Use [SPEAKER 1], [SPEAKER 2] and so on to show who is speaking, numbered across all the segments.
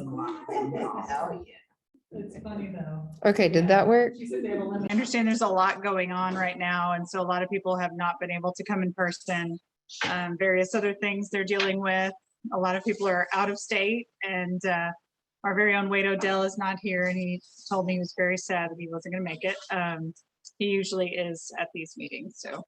[SPEAKER 1] Oh, yeah. It's funny though.
[SPEAKER 2] Okay, did that work?
[SPEAKER 1] I understand there's a lot going on right now, and so a lot of people have not been able to come in person. Various other things they're dealing with. A lot of people are out of state, and our very own Wade Odell is not here, and he told me he was very sad that he wasn't going to make it. He usually is at these meetings, so.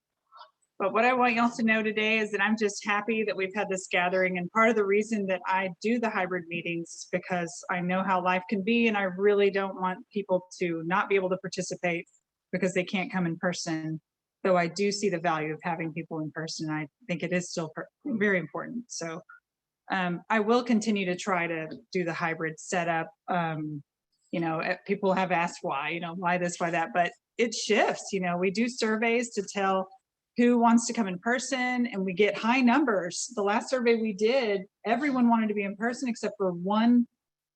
[SPEAKER 1] But what I want y'all to know today is that I'm just happy that we've had this gathering, and part of the reason that I do the hybrid meetings is because I know how life can be, and I really don't want people to not be able to participate because they can't come in person. Though I do see the value of having people in person. I think it is still very important. So I will continue to try to do the hybrid setup. You know, people have asked why, you know, why this, why that, but it shifts. You know, we do surveys to tell who wants to come in person, and we get high numbers. The last survey we did, everyone wanted to be in person except for one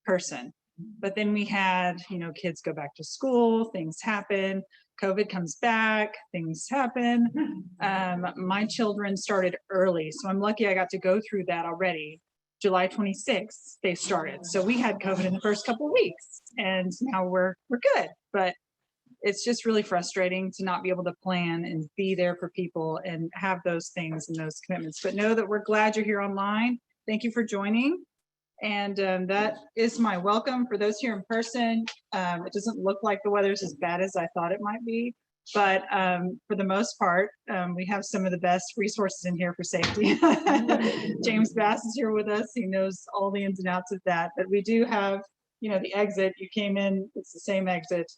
[SPEAKER 1] person. But then we had, you know, kids go back to school, things happen, COVID comes back, things happen. My children started early, so I'm lucky I got to go through that already. July 26th, they started. So we had COVID in the first couple of weeks, and now we're good. But it's just really frustrating to not be able to plan and be there for people and have those things and those commitments. But know that we're glad you're here online. Thank you for joining. And that is my welcome for those here in person. It doesn't look like the weather's as bad as I thought it might be, but for the most part, we have some of the best resources in here for safety. James Bass is here with us. He knows all the ins and outs of that, but we do have, you know, the exit. You came in, it's the same exit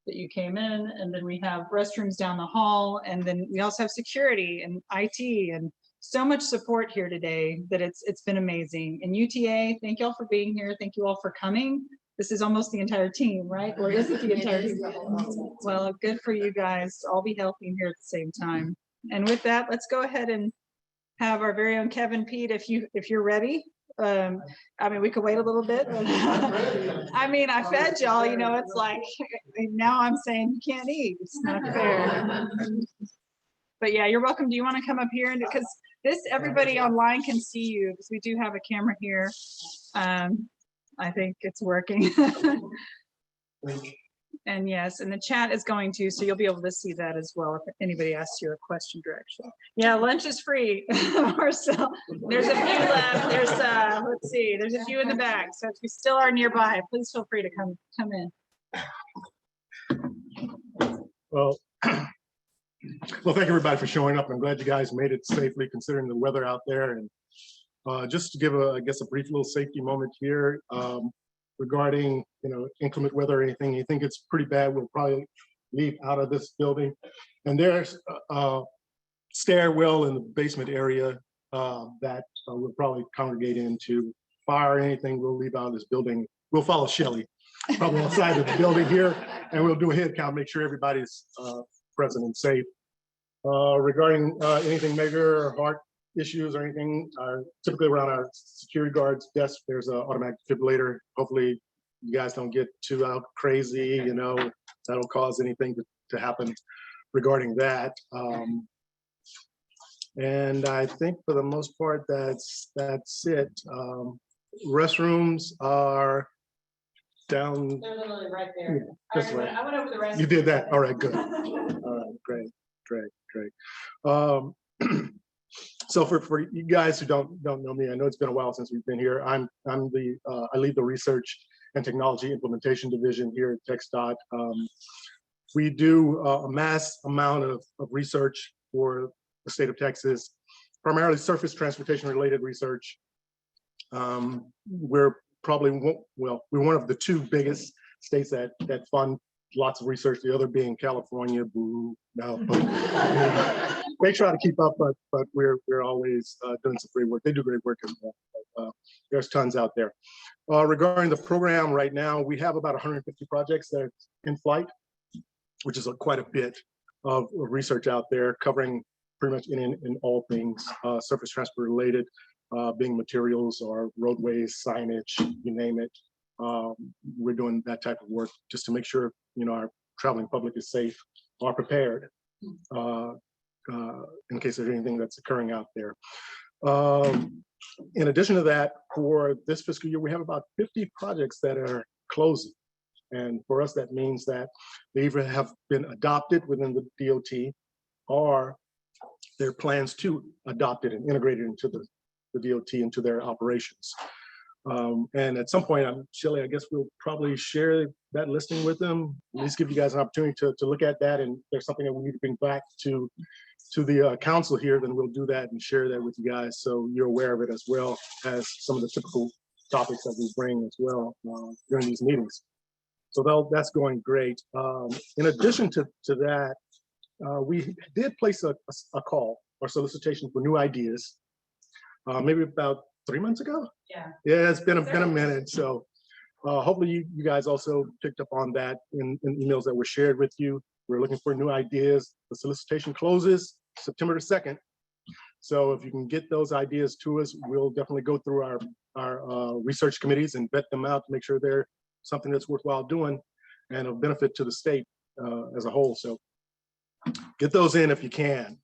[SPEAKER 1] that you came in, and then we have restrooms down the hall, and then we also have security and IT and so much support here today that it's been amazing. And UTA, thank you all for being here. Thank you all for coming. This is almost the entire team, right? Or is it the entire team? Well, good for you guys to all be healthy here at the same time. And with that, let's go ahead and have our very own Kevin Pete, if you're ready. I mean, we could wait a little bit. But I mean, I fed y'all, you know, it's like, now I'm saying you can't eat. It's not fair. But yeah, you're welcome. Do you want to come up here? And because this, everybody online can see you, because we do have a camera here. I think it's working. And yes, and the chat is going to, so you'll be able to see that as well if anybody asks you a question directly. Yeah, lunch is free. Or so there's a few left. There's let's see, there's a few in the back. So if you still are nearby, please feel free to come in.
[SPEAKER 3] Well, thank everybody for showing up. I'm glad you guys made it safely considering the weather out there. And just to give I guess a brief little safety moment here. Regarding, you know, inclement weather or anything you think it's pretty bad, we'll probably leave out of this building. And there's a stairwell in the basement area that we'll probably congregate into. Fire or anything, we'll leave out of this building. We'll follow Shelley, probably outside of the building here, and we'll do a head count, make sure everybody's present and safe. Regarding anything major or heart issues or anything, typically around our security guards desk, there's an automatic defibrillator. Hopefully you guys don't get too out crazy, you know, that'll cause anything to happen regarding that. And I think for the most part, that's it. Restrooms are down.
[SPEAKER 1] They're literally right there.
[SPEAKER 3] This way.
[SPEAKER 1] I went over the rest.
[SPEAKER 3] You did that. All right, good. All right, great. So for you guys who don't know me, I know it's been a while since we've been here. I lead the research and technology implementation division here at TxSTIC. We do a mass amount of research for the state of Texas, primarily surface transportation related research. We're probably, we're one of the two biggest states that fund lots of research, the other being California. Boo, no. They try to keep up, but we're always doing some great work. They do great work, and there's tons out there. Regarding the program right now, we have about 150 projects that are in flight, which is quite a bit of research out there, covering pretty much in all things surface transport related, being materials or roadways, signage, you name it. We're doing that type of work just to make sure, you know, our traveling public is safe or prepared in case there's anything that's occurring out there. In addition to that, for this fiscal year, we have about 50 projects that are closing. And for us, that means that they either have been adopted within the DOT or their plans to adopt it and integrate it into the DOT, into their operations. And at some point, Shelley, I guess we'll probably share that listing with them, at least give you guys an opportunity to look at that. And if there's something that we need to bring back to the council here, then we'll do that and share that with you guys, so you're aware of it, as well as some of the typical topics that we bring as well during these meetings. So that's going great. In addition to that, we did place a call or solicitation for new ideas, maybe about 3 months ago. Yeah, it's been a minute. So hopefully you guys also picked up on that in emails that were shared with you. We're looking for new ideas. The solicitation closes September the 2nd. So if you can get those ideas to us, we'll definitely go through our research committees and vet them out to make sure they're something that's worthwhile doing and of benefit to the state as a whole. So get those in if you can.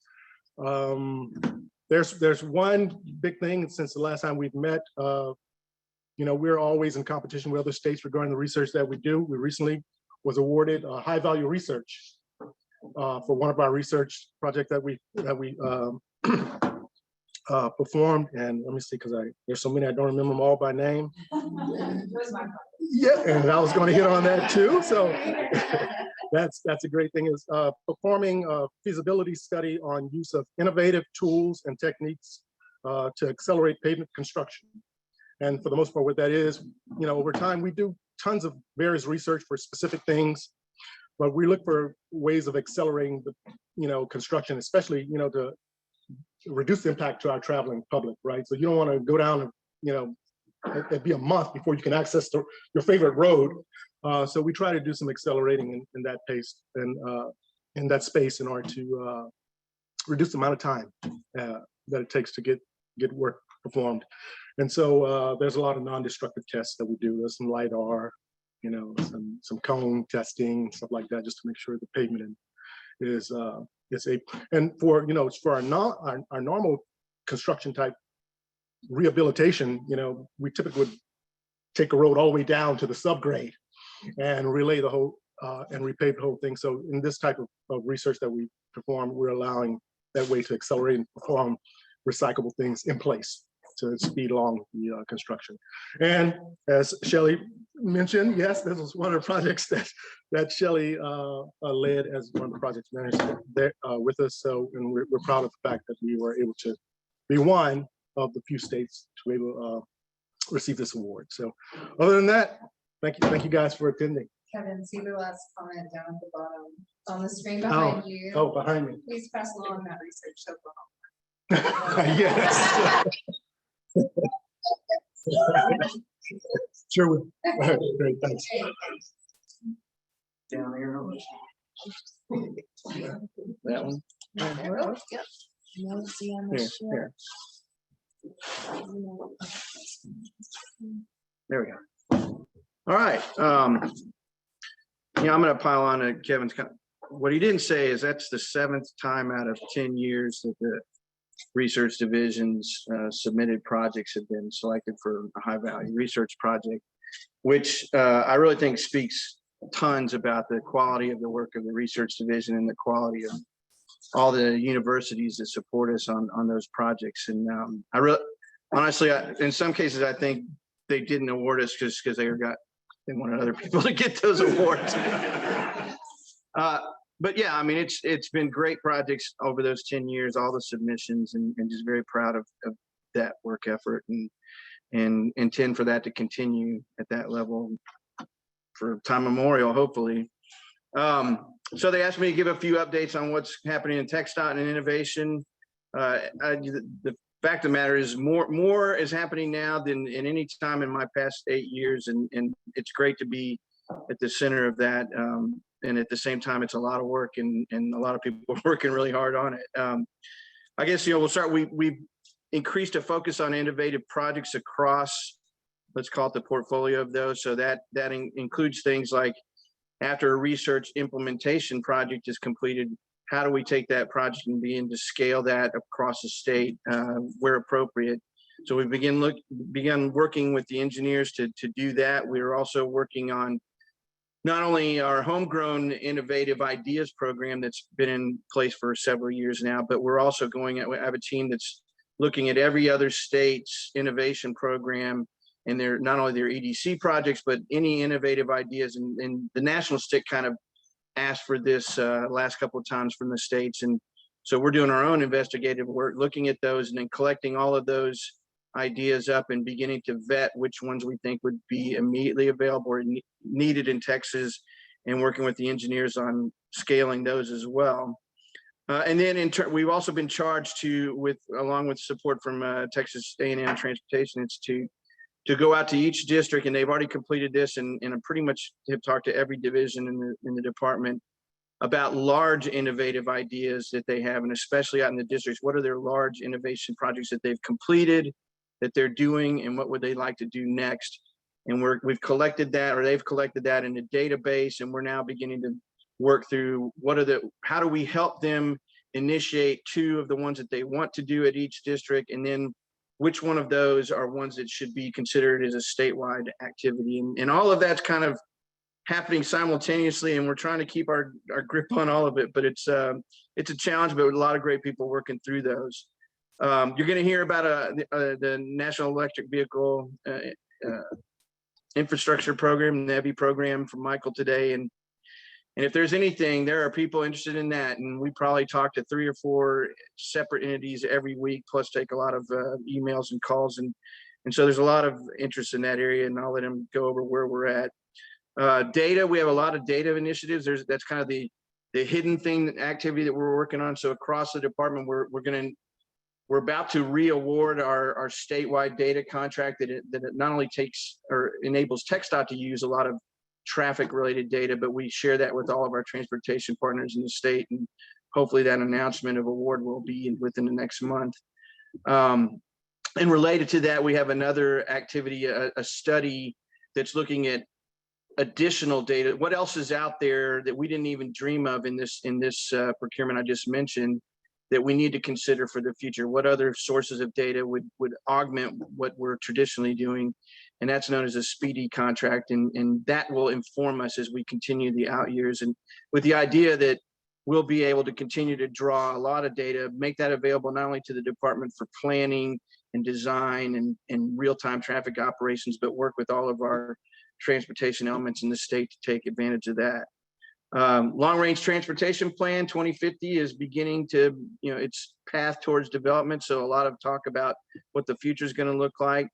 [SPEAKER 3] There's one big thing since the last time we've met. We're always in competition with other states regarding the research that we do. We recently was awarded high value research for one of our research projects that we performed. And let me see, because there's so many I don't remember them all by name. Yeah, and I was going to hit on that too. So that's a great thing, is performing a feasibility study on use of innovative tools and techniques to accelerate pavement construction. And for the most part, what that is, over time, we do tons of various research for specific things, but we look for ways of accelerating the, construction, especially, to reduce the impact to our traveling public, right? So you don't want to go down and, it'd be a month before you can access your favorite road. So we try to do some accelerating in that pace and in that space in order to reduce the amount of time that it takes to get work performed. And so there's a lot of non-destructive tests that we do. There's some LiDAR, some cone testing, stuff like that, just to make sure the pavement is safe. And for for our normal construction type rehabilitation, we typically would take a road all the way down to the subgrade and relay the whole and repave the whole thing. So in this type of research that we perform, we're allowing that way to accelerate and perform recyclable things in place to speed along the construction. And as Shelley mentioned, yes, this was one of the projects that Shelley led as one of the project managers there with us. So, and we're proud of the fact that we were able to be one of the few states to be able to receive this award. So other than that, thank you guys for attending.
[SPEAKER 2] Kevin, see the last comment down at the bottom on the screen behind you.
[SPEAKER 3] Oh, behind me.
[SPEAKER 2] Please pass along that research to Oklahoma.
[SPEAKER 3] Yes. Sure will. Great, thanks.
[SPEAKER 4] Down here. That one.
[SPEAKER 2] Yep.
[SPEAKER 4] Here. There we go. All right. I'm going to pile on to Kevin's. What he didn't say is that's the 7th time out of 10 years that the research division's submitted projects have been selected for a high value research project, which I really think speaks tons about the quality of the work of the research division and the quality of all the universities that support us on those projects. And I really, honestly, in some cases, I think they didn't award us because they wanted other people to get those awards. But yeah, I mean, it's been great projects over those 10 years, all the submissions, and just very proud of that work effort, and intend for that to continue at that level for time memorial, hopefully. So they asked me to give a few updates on what's happening in TxSTIC and innovation. The fact of the matter is more is happening now than in any time in my past 8 years, and it's great to be at the center of that. And at the same time, it's a lot of work, and a lot of people are working really hard on it. I guess, we'll start. We've increased a focus on innovative projects across, let's call it the portfolio of those. So that includes things like, after a research implementation project is completed, how do we take that project and begin to scale that across the state where appropriate. So we began working with the engineers to do that. We are also working on not only our homegrown innovative ideas program that's been in place for several years now, but we're also I have a team that's looking at every other state's innovation program and not only their EDC projects, but any innovative ideas. And the National TxSTIC kind of asked for this last couple of times from the states. And so we're doing our own investigative work, looking at those and then collecting all of those ideas up and beginning to vet which ones we think would be immediately available or needed in Texas, and working with the engineers on scaling those as well. And then we've also been charged along with support from Texas A&M Transportation Institute, to go out to each district, and they've already completed this, and I pretty much have talked to every division in the department about large innovative ideas that they have, and especially out in the districts, what are their large innovation projects that they've completed, that they're doing, and what would they like to do next. And we've collected that, or they've collected that in a database, and we're now beginning to work through how do we help them initiate 2 of the ones that they want to do at each district, and then which one of those are ones that should be considered as a statewide activity. And all of that's kind of happening simultaneously, and we're trying to keep our grip on all of it, but it's a challenge, but with a lot of great people working through those. You're going to hear about the National Electric Vehicle Infrastructure Program, NEVI program, from Michael today. And if there's anything, there are people interested in that. And we probably talk to 3 or 4 separate entities every week, plus take a lot of emails and calls. And so there's a lot of interest in that area, and I'll let him go over where we're at. Data, we have a lot of data initiatives. That's kind of the hidden activity that we're working on. So across the department, we're about to re-award our statewide data contract that it not only takes or enables TxDOT to use a lot of traffic related data, but we share that with all of our transportation partners in the state, and hopefully that announcement of award will be within the next month. And related to that, we have another activity, a study that's looking at additional data. What else is out there that we didn't even dream of in this procurement I just mentioned, that we need to consider for the future? What other sources of data would augment what we're traditionally doing? And that's known as a speedy contract. And that will inform us as we continue the out years, and with the idea that we'll be able to continue to draw a lot of data, make that available not only to the department for planning and design and real-time traffic operations, but work with all of our transportation elements in the state to take advantage of that. Long-range transportation plan 2050 is beginning to, its path towards development. So a lot of talk about what the future is going to look like.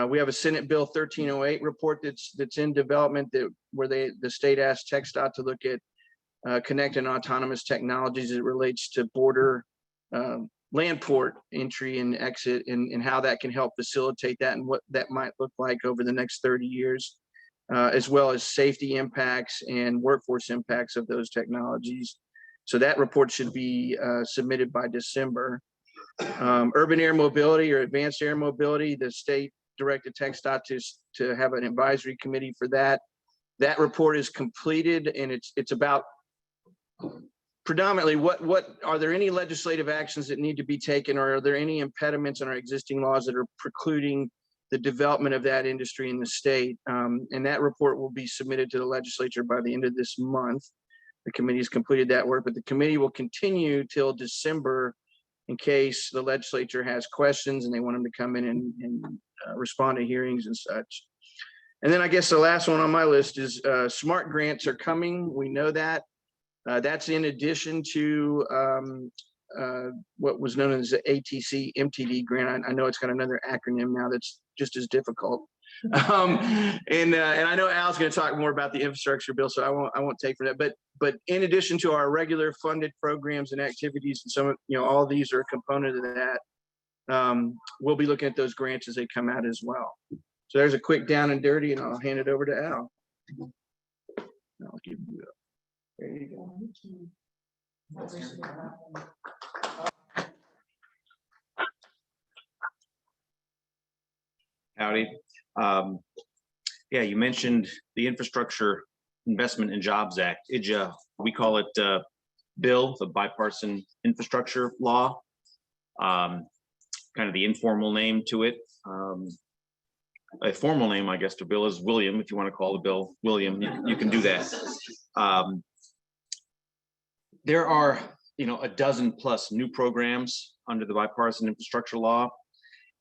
[SPEAKER 4] We have a Senate Bill 1308 report that's in development where the state asked TxDOT to look at connecting autonomous technologies as it relates to border land port entry and exit, and how that can help facilitate that and what that might look like over the next 30 years. As well as safety impacts and workforce impacts of those technologies. So that report should be submitted by December. Urban air mobility or advanced air mobility, the state directed TxDOT to have an advisory committee for that. That report is completed, and it's about predominantly what are there any legislative actions that need to be taken, or are there any impediments in our existing laws that are precluding the development of that industry in the state. And that report will be submitted to the legislature by the end of this month. The committee has completed that work, but the committee will continue till December in case the legislature has questions and they want them to come in and respond to hearings and such. And then I guess the last one on my list is SMART grants are coming. We know that. That's in addition to what was known as the ATC MTD grant. I know it's got another acronym now that's just as difficult. And I know Al's going to talk more about the infrastructure bill, so I won't take for that. But in addition to our regular funded programs and activities, and some of all of these are a component of that. We'll be looking at those grants as they come out as well. So there's a quick down and dirty, and I'll hand it over to Al. I'll give you up. There you go.
[SPEAKER 5] Howdy. Yeah, you mentioned the Infrastructure Investment and Jobs Act, IJA. We call it bill, the bipartisan infrastructure law. Kind of the informal name to it. A formal name, I guess, to bill is William. If you want to call the bill William, you can do that. There are, a dozen plus new programs under the bipartisan infrastructure law.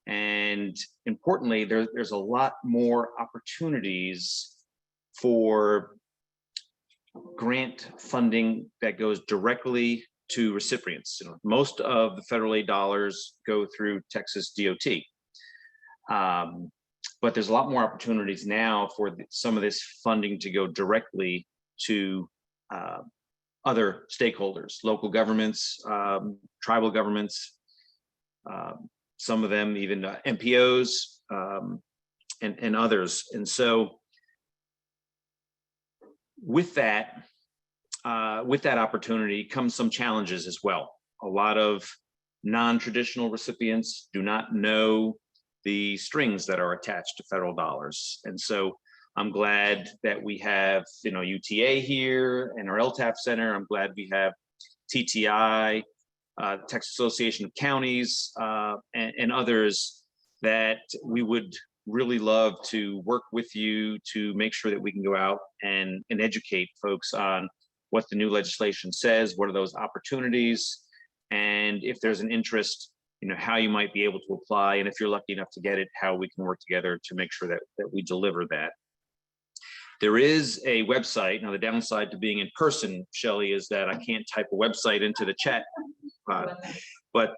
[SPEAKER 5] And importantly, there's a lot more opportunities for grant funding that goes directly to recipients. Most of the federal aid dollars go through Texas DOT. But there's a lot more opportunities now for some of this funding to go directly to other stakeholders, local governments, tribal governments, some of them even MPOs and others. And so with that opportunity comes some challenges as well. A lot of non-traditional recipients do not know the strings that are attached to federal dollars. And so I'm glad that we have, UTA here and our LTAP Center. I'm glad we have TTI, Texas Association of Counties, and others that we would really love to work with you to make sure that we can go out and educate folks on what the new legislation says, what are those opportunities, and if there's an interest, how you might be able to apply, and if you're lucky enough to get it, how we can work together to make sure that we deliver that. There is a website. Now, the downside to being in person, Shelley, is that I can't type a website into the chat pod. But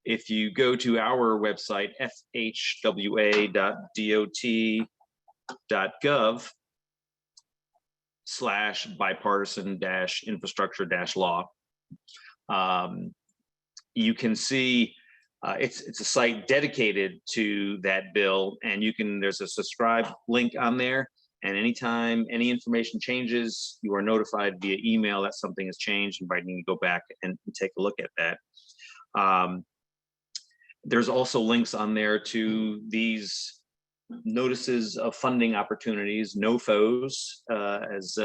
[SPEAKER 5] if you go to our website, fhwa.dot.gov/bipartisan-infrastructure-law, you can see it's a site dedicated to that bill, and there's a subscribe link on there. And anytime any information changes, you are notified via email that something has changed, inviting you to go back and take a look at that. There's also links on there to these notices of funding opportunities, NOFOs, as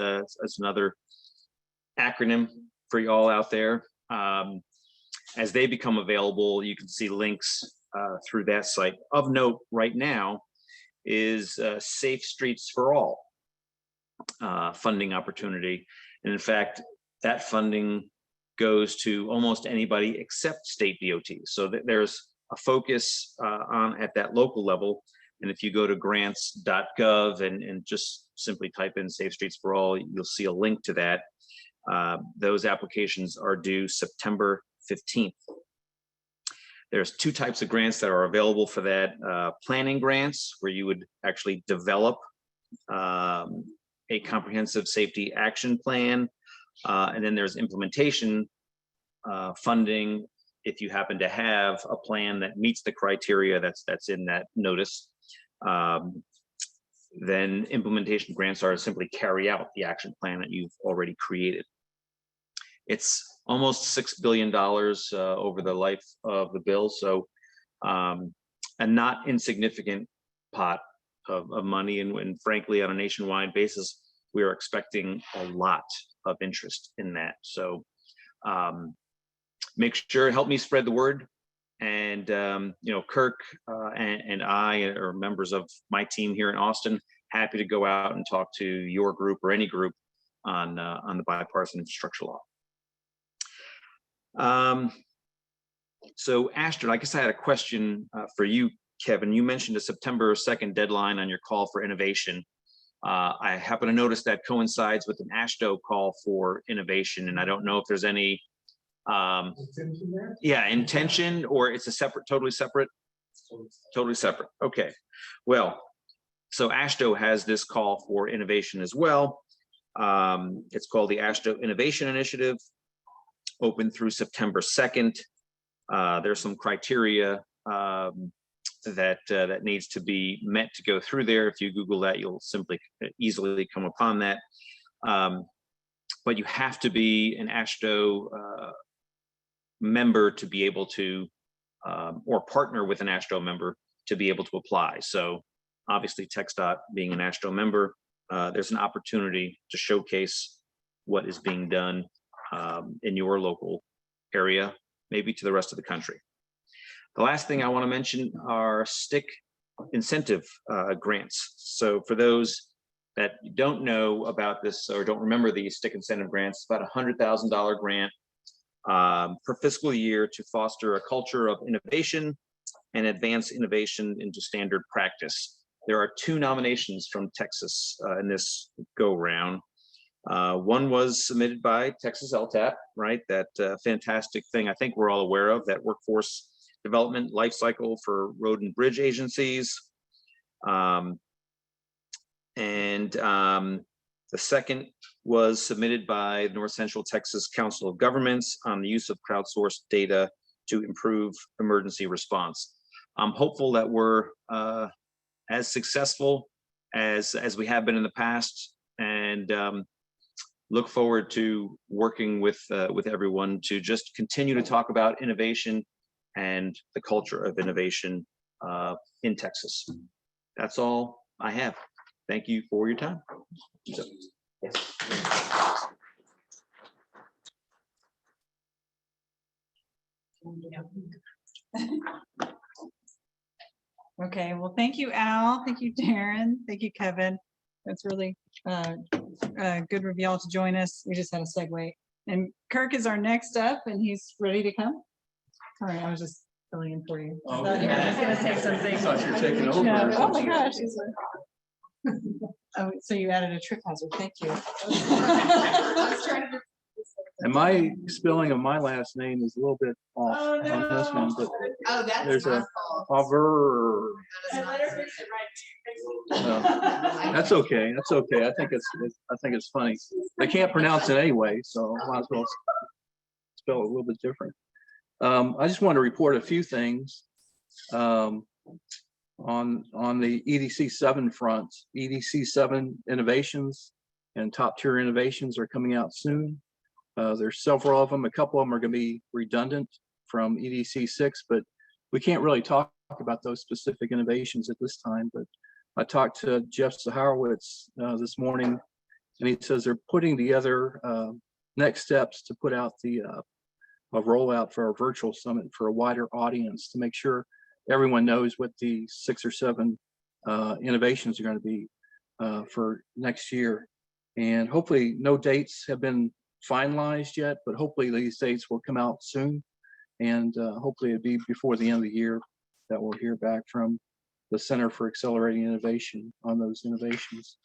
[SPEAKER 5] another acronym for you all out there. As they become available, you can see links through that site. Of note right now is Safe Streets for All funding opportunity. And in fact, that funding goes to almost anybody except state DOT. So there's a focus at that local level. And if you go to grants.gov and just simply type in Safe Streets for All, you'll see a link to that. Those applications are due September 15th. There's two types of grants that are available for that. Planning grants, where you would actually develop a comprehensive safety action plan. And then there's implementation funding if you happen to have a plan that meets the criteria that's in that notice. Then implementation grants are to simply carry out the action plan that you've already created. It's almost $6 billion over the life of the bill. So a not insignificant pot of money. And frankly, on a nationwide basis, we are expecting a lot of interest in that. So make sure, help me spread the word. And, Kirk and I are members of my team here in Austin, happy to go out and talk to your group or any group on the bipartisan infrastructure law. So Ashton, I guess I had a question for you, Kevin. You mentioned a September 2nd deadline on your call for innovation. I happen to notice that coincides with an AASHTO call for innovation, and I don't know if there's any intention, or it's a totally separate. Okay. Well, so AASHTO has this call for innovation as well. It's called the AASHTO Innovation Initiative, open through September 2nd. There's some criteria that needs to be met to go through there. If you Google that, you'll easily come upon that. But you have to be an AASHTO member to be able to, or partner with an AASHTO member to be able to apply. So obviously TxSTIC being an AASHTO member, there's an opportunity to showcase what is being done in your local area, maybe to the rest of the country. The last thing I want to mention are STIC incentive grants. So for those that don't know about this or don't remember the STIC incentive grants, it's about $100,000 grant per fiscal year to foster a culture of innovation and advance innovation into standard practice. There are 2 nominations from Texas in this go round. One was submitted by Texas LTAP, right? That fantastic thing I think we're all aware of, that workforce development life cycle for road and bridge agencies. The second was submitted by North Central Texas Council of Governments on the use of crowdsourced data to improve emergency response. I'm hopeful that we're as successful as we have been in the past, and look forward to working with everyone to just continue to talk about innovation and the culture of innovation in Texas. That's all I have. Thank you for your time. So, yes.
[SPEAKER 1] Okay, well, thank you, Al. Thank you, Darren. Thank you, Kevin. That's really good of y'all to join us. We just had a segue. And Kirk is our next up, and he's ready to come. Sorry, I was just filling in for you. I thought you were just gonna say something.
[SPEAKER 6] I thought you were taking over.
[SPEAKER 1] No. Oh my gosh. Oh, so you added a trip hazard. Thank you.
[SPEAKER 6] And my spelling of my last name is a little bit off on this one, but
[SPEAKER 2] Oh, that's
[SPEAKER 6] there's
[SPEAKER 2] my
[SPEAKER 6] a
[SPEAKER 2] fault.
[SPEAKER 6] over.
[SPEAKER 2] That is my fault.
[SPEAKER 6] That's okay. That's okay. I think it's funny. They can't pronounce it anyway, so I might as well spell it a little bit different. I just want to report a few things on the EDC 7 front. EDC 7 innovations and top tier innovations are coming out soon. There's several of them. A couple of them are going to be redundant from EDC 6, but we can't really talk about those specific innovations at this time. But I talked to Jeff Zaharowitz this morning, and he says they're putting together next steps to put out a rollout for our virtual summit for a wider audience to make sure everyone knows what the 6 or 7 innovations are going to be for next year. And hopefully no dates have been finalized yet, but hopefully these dates will come out soon. And hopefully it'll be before the end of the year that we'll hear back from the Center for Accelerating Innovation on those innovations.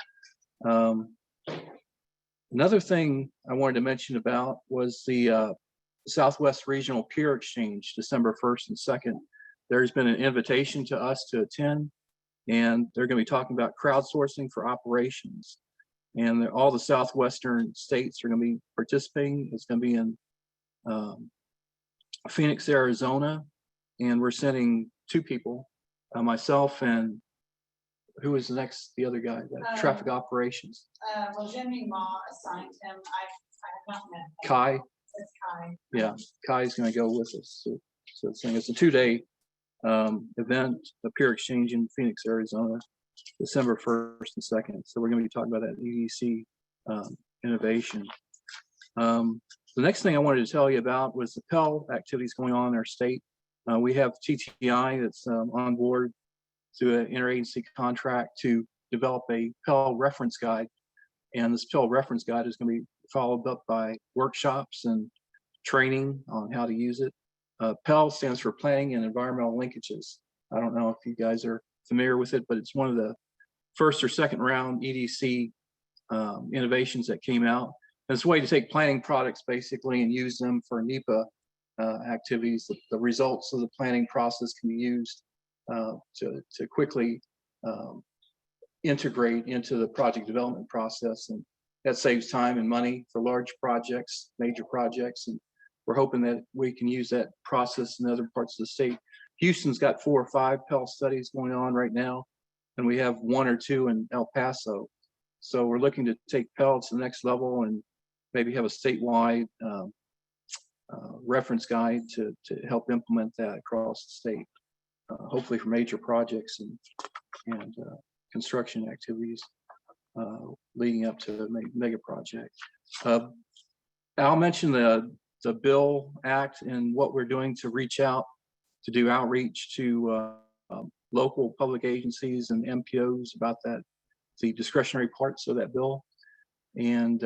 [SPEAKER 6] Another thing I wanted to mention about was the Southwest Regional Peer Exchange, December 1st and 2nd. There's been an invitation to us to attend, and they're going to be talking about crowdsourcing for operations. And all the Southwestern states are going to be participating. It's going to be in Phoenix, Arizona, and we're sending 2 people, myself and who was the other guy, traffic operations.
[SPEAKER 1] Well, Jimmy Ma assigned him. I have not met him.
[SPEAKER 6] Kai.
[SPEAKER 1] It's Kai.
[SPEAKER 6] Yeah, Kai's going to go with us. So it's a 2-day event, a peer exchange in Phoenix, Arizona, December 1st and 2nd. So we're going to be talking about that EDC innovation. The next thing I wanted to tell you about was the Pell activities going on in our state. We have TTI that's on board through an interagency contract to develop a Pell reference guide. And this Pell reference guide is going to be followed up by workshops and training on how to use it. Pell stands for Planning and Environmental Linkages. I don't know if you guys are familiar with it, but it's one of the first or second round EDC innovations that came out. And it's a way to take planning products basically and use them for NEPA activities. The results of the planning process can be used to quickly integrate into the project development process, and that saves time and money for large projects, major projects, and we're hoping that we can use that process in other parts of the state. Houston's got 4 or 5 Pell studies going on right now, and we have 1 or 2 in El Paso. So we're looking to take Pell to the next level and maybe have a statewide reference guide to help implement that across the state, hopefully for major projects and construction activities leading up to a mega project. Al mentioned the Bill Act and what we're doing to reach out, to do outreach to local public agencies and MPOs about that, the discretionary parts of that bill. And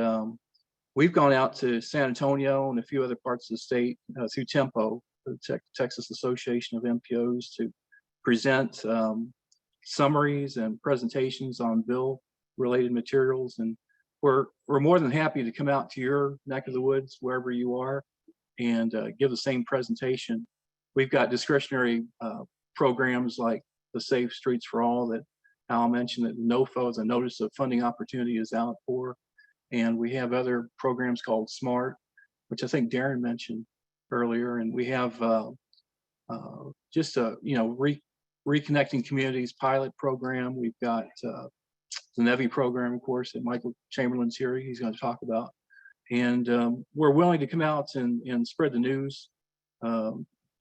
[SPEAKER 6] we've gone out to San Antonio and a few other parts of the state through Tempo, the Texas Association of MPOs, to present summaries and presentations on bill-related materials. And we're more than happy to come out to your neck of the woods, wherever you are, and give the same presentation. We've got discretionary programs like the Safe Streets for All that Al mentioned, that NOFO, the Notice of Funding Opportunity, is out for. And we have other programs called SMART, which I think Darren mentioned earlier. And we have just a, Reconnecting Communities pilot program. We've got the NEVI program, of course, that Michael Chamberlain's here. He's going to talk about. And we're willing to come out and spread the news,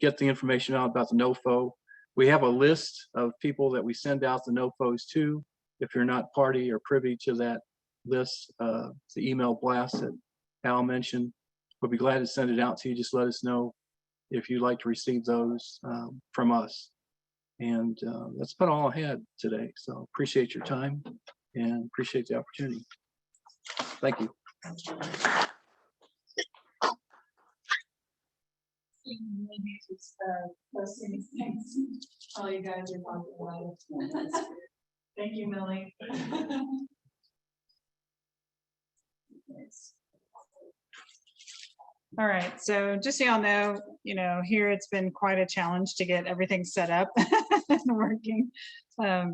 [SPEAKER 6] get the information out about the NOFO. We have a list of people that we send out the NOFOs to. If you're not party or privy to that list, the email blast that Al mentioned, we'll be glad to send it out to you. Just let us know if you'd like to receive those from us. And that's about all I had today. So appreciate your time and appreciate the opportunity. Thank you.
[SPEAKER 1] All you guys are talking about. Thank you, Millie. All right, so just so y'all know, here it's been quite a challenge to get everything set up and working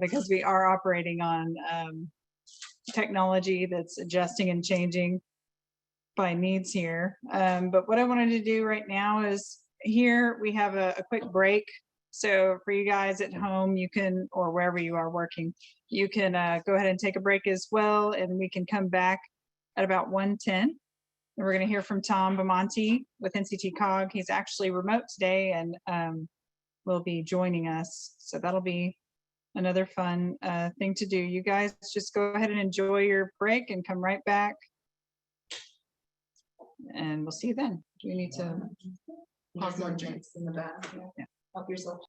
[SPEAKER 1] because we are operating on technology that's adjusting and changing by needs here. But what I wanted to do right now is, here we have a quick break. So for you guys at home, you can, or wherever you are working, you can go ahead and take a break as well, and we can come back at about 1:10. And we're going to hear from Tom Bamonte with TxSTIC. He's actually remote today and will be joining us. So that'll be another fun thing to do. You guys just go ahead and enjoy your break and come right back. And we'll see you then. Do we need to
[SPEAKER 2] There's more drinks in the back.
[SPEAKER 1] help yourself?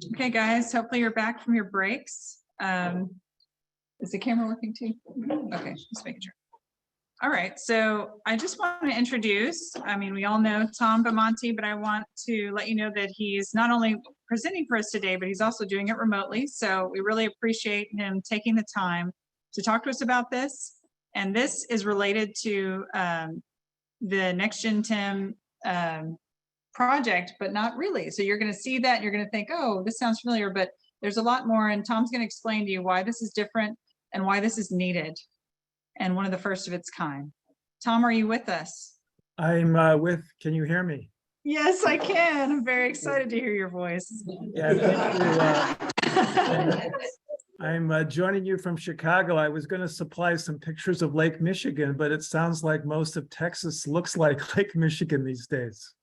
[SPEAKER 1] Okay, guys, hopefully you're back from your breaks. Is the camera working too? Okay, just making sure. All right, so I just want to introduce, I mean, we all know Tom Bamonte, but I want to let you know that he's not only presenting for us today, but he's also doing it remotely. So we really appreciate him taking the time to talk to us about this. And this is related to the Next Gen TIM project, but not really. So you're going to see that, and you're going to think, oh, this sounds familiar, but there's a lot more. And Tom's going to explain to you why this is different and why this is needed and one of the first of its kind. Tom, are you with us?
[SPEAKER 7] I'm can you hear me?
[SPEAKER 1] Yes, I can. I'm very excited to hear your voice.
[SPEAKER 7] Yeah, I'm joining you from Chicago. I was going to supply some pictures of Lake Michigan, but it sounds like most of Texas looks like Lake Michigan these days.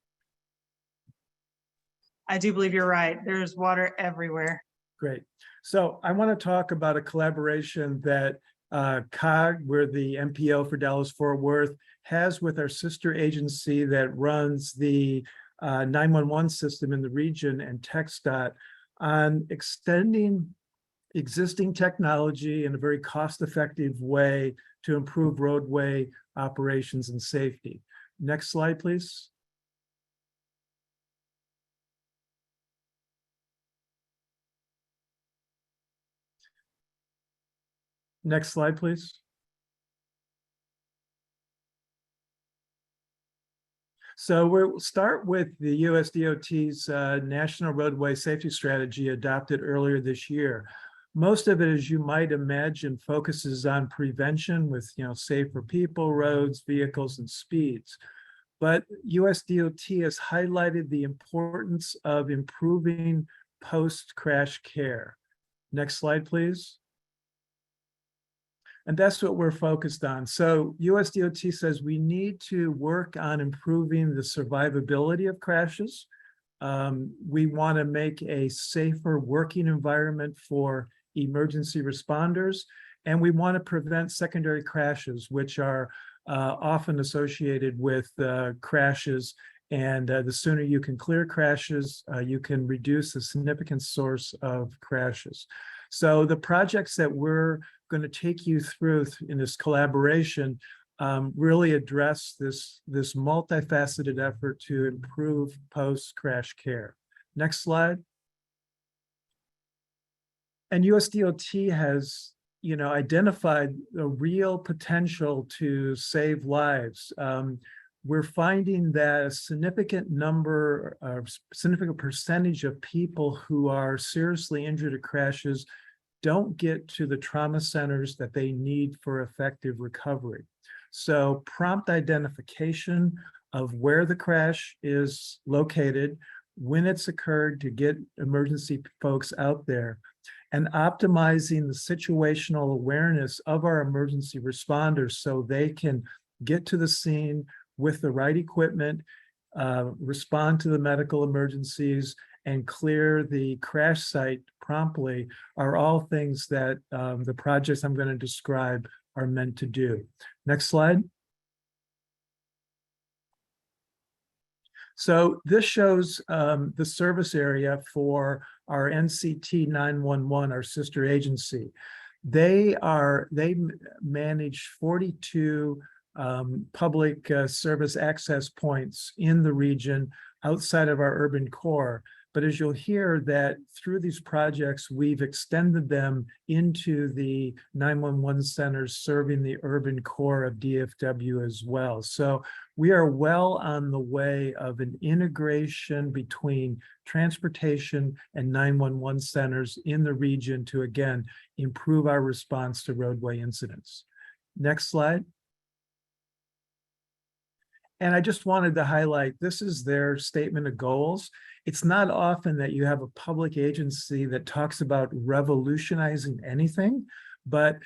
[SPEAKER 1] I do believe you're right. There's water everywhere.
[SPEAKER 7] Great. So I want to talk about a collaboration that COG, we're the MPO for Dallas-Fort Worth, has with our sister agency that runs the 911 system in the region and TxSTIC on extending existing technology in a very cost-effective way to improve roadway operations and safety. Next slide, please. Next slide, please. So we'll start with the US DOT's National Roadway Safety Strategy adopted earlier this year. Most of it, as you might imagine, focuses on prevention with, safer people, roads, vehicles, and speeds. But US DOT has highlighted the importance of improving post-crash care. Next slide, please. And that's what we're focused on. So US DOT says we need to work on improving the survivability of crashes. We want to make a safer working environment for emergency responders, and we want to prevent secondary crashes, which are often associated with crashes. And the sooner you can clear crashes, you can reduce a significant source of crashes. So the projects that we're going to take you through in this collaboration really address this multifaceted effort to improve post-crash care. Next slide. And USDOT has, identified a real potential to save lives. We're finding that a significant percentage of people who are seriously injured in crashes don't get to the trauma centers that they need for effective recovery. So prompt identification of where the crash is located, when it's occurred, to get emergency folks out there, and optimizing the situational awareness of our emergency responders so they can get to the scene with the right equipment, respond to the medical emergencies, and clear the crash site promptly are all things that the projects I'm going to describe are meant to do. Next slide. So this shows the service area for our NCT 911, our sister agency. They manage 42 public service access points in the region outside of our urban core. But as you'll hear, that through these projects, we've extended them into the 911 centers serving the urban core of DFW as well. So we are well on the way of an integration between transportation and 911 centers in the region to, again, improve our response to roadway incidents. Next slide. And I just wanted to highlight, this is their statement of goals. It's not often that you have a public agency that talks about revolutionizing anything, but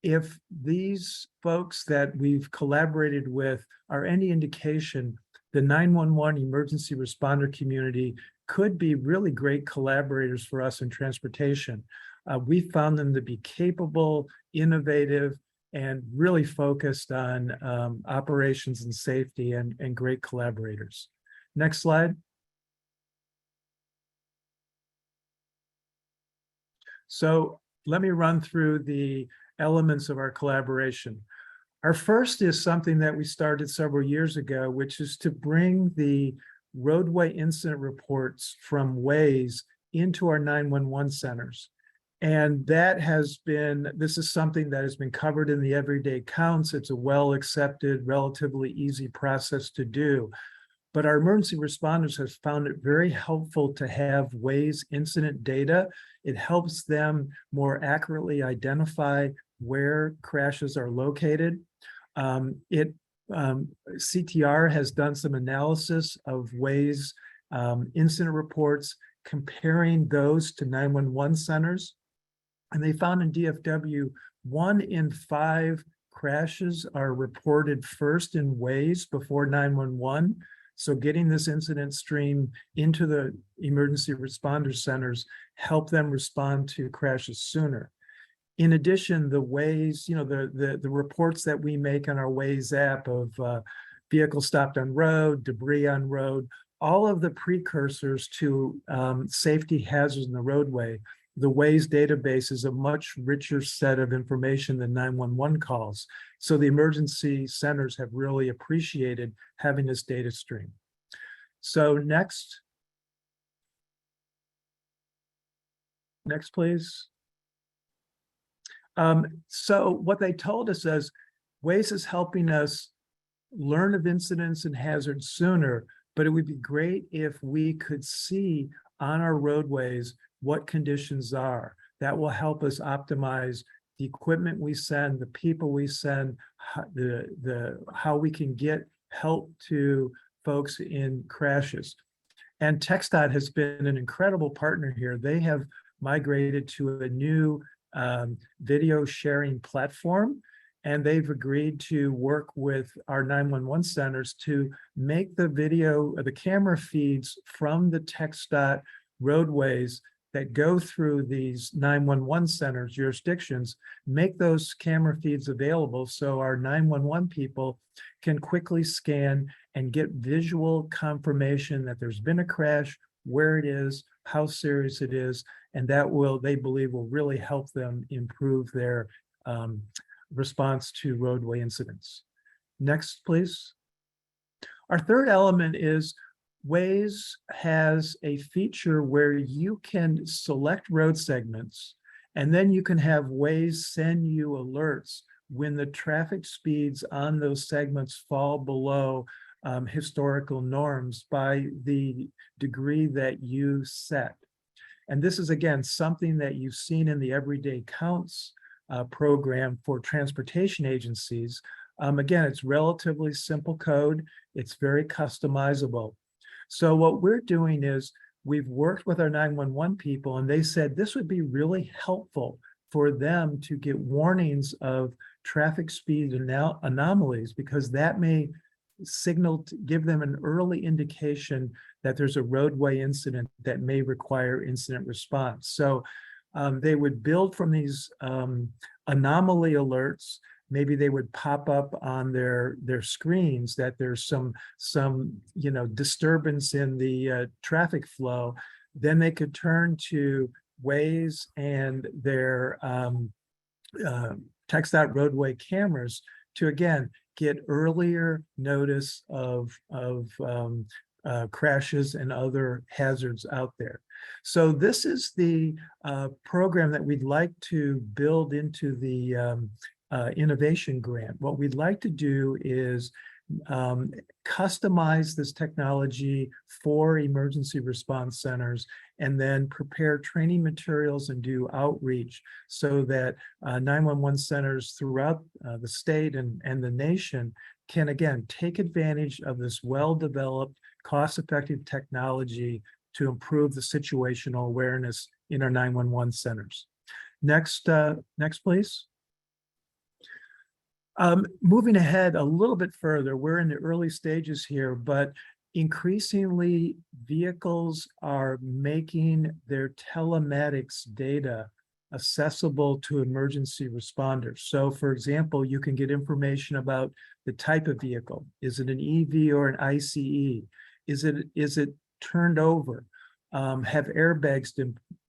[SPEAKER 7] if these folks that we've collaborated with are any indication, the 911 emergency responder community could be really great collaborators for us in transportation. We found them to be capable, innovative, and really focused on operations and safety and great collaborators. Next slide. So let me run through the elements of our collaboration. Our first is something that we started several years ago, which is to bring the roadway incident reports from Waze into our 911 centers. And this is something that has been covered in the everyday counts. It's a well-accepted, relatively easy process to do. But our emergency responders have found it very helpful to have Waze incident data. It helps them more accurately identify where crashes are located. CTR has done some analysis of Waze incident reports, comparing those to 911 centers. And they found in DFW, 1 in 5 crashes are reported first in Waze before 911. So getting this incident stream into the emergency responder centers help them respond to crashes sooner. In addition, the Waze, the reports that we make on our Waze app of vehicles stopped on road, debris on road, all of the precursors to safety hazards in the roadway, the Waze database is a much richer set of information than 911 calls. So the emergency centers have really appreciated having this data stream. So next, please. So what they told us is Waze is helping us learn of incidents and hazards sooner, but it would be great if we could see on our roadways what conditions are. That will help us optimize the equipment we send, the people we send, how we can get help to folks in crashes. And TxSTIC has been an incredible partner here. They have migrated to a new video sharing platform, and they've agreed to work with our 911 centers to make the video, the camera feeds from the TxSTIC roadways that go through these 911 centers, jurisdictions, make those camera feeds available so our 911 people can quickly scan and get visual confirmation that there's been a crash, where it is, how serious it is, and that they believe will really help them improve their response to roadway incidents. Next, please. Our third element is Waze has a feature where you can select road segments, and then you can have Waze send you alerts when the traffic speeds on those segments fall below historical norms by the degree that you set. And this is, again, something that you've seen in the Everyday Counts program for transportation agencies. Again, it's relatively simple code. It's very customizable. So what we're doing is we've worked with our 911 people, and they said this would be really helpful for them to get warnings of traffic speed anomalies, because that may give them an early indication that there's a roadway incident that may require incident response. So they would build from these anomaly alerts. Maybe they would pop up on their screens that there's some disturbance in the traffic flow. Then they could turn to Waze and their TxSTIC roadway cameras to, again, get earlier notice of crashes and other hazards out there. So this is the program that we'd like to build into the innovation grant. What we'd like to do is customize this technology for emergency response centers, and then prepare training materials and do outreach so that 911 centers throughout the state and the nation can, again, take advantage of this well-developed, cost-effective technology to improve the situational awareness in our 911 centers. Next, please. Moving ahead a little bit further, we're in the early stages here, but increasingly vehicles are making their telematics data accessible to emergency responders. So for example, you can get information about the type of vehicle. Is it an EV or an ICE? Is it turned over? Have airbags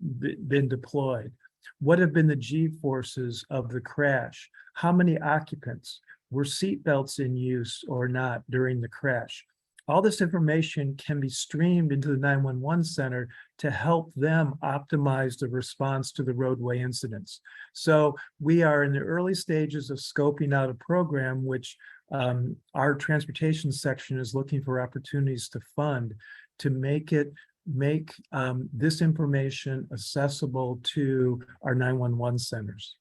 [SPEAKER 7] been deployed? What have been the G-forces of the crash? How many occupants? Were seat belts in use or not during the crash? All this information can be streamed into the 911 center to help them optimize the response to the roadway incidents. So we are in the early stages of scoping out a program which our transportation section is looking for opportunities to fund to make this information accessible to our 911 centers.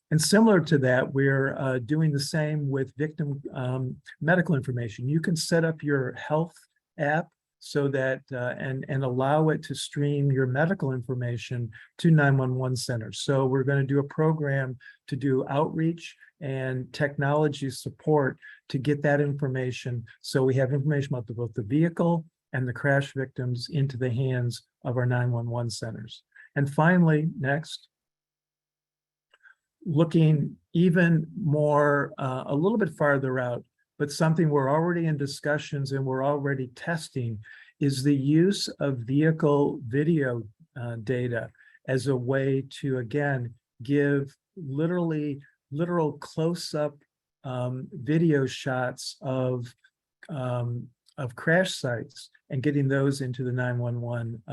[SPEAKER 7] And similar to that, we're doing the same with victim medical information. You can set up your health app so that and allow it to stream your medical information to 911 centers. So we're going to do a program to do outreach and technology support to get that information. So we have information about both the vehicle and the crash victims into the hands of our 911 centers. And finally, next, looking even more, a little bit farther out, but something we're already in discussions and we're already testing is the use of vehicle video data as a way to, again, give literal close-up video shots of crash sites and getting those into the 911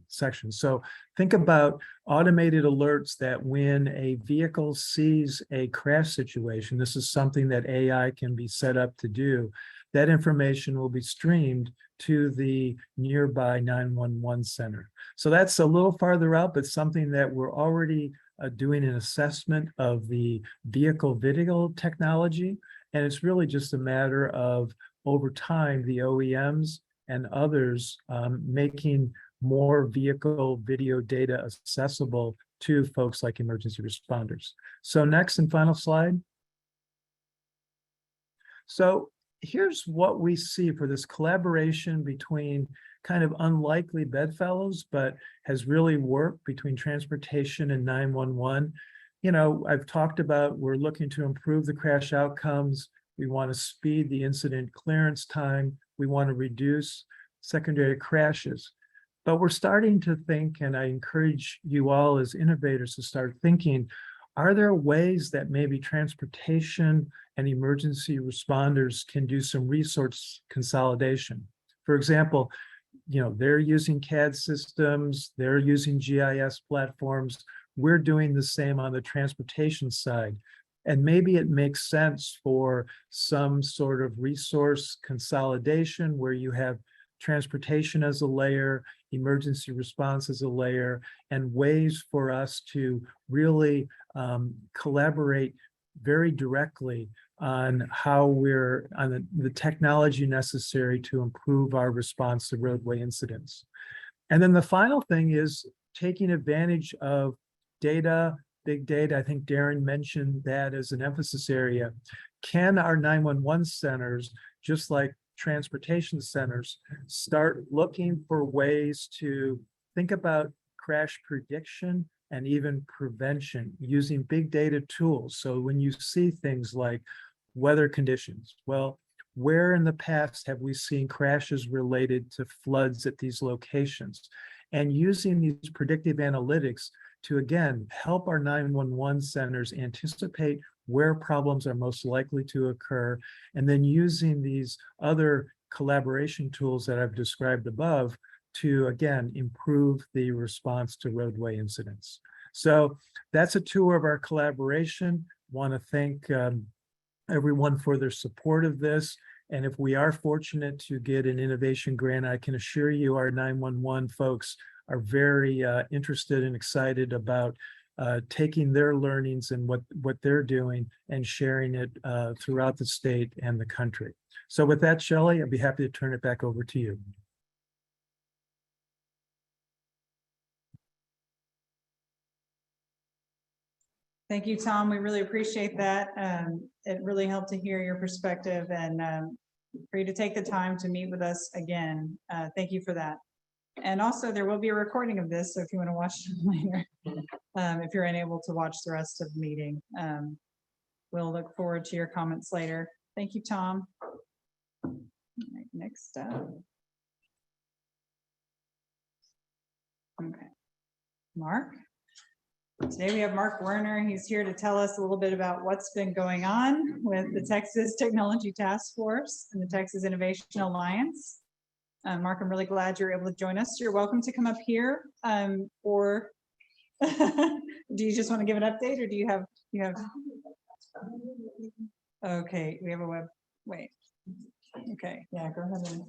[SPEAKER 7] section. So think about automated alerts that when a vehicle sees a crash situation, this is something that AI can be set up to do, that information will be streamed to the nearby 911 center. So that's a little farther out, but something that we're already doing an assessment of the vehicle video technology. And it's really just a matter of, over time, the OEMs and others making more vehicle video data accessible to folks like emergency responders. So next and final slide. So here's what we see for this collaboration between kind of unlikely bedfellows, but has really worked between transportation and 911. You know, I've talked about we're looking to improve the crash outcomes. We want to speed the incident clearance time. We want to reduce secondary crashes. But we're starting to think, and I encourage you all as innovators to start thinking, are there ways that maybe transportation and emergency responders can do some resource consolidation? For example, you know, they're using CAD systems, they're using GIS platforms. We're doing the same on the transportation side. And maybe it makes sense for some sort of resource consolidation where you have transportation as a layer, emergency response as a layer, and ways for us to really collaborate very directly on how we're on the technology necessary to improve our response to roadway incidents. And then the final thing is taking advantage of data, big data. I think Darren mentioned that as an emphasis area. Can our 911 centers, just like transportation centers, start looking for ways to think about crash prediction and even prevention using big data tools? So when you see things like weather conditions, well, where in the past have we seen crashes related to floods at these locations? And using these predictive analytics to, again, help our 911 centers anticipate where problems are most likely to occur, and then using these other collaboration tools that I've described above to, again, improve the response to roadway incidents. So that's a tour of our collaboration. Want to thank everyone for their support of this. And if we are fortunate to get an innovation grant, I can assure you our 911 folks are very interested and excited about taking their learnings and what they're doing and sharing it throughout the state and the country. So with that, Shelley, I'd be happy to turn it back over to you.
[SPEAKER 1] Thank you, Tom. We really appreciate that. It really helped to hear your perspective and for you to take the time to meet with us again. Thank you for that. And also there will be a recording of this, so if you want to watch it later, if you're unable to watch the rest of the meeting, we'll look forward to your comments later. Thank you, Tom. All right, next up. Okay. Mark. Today we have Mark Werner. He's here to tell us a little bit about what's been going on with the Texas Technology Task Force and the Texas Innovation Alliance. Mark, I'm really glad you're able to join us. You're welcome to come up here or do you just want to give an update, or do you have okay, we have a web, wait. Okay, yeah, go ahead and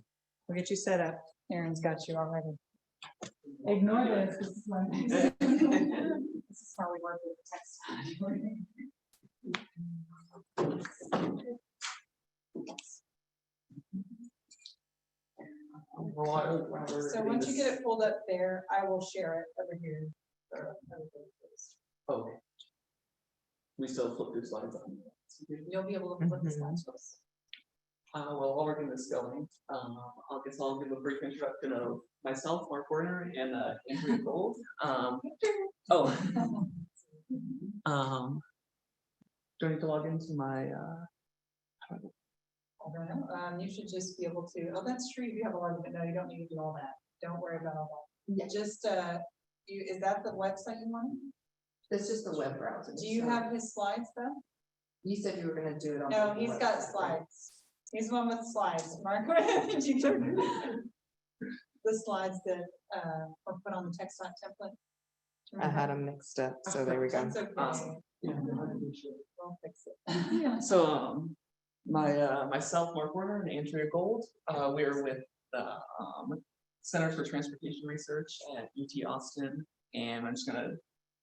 [SPEAKER 1] we'll get you set up. Aaron's got you already. Ignore this. This is when- this is how we work with text. So once you get it pulled up there, I will share it over here.
[SPEAKER 8] Okay. We still flip through slides on.
[SPEAKER 1] You'll be able to flip the slides.
[SPEAKER 8] Well, while we're getting this going, I guess I'll give a brief introduction of myself, Mark Werner, and Andrea Gold. Do I need to log into my?
[SPEAKER 1] I don't know. You should just be able to. Oh, that's true. You have a lot of it. No, you don't need to do all that. Don't worry about all that. Yeah. Just is that the website you want?
[SPEAKER 2] It's just the web browser.
[SPEAKER 1] Do you have his slides though?
[SPEAKER 2] You said you were gonna do it on.
[SPEAKER 1] No,
[SPEAKER 2] the
[SPEAKER 1] he's got
[SPEAKER 2] website.
[SPEAKER 1] slides. He's the one with slides. Mark, did you the slides that were put on the text template?
[SPEAKER 9] I had them mixed up, so there we go.
[SPEAKER 1] That's okay. We'll fix it.
[SPEAKER 8] So myself, Mark Werner, and Andrea Gold, we are with the Center for Transportation Research at UT Austin, and I'm just gonna,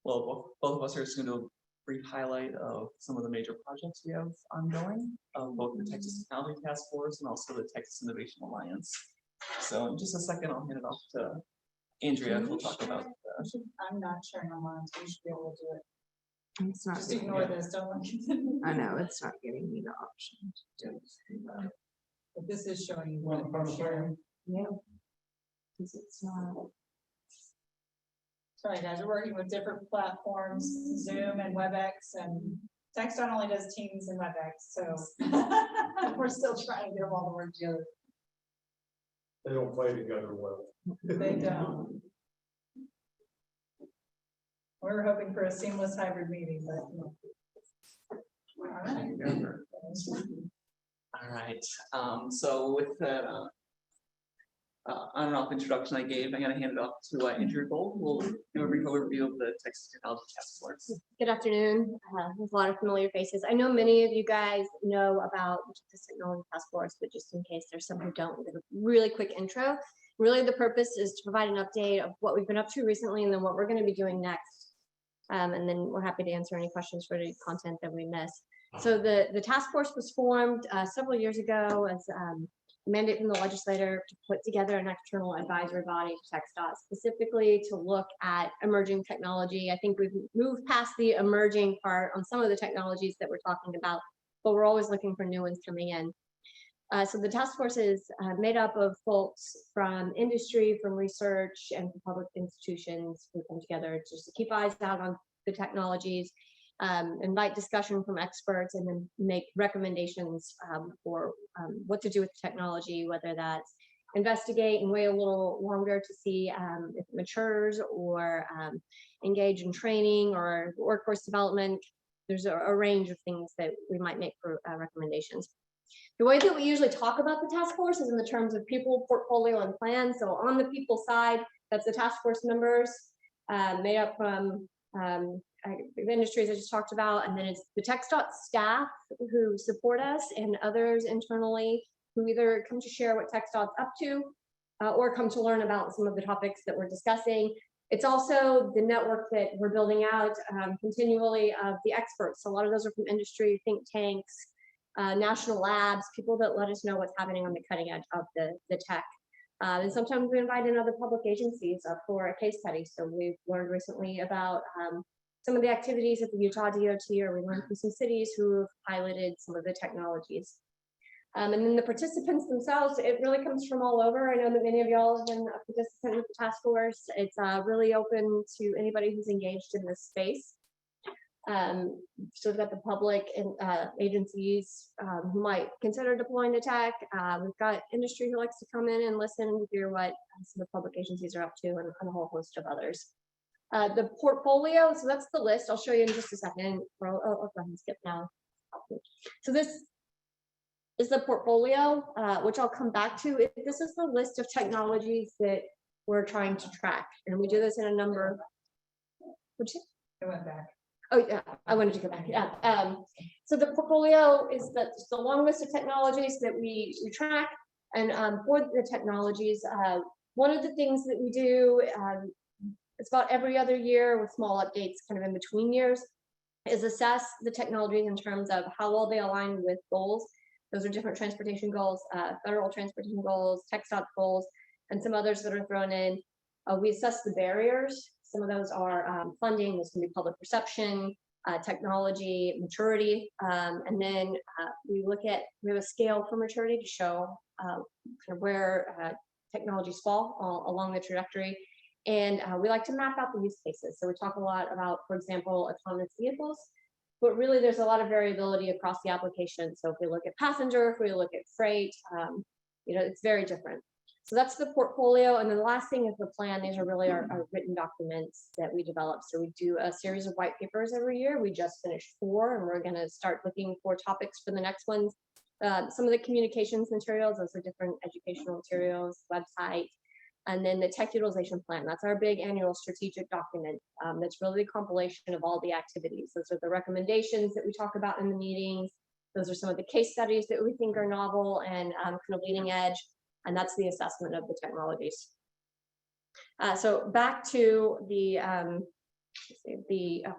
[SPEAKER 8] well, both of us are just gonna do a brief highlight of some of the major projects we have ongoing, both the Texas Technology Task Force and also the Texas Innovation Alliance. So in just a second, I'll hand it off to Andrea, who'll talk about.
[SPEAKER 1] I'm not sharing my mind, so you should be able to do it.
[SPEAKER 9] It's not.
[SPEAKER 1] Just ignore this. Don't look at it.
[SPEAKER 9] I know it's not giving me the option to do it.
[SPEAKER 1] But this is showing you what I'm sharing.
[SPEAKER 9] Yeah. Because it's not.
[SPEAKER 1] Sorry, guys, we're working with different platforms, Zoom and WebEx, and TxSTIC only does Teams and WebEx, so we're still trying to get them all to work together.
[SPEAKER 3] They don't play together well.
[SPEAKER 1] They don't. We were hoping for a seamless hybrid meeting, but. All right.
[SPEAKER 8] All right. So with that on and off introduction I gave, I'm going to hand it off to Andrea Gold, who will give a brief overview of the Texas Technology Task Force.
[SPEAKER 10] Good afternoon. There's a lot of familiar faces. I know many of you guys know about the Texas Technology Task Force, but just in case there's some who don't, we'll give a really quick intro. Really, the purpose is to provide an update of what we've been up to recently and then what we're going to be doing next. And then we're happy to answer any questions for the content that we miss. So the task force was formed several years ago as a mandate from the legislator to put together an external advisory body to TxSTIC, specifically to look at emerging technology. I think we've moved past the emerging part on some of the technologies that we're talking about, but we're always looking for new ones coming in. So the task force is made up of folks from industry, from research, and from public institutions who come together just to keep eyes out on the technologies, invite discussion from experts, and then make recommendations for what to do with the technology, whether that's investigate and wait a little longer to see if it matures, or engage in training or workforce development. There's a range of things that we might make for recommendations. The way that we usually talk about the task force is in the terms of people, portfolio, and plan. So on the people side, that's the task force members made up from the industries I just talked about, and then it's the TxSTIC staff who support us and others internally who either come to share what TxSTIC's up to or come to learn about some of the topics that we're discussing. It's also the network that we're building out continually of the experts. So a lot of those are from industry, think tanks, national labs, people that let us know what's happening on the cutting edge of the tech. And sometimes we invite in other public agencies for a case study. So we've learned recently about some of the activities at the Utah DOT, or we learned from some cities who have piloted some of the technologies. And then the participants themselves, it really comes from all over. I know that many of y'all have been a participant with the task force. It's really open to anybody who's engaged in this space. So we've got the public and agencies who might consider deploying the tech. We've got industry who likes to come in and listen and hear what some of the public agencies are up to, and a whole host of others. The portfolio, so that's the list. I'll show you in just a second. I'll go ahead and skip now. So this is the portfolio, which I'll come back to. This is the list of technologies that we're trying to track, and we do this in a number.
[SPEAKER 2] I went back.
[SPEAKER 10] Oh, yeah, I wanted to go back. Yeah. So the portfolio is the long list of technologies that we track. And for the technologies, one of the things that we do, it's about every other year with small updates kind of in between years, is assess the technologies in terms of how well they align with goals. Those are different transportation goals, federal transportation goals, TxSTIC goals, and some others that are thrown in. We assess the barriers. Some of those are funding, this can be public perception, technology, maturity, and then we have a scale for maturity to show kind of where technologies fall along the trajectory. And we like to map out the use cases. So we talk a lot about, for example, autonomous vehicles, but really there's a lot of variability across the application. So if we look at passenger, if we look at freight, it's very different. So that's the portfolio. And then the last thing is the plan. These are really our written documents that we develop. So we do a series of white papers every year. We just finished 4, and we're going to start looking for topics for the next ones. Some of the communications materials, those are different educational materials, website, and then the tech utilization plan. That's our big annual strategic document. That's really a compilation of all the activities. Those are the recommendations that we talk about in the meetings. Those are some of the case studies that we think are novel and kind of leading edge. And that's the assessment of the technologies. So back to the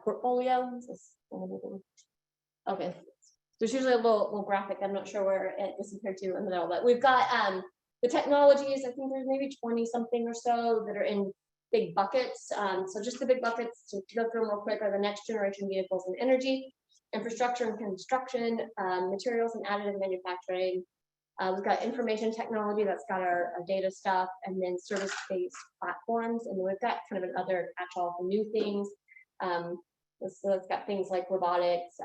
[SPEAKER 10] portfolio. Okay, there's usually a little graphic. I'm not sure where it disappeared to in the middle, but we've got the technologies. I think there's maybe 20 something or so that are in big buckets. So just the big buckets to go through real quick are the next generation vehicles and energy, infrastructure and construction, materials and additive manufacturing. We've got information technology, that's got our data stuff, and then service-based platforms. And then we've got kind of another catch-all for new things. So it's got things like robotics,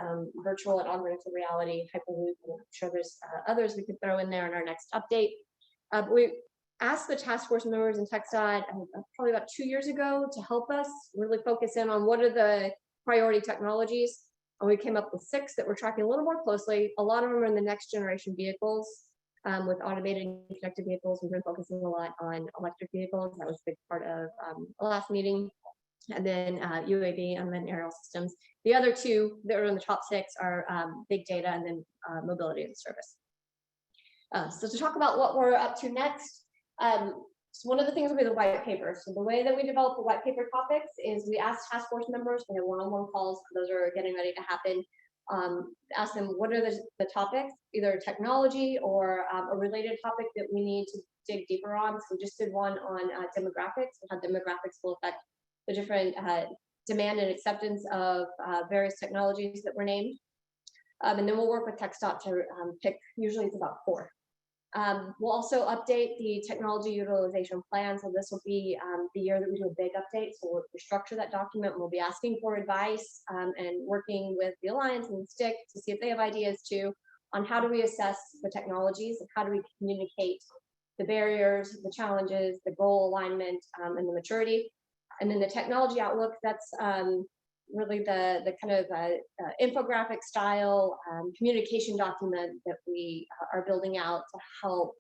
[SPEAKER 10] virtual and augmented reality, Hyperloop, and I'm sure there's others we could throw in there in our next update. But we asked the task force members in TxSTIC probably about 2 years ago to help us really focus in on what are the priority technologies. And we came up with 6 that we're tracking a little more closely. A lot of them are in the next generation vehicles. With automated and connected vehicles, we've been focusing a lot on electric vehicles. That was a big part of the last meeting. And then UAV and then aerial systems. The other 2 that are in the top 6 are big data and then mobility as a service. So to talk about what we're up to next, so one of the things will be the white paper. So the way that we develop the white paper topics is we ask task force members, we have one-on-one calls, those are getting ready to happen. Ask them what are the topics, either technology or a related topic that we need to dig deeper on. So we just did one on demographics, and how demographics will affect the different demand and acceptance of various technologies that were named. And then we'll work with TxSTIC to pick, usually it's about 4. We'll also update the technology utilization plan. So this will be the year that we do a big update. So we'll structure that document. We'll be asking for advice and working with the Alliance and STIC to see if they have ideas too on how do we assess the technologies and how do we communicate the barriers, the challenges, the goal alignment, and the maturity. And then the technology outlook, that's really the kind of infographic style communication document that we are building out to help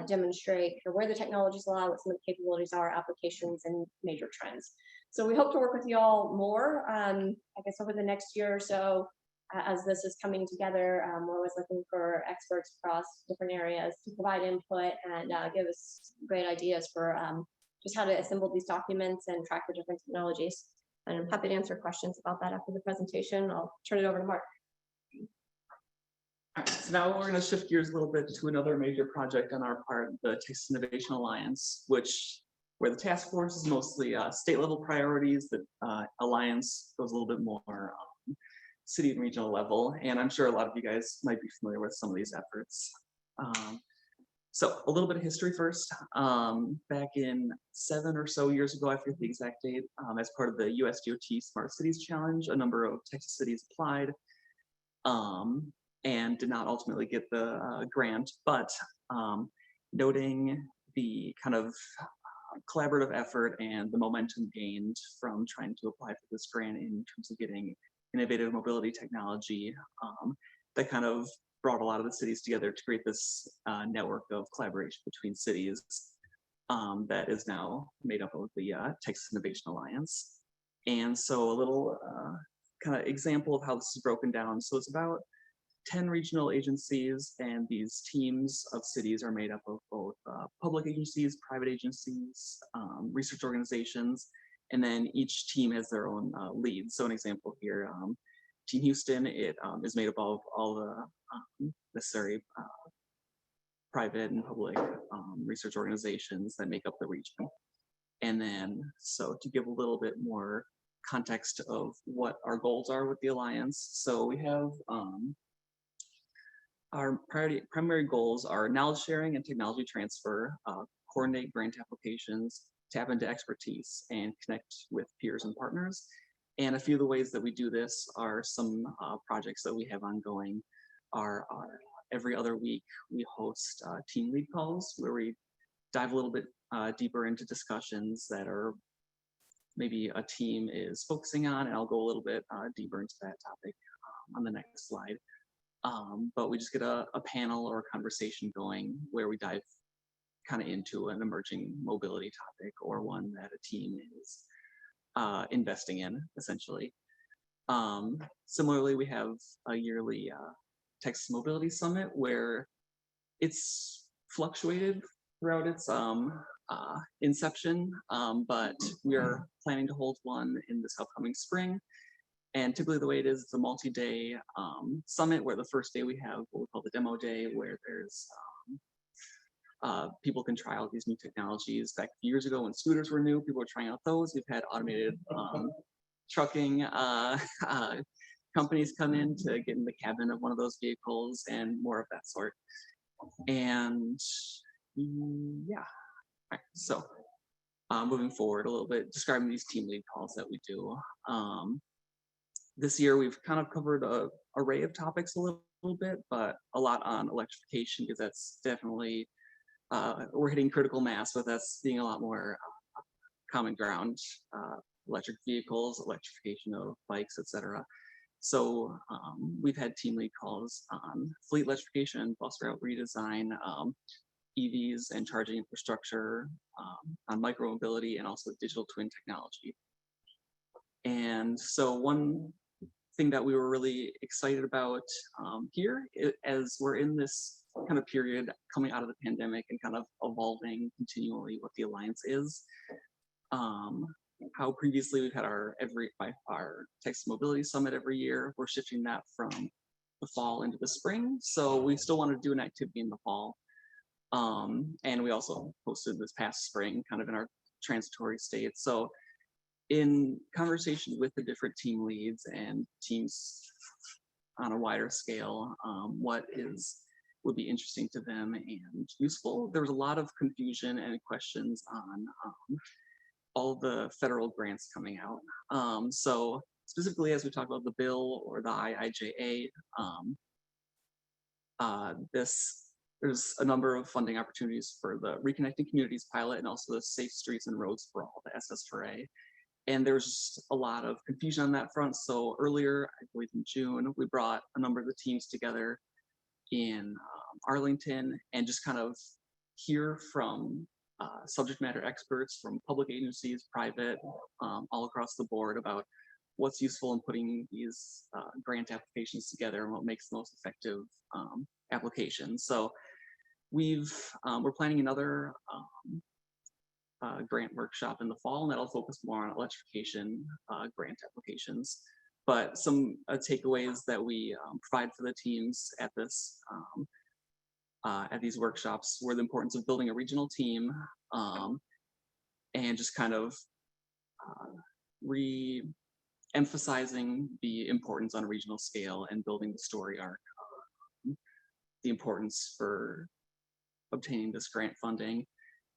[SPEAKER 10] demonstrate where the technologies lie, what some of the capabilities are, applications, and major trends. So we hope to work with you all more, I guess, over the next year or so as this is coming together. We're always looking for experts across different areas to provide input and give us great ideas for just how to assemble these documents and track the different technologies. And I'm happy to answer questions about that after the presentation. I'll turn it over to Mark.
[SPEAKER 8] All right, so now we're going to shift gears a little bit to another major project on our part, the Texas Innovation Alliance, where the task force is mostly state level priorities, the alliance goes a little bit more city and regional level. And I'm sure a lot of you guys might be familiar with some of these efforts. So a little bit of history first. Back in 7 or so years ago, I forget the exact date, as part of the US DOT Smart Cities Challenge, a number of Texas cities applied and did not ultimately get the grant, but noting the kind of collaborative effort and the momentum gained from trying to apply for this grant in terms of getting innovative mobility technology that kind of brought a lot of the cities together to create this network of collaboration between cities that is now made up of the Texas Innovation Alliance. And so a little kind of example of how this is broken down. So it's about 10 regional agencies, and these teams of cities are made up of both public agencies, private agencies, research organizations, and then each team has their own lead. So an example here, Team Houston, it is made up of all the necessary private and public research organizations that make up the region. And then, so to give a little bit more context of what our goals are with the Alliance, so we have our primary goals are knowledge sharing and technology transfer, coordinate grant applications, tap into expertise, and connect with peers and partners. And a few of the ways that we do this are some projects that we have ongoing are every other week we host team lead calls where we dive a little bit deeper into discussions that are maybe a team is focusing on, and I'll go a little bit deeper into that topic on the next slide. But we just get a panel or a conversation going where we dive kind of into an emerging mobility topic or one that a team is investing in, essentially. Similarly, we have a yearly Texas Mobility Summit where it's fluctuated throughout its inception, but we are planning to hold one in this upcoming spring. And typically the way it is, it's a multi-day summit where the first day we have what we call the demo day, where there's people can try out these new technologies. Back a few years ago when scooters were new, people were trying out those. We've had automated trucking companies come in to get in the cabin of one of those vehicles and more of that sort. And yeah, all right, so moving forward a little bit, describing these team lead calls that we do. This year, we've kind of covered an array of topics a little bit, but a lot on electrification, because that's definitely, we're hitting critical mass with us being a lot more common ground, electric vehicles, electrification of bikes, etc. So we've had team lead calls on fleet electrification, bus route redesign, EVs and charging infrastructure, on micromobility, and also digital twin technology. And so one thing that we were really excited about here, as we're in this kind of period coming out of the pandemic and kind of evolving continually what the Alliance is, how previously we've had our Texas Mobility Summit every year. We're shifting that from the fall into the spring. So we still want to do an activity in the fall. And we also hosted this past spring kind of in our transitory state. So in conversation with the different team leads and teams on a wider scale, what would be interesting to them and useful. There was a lot of confusion and questions on all the federal grants coming out. So specifically, as we talk about the bill or the IIJA, there's a number of funding opportunities for the Reconnecting Communities pilot and also the Safe Streets and Roads for All, the SS4A. And there's a lot of confusion on that front. So earlier, I believe in June, we brought a number of the teams together in Arlington and just kind of hear from subject matter experts from public agencies, private, all across the board about what's useful in putting these grant applications together and what makes the most effective applications. So we're planning another grant workshop in the fall, and that'll focus more on electrification grant applications. But some takeaways that we provide for the teams at these workshops were the importance of building a regional team and just kind of re-emphasizing the importance on a regional scale and building the story arc, the importance for obtaining this grant funding,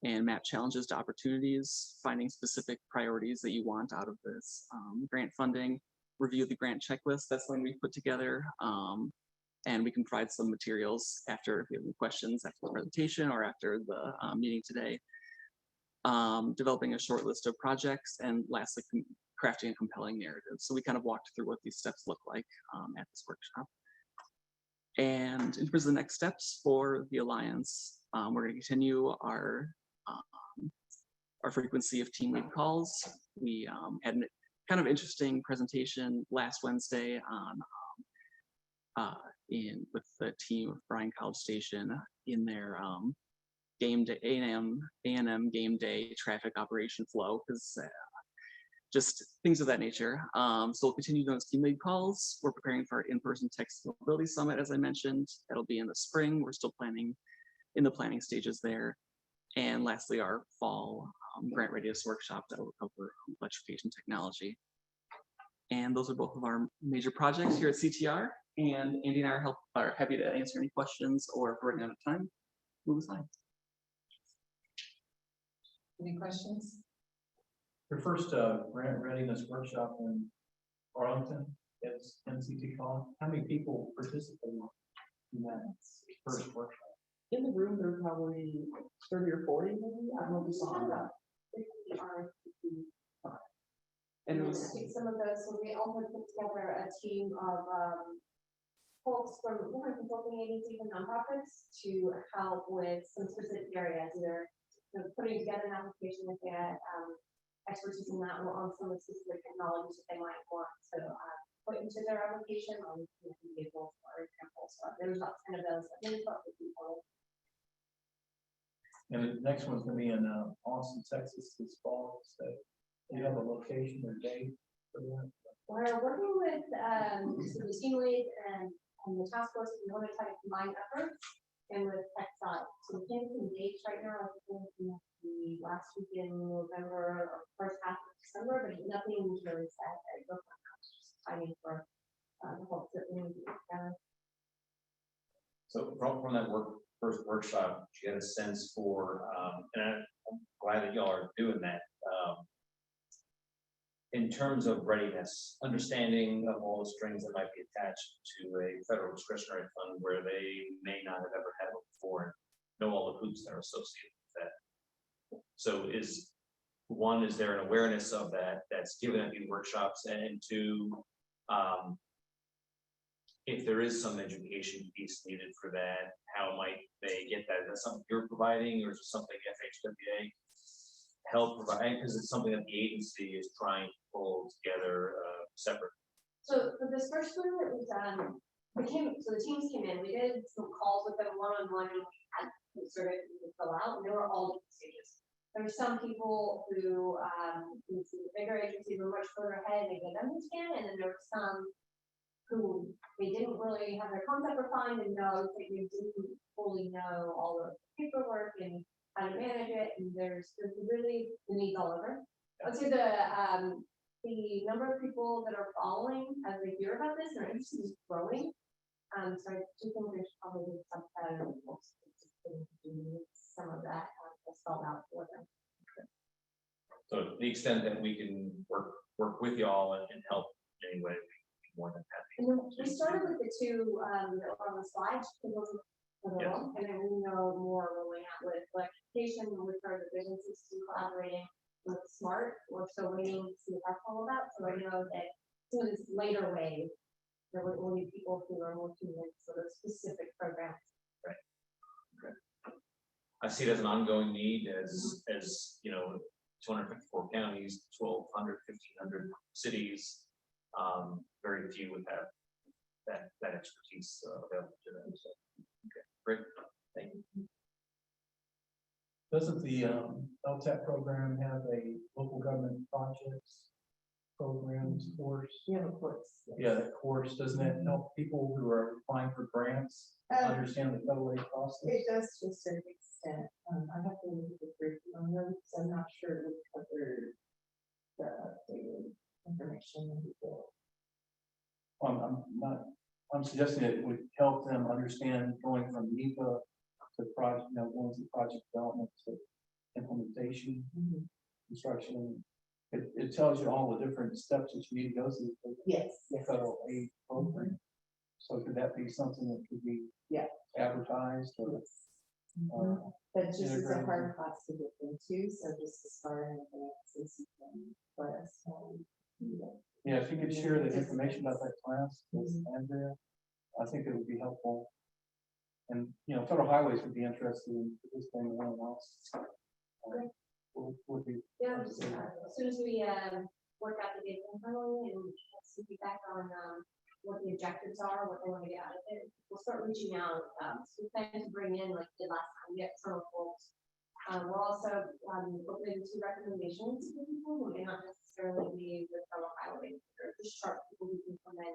[SPEAKER 8] and map challenges to opportunities, finding specific priorities that you want out of this grant funding, review the grant checklist. That's when we put together, and we can provide some materials after if you have any questions after the presentation or after the meeting today. developing a short list of projects, and lastly, crafting a compelling narrative. So we kind of walked through what these steps look like at this workshop. And in terms of the next steps for the Alliance, we're going to continue our frequency of team lead calls. We had a kind of interesting presentation last Wednesday on with the team of Bryan College Station in their game day A&M game day traffic operation flow, because just things of that nature. So we'll continue those team lead calls. We're preparing for our in-person Texas Mobility Summit, as I mentioned. That'll be in the spring. We're still in the planning stages there. And lastly, our fall grant readiness workshop that will cover electrification technology. And those are both of our major projects here at CTR. And Andy and I are happy to answer any questions, or if we're running out of time, move aside.
[SPEAKER 2] Any questions?
[SPEAKER 6] Your first grant readiness workshop in Arlington, it's NCT College. How many people participated in that first workshop?
[SPEAKER 8] In the room, there are probably 30 or 40, maybe. I don't know if you saw that. And it
[SPEAKER 10] I
[SPEAKER 8] was,
[SPEAKER 10] think some of those, so we also put together a team of folks from different consulting agencies and nonprofits to help with some specific areas, either putting together an application if they had expertise in that, or on some of the specific technologies that they might want to put into their application on vehicles, for example. So there's about 10 of those. I think it's about 50 people.
[SPEAKER 6] And the next one's gonna be in Austin, Texas this fall. So do you have a location or date for that?
[SPEAKER 10] We're working with so the team lead and the task force. We want to try to combine efforts, and with TxSTIC. So we can't some dates right now. I think the last week in November or first half of December, but nothing really set. Just timing for the folks that we need to get.
[SPEAKER 11] So from that first workshop, did you get a sense for, and I'm glad that y'all are doing that. In terms of readiness, understanding of all the strings that might be attached to a federal discretionary fund where they may not have ever had it before, and know all the hoops that are associated with that. So is there an awareness of that that's given at these workshops? And two, if there is some education piece needed for that, how might they get that? Is that something you're providing, or is it something FHWA help provide? Because it's something that the agency is trying to pull together separate.
[SPEAKER 10] So for this first one that was so the teams came in, we did some calls with them one-on-one, and we had the survey that we could fill out, and they were all different stages. There were some people who, the bigger agencies were much further ahead, they didn't understand, and then there were some who they didn't really have their concept refined and know they didn't fully know all the paperwork and how to manage it, and there's really the needs all over. I'd say the number of people that are following as they hear about this and are interested is growing. So I do think there's probably some better some of that spelled out for them.
[SPEAKER 11] So to the extent that we can work with y'all and help in any way, we'd be more than happy.
[SPEAKER 10] And then we started with the two that were on the slide, and then we know more rolling out with electrification, and with our vision system collaborating with SMART. We're still waiting to see what that's all about. So I know that some of this later wave, there will be people who are working with sort of specific programs.
[SPEAKER 11] Right. Okay. I see it as an ongoing need, as you know, 254 counties, 1,200, 1,500 cities. Very few would have that expertise available to them. So, okay, great. Thank you.
[SPEAKER 6] Doesn't the LTAP program have a local government projects programs course?
[SPEAKER 9] Yeah, of course.
[SPEAKER 6] Yeah, that course, doesn't that help people who are applying for grants understand the federal aid process?
[SPEAKER 9] It does to a certain extent. I have to look at the curriculum on those, so I'm not sure it would cover the updated information.
[SPEAKER 6] I'm suggesting it would help them understand going from NEPA to project, going to project development to implementation, construction. It tells you all the different steps that you need to go through for
[SPEAKER 9] Yes.
[SPEAKER 6] the federal aid program. So could that be something that could be advertised or
[SPEAKER 9] But just as a
[SPEAKER 6] integrated.
[SPEAKER 9] hard class to get into, so just as far in advance as you can let us know.
[SPEAKER 6] Yeah, if you could share the information about that class with Andrea, I think it would be helpful. And, Federal Highways would be interested in this thing and anyone else. Would be.
[SPEAKER 10] Yeah, as soon as we work out the data internally and see feedback on what the objectives are, what they want to get out of it, we'll start reaching out. So we plan to bring in, like we did last time, get some folks. We're also open to recommendations for people who may not necessarily be with Federal Highway, or just sharp people who can come in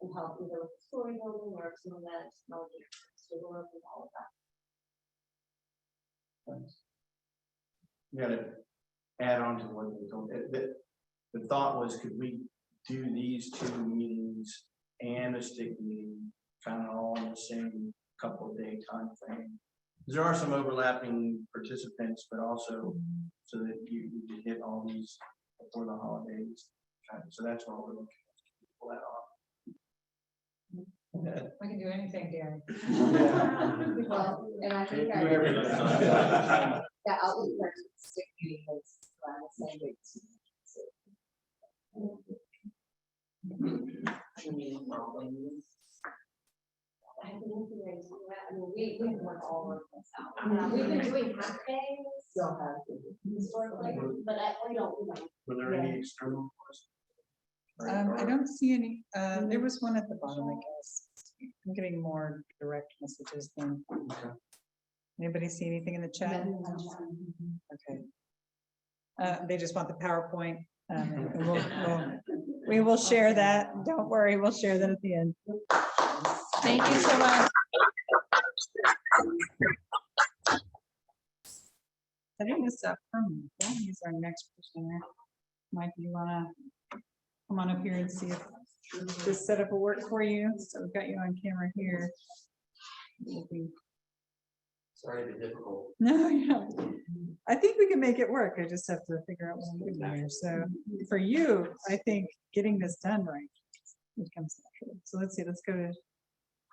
[SPEAKER 10] and help either with the story building or some of that technology. So we'll work with all of that.
[SPEAKER 12] We gotta add on to what they told, the thought was, could we do these 2 meetings and a stick meeting kind of all in the same couple of day time frame? There are some overlapping participants, but also so that you can hit all these before the holidays. So that's what we're looking to pull that off.
[SPEAKER 2] We can do anything, Darren.
[SPEAKER 9] Well, and I think
[SPEAKER 12] Do everything.
[SPEAKER 9] that outlook stick meeting was around the same week.
[SPEAKER 10] I think we work all of this out. We've been doing half days
[SPEAKER 9] Still have.
[SPEAKER 10] historically, but I don't,
[SPEAKER 12] Were there any external questions?
[SPEAKER 1] I don't see any, there was one at the bottom, I guess. I'm getting more direct messages than. Anybody see anything in the chat? Okay. They just want the PowerPoint. And we will share that. Don't worry, we'll share that at the end. Thank you so much. Setting this up for me. He's our next presenter. Mike, you wanna come on up here and see if this setup will work for you? So we've got you on camera here.
[SPEAKER 12] Sorry to be difficult.
[SPEAKER 1] No, yeah. I think we can make it work. I just have to figure out what I'm doing here. So for you, I think getting this done right becomes natural. So let's see, let's go to,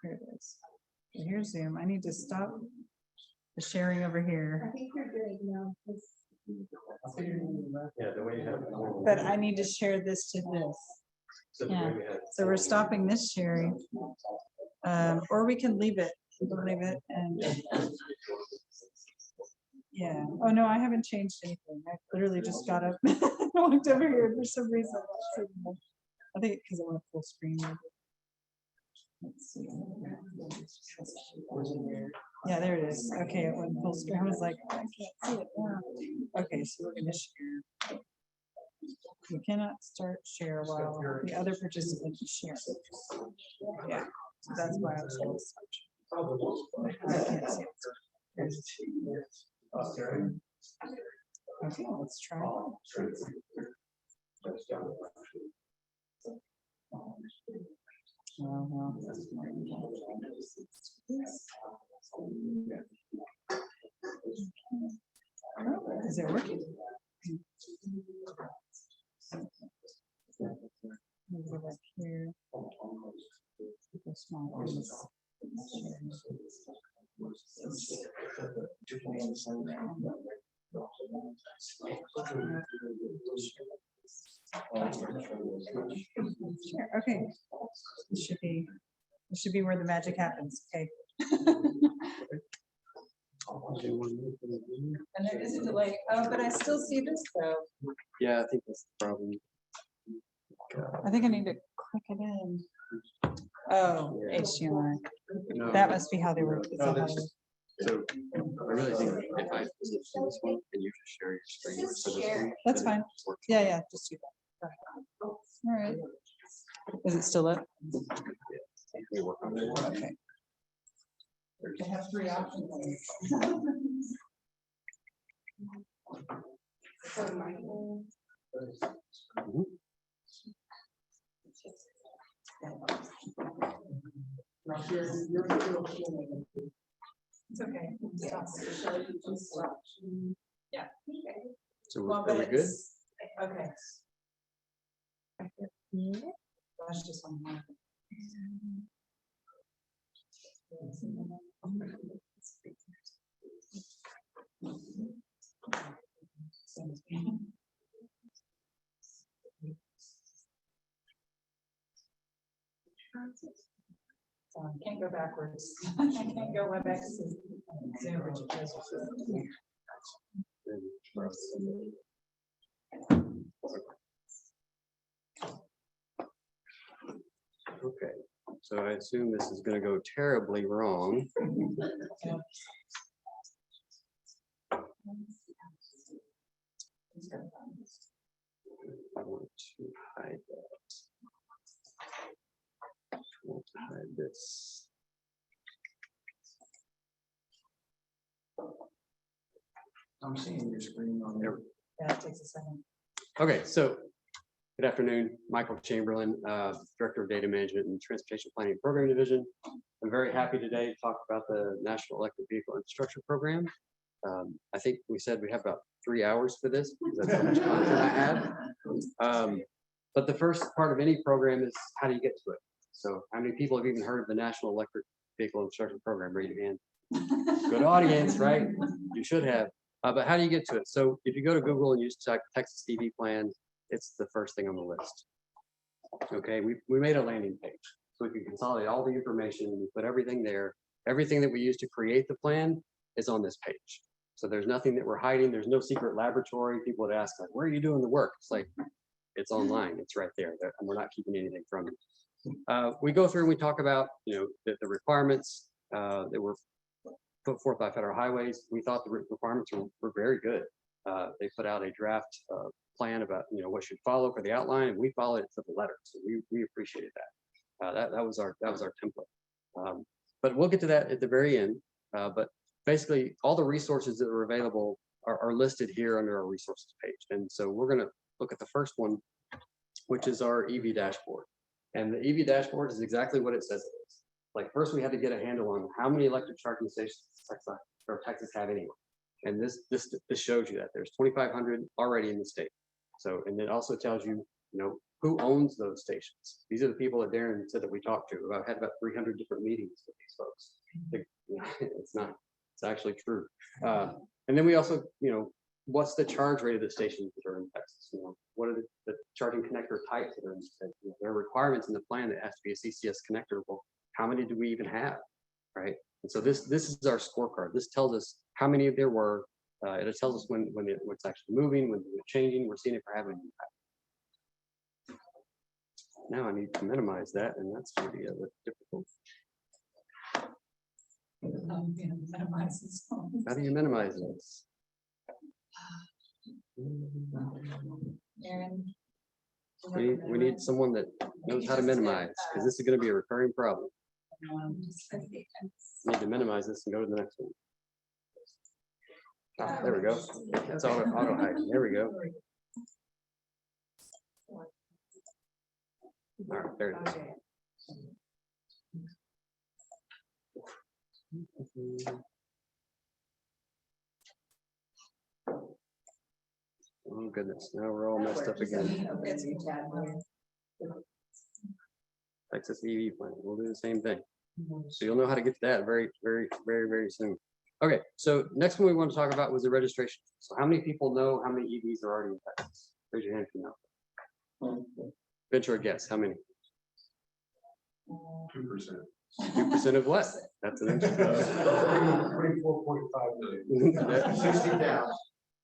[SPEAKER 1] here it is. So here's Zoom. I need to stop the sharing over here.
[SPEAKER 9] I think you're good now.
[SPEAKER 12] Yeah, the way you have.
[SPEAKER 1] But I need to share this to this. Yeah. So we're stopping this sharing. Or we can leave it. We can leave it and. Yeah. Oh, no, I haven't changed anything. I literally just got up and walked over here for some reason. I think because I want a full screen. Let's see. Yeah, there it is. Okay, it went full screen. I was like, I can't see it now. Okay, so we're gonna share. You cannot start share while the other participant is sharing. Yeah, so that's why I was going to start. I can't see it. Okay, let's try. Oh, well. Oh, is it working? Go back here. Go small. Sure, okay. It should be where the magic happens, okay. And there is a delay, but I still see this though.
[SPEAKER 12] Yeah, I think that's the problem.
[SPEAKER 1] I think I need to click it in. Oh, HDMI.
[SPEAKER 12] No.
[SPEAKER 1] That must be how they work. Is
[SPEAKER 12] No,
[SPEAKER 1] that how
[SPEAKER 12] that's
[SPEAKER 1] they-
[SPEAKER 12] just- So I really think if I switch to this one and you just share your screen.
[SPEAKER 10] Just
[SPEAKER 12] for this
[SPEAKER 10] share.
[SPEAKER 12] one,
[SPEAKER 1] That's
[SPEAKER 12] then it
[SPEAKER 1] fine.
[SPEAKER 12] works.
[SPEAKER 1] Yeah, yeah, just do that. All right. Is it still up?
[SPEAKER 12] Can we work on that?
[SPEAKER 1] Okay. They have 3 options. It's okay. Yeah.
[SPEAKER 12] So
[SPEAKER 1] Well,
[SPEAKER 12] are
[SPEAKER 1] but
[SPEAKER 12] we good?
[SPEAKER 1] it's- Okay. That's just one more.
[SPEAKER 9] Can't go backwards. I can't go back to Zoom.
[SPEAKER 13] Okay, so I assume this is going to go terribly wrong. I want to hide that. I want to hide this.
[SPEAKER 12] I'm seeing your screen on there.
[SPEAKER 9] That takes a second.
[SPEAKER 13] Okay, so good afternoon, Michael Chamberlain, Director of Data Management and Transportation Planning Program Division. I'm very happy today to talk about the National Electric Vehicle Infrastructure Program. I think we said we have about 3 hours for this because that's how much content I have. But the first part of any program is how do you get to it? So how many people have even heard of the National Electric Vehicle Infrastructure Program? Raise your hand. Good audience, right? You should have. But how do you get to it? So if you go to Google and use Texas EV plan, it's the first thing on the list. Okay, we made a landing page so we can consolidate all the information. We put everything there. Everything that we use to create the plan is on this page. So there's nothing that we're hiding. There's no secret laboratory. People would ask, like, where are you doing the work? It's like, it's online. It's right there. And we're not keeping anything from you. We go through and we talk about, the requirements that were put forth by Federal Highways. We thought the requirements were very good. They put out a draft plan about, what should follow for the outline, and we followed it to the letter. So we appreciated that. That was our template. But we'll get to that at the very end. But basically, all the resources that are available are listed here under our resources page. And so we're going to look at the first one, which is our EV dashboard. And the EV dashboard is exactly what it says it is. Like, first we had to get a handle on how many electric charging stations Texas have anyway. And this shows you that there's 2,500 already in the state. So, and it also tells you, who owns those stations. These are the people that Darren said that we talked to. Had about 300 different meetings with these folks. It's actually true. And then we also, what's the charge rate of the stations that are in Texas? What are the charging connector types that are in the state? There are requirements in the plan that has to be a CCS connector. Well, how many do we even have, right? And so this is our scorecard. This tells us how many there were. It tells us when it's actually moving, when it's changing. We're seeing if we're having an impact. Now I need to minimize that, and that's going to be a bit difficult. How do you minimize this? We need someone that knows how to minimize, because this is going to be a recurring problem. Need to minimize this and go to the next one. Oh, there we go. It's auto hide. There we go. All right, there it is. Oh goodness, now we're all messed up again. Texas EV plan, we'll do the same thing. So you'll know how to get to that very, very, very, very soon. Okay, so next one we want to talk about was the registration. So how many people know how many EVs are already in Texas? Raise your hand if you know. Venture a guess, how many?
[SPEAKER 3] 2%.
[SPEAKER 13] 2% of what? That's an interesting.
[SPEAKER 12] 24.5 million. 60,000.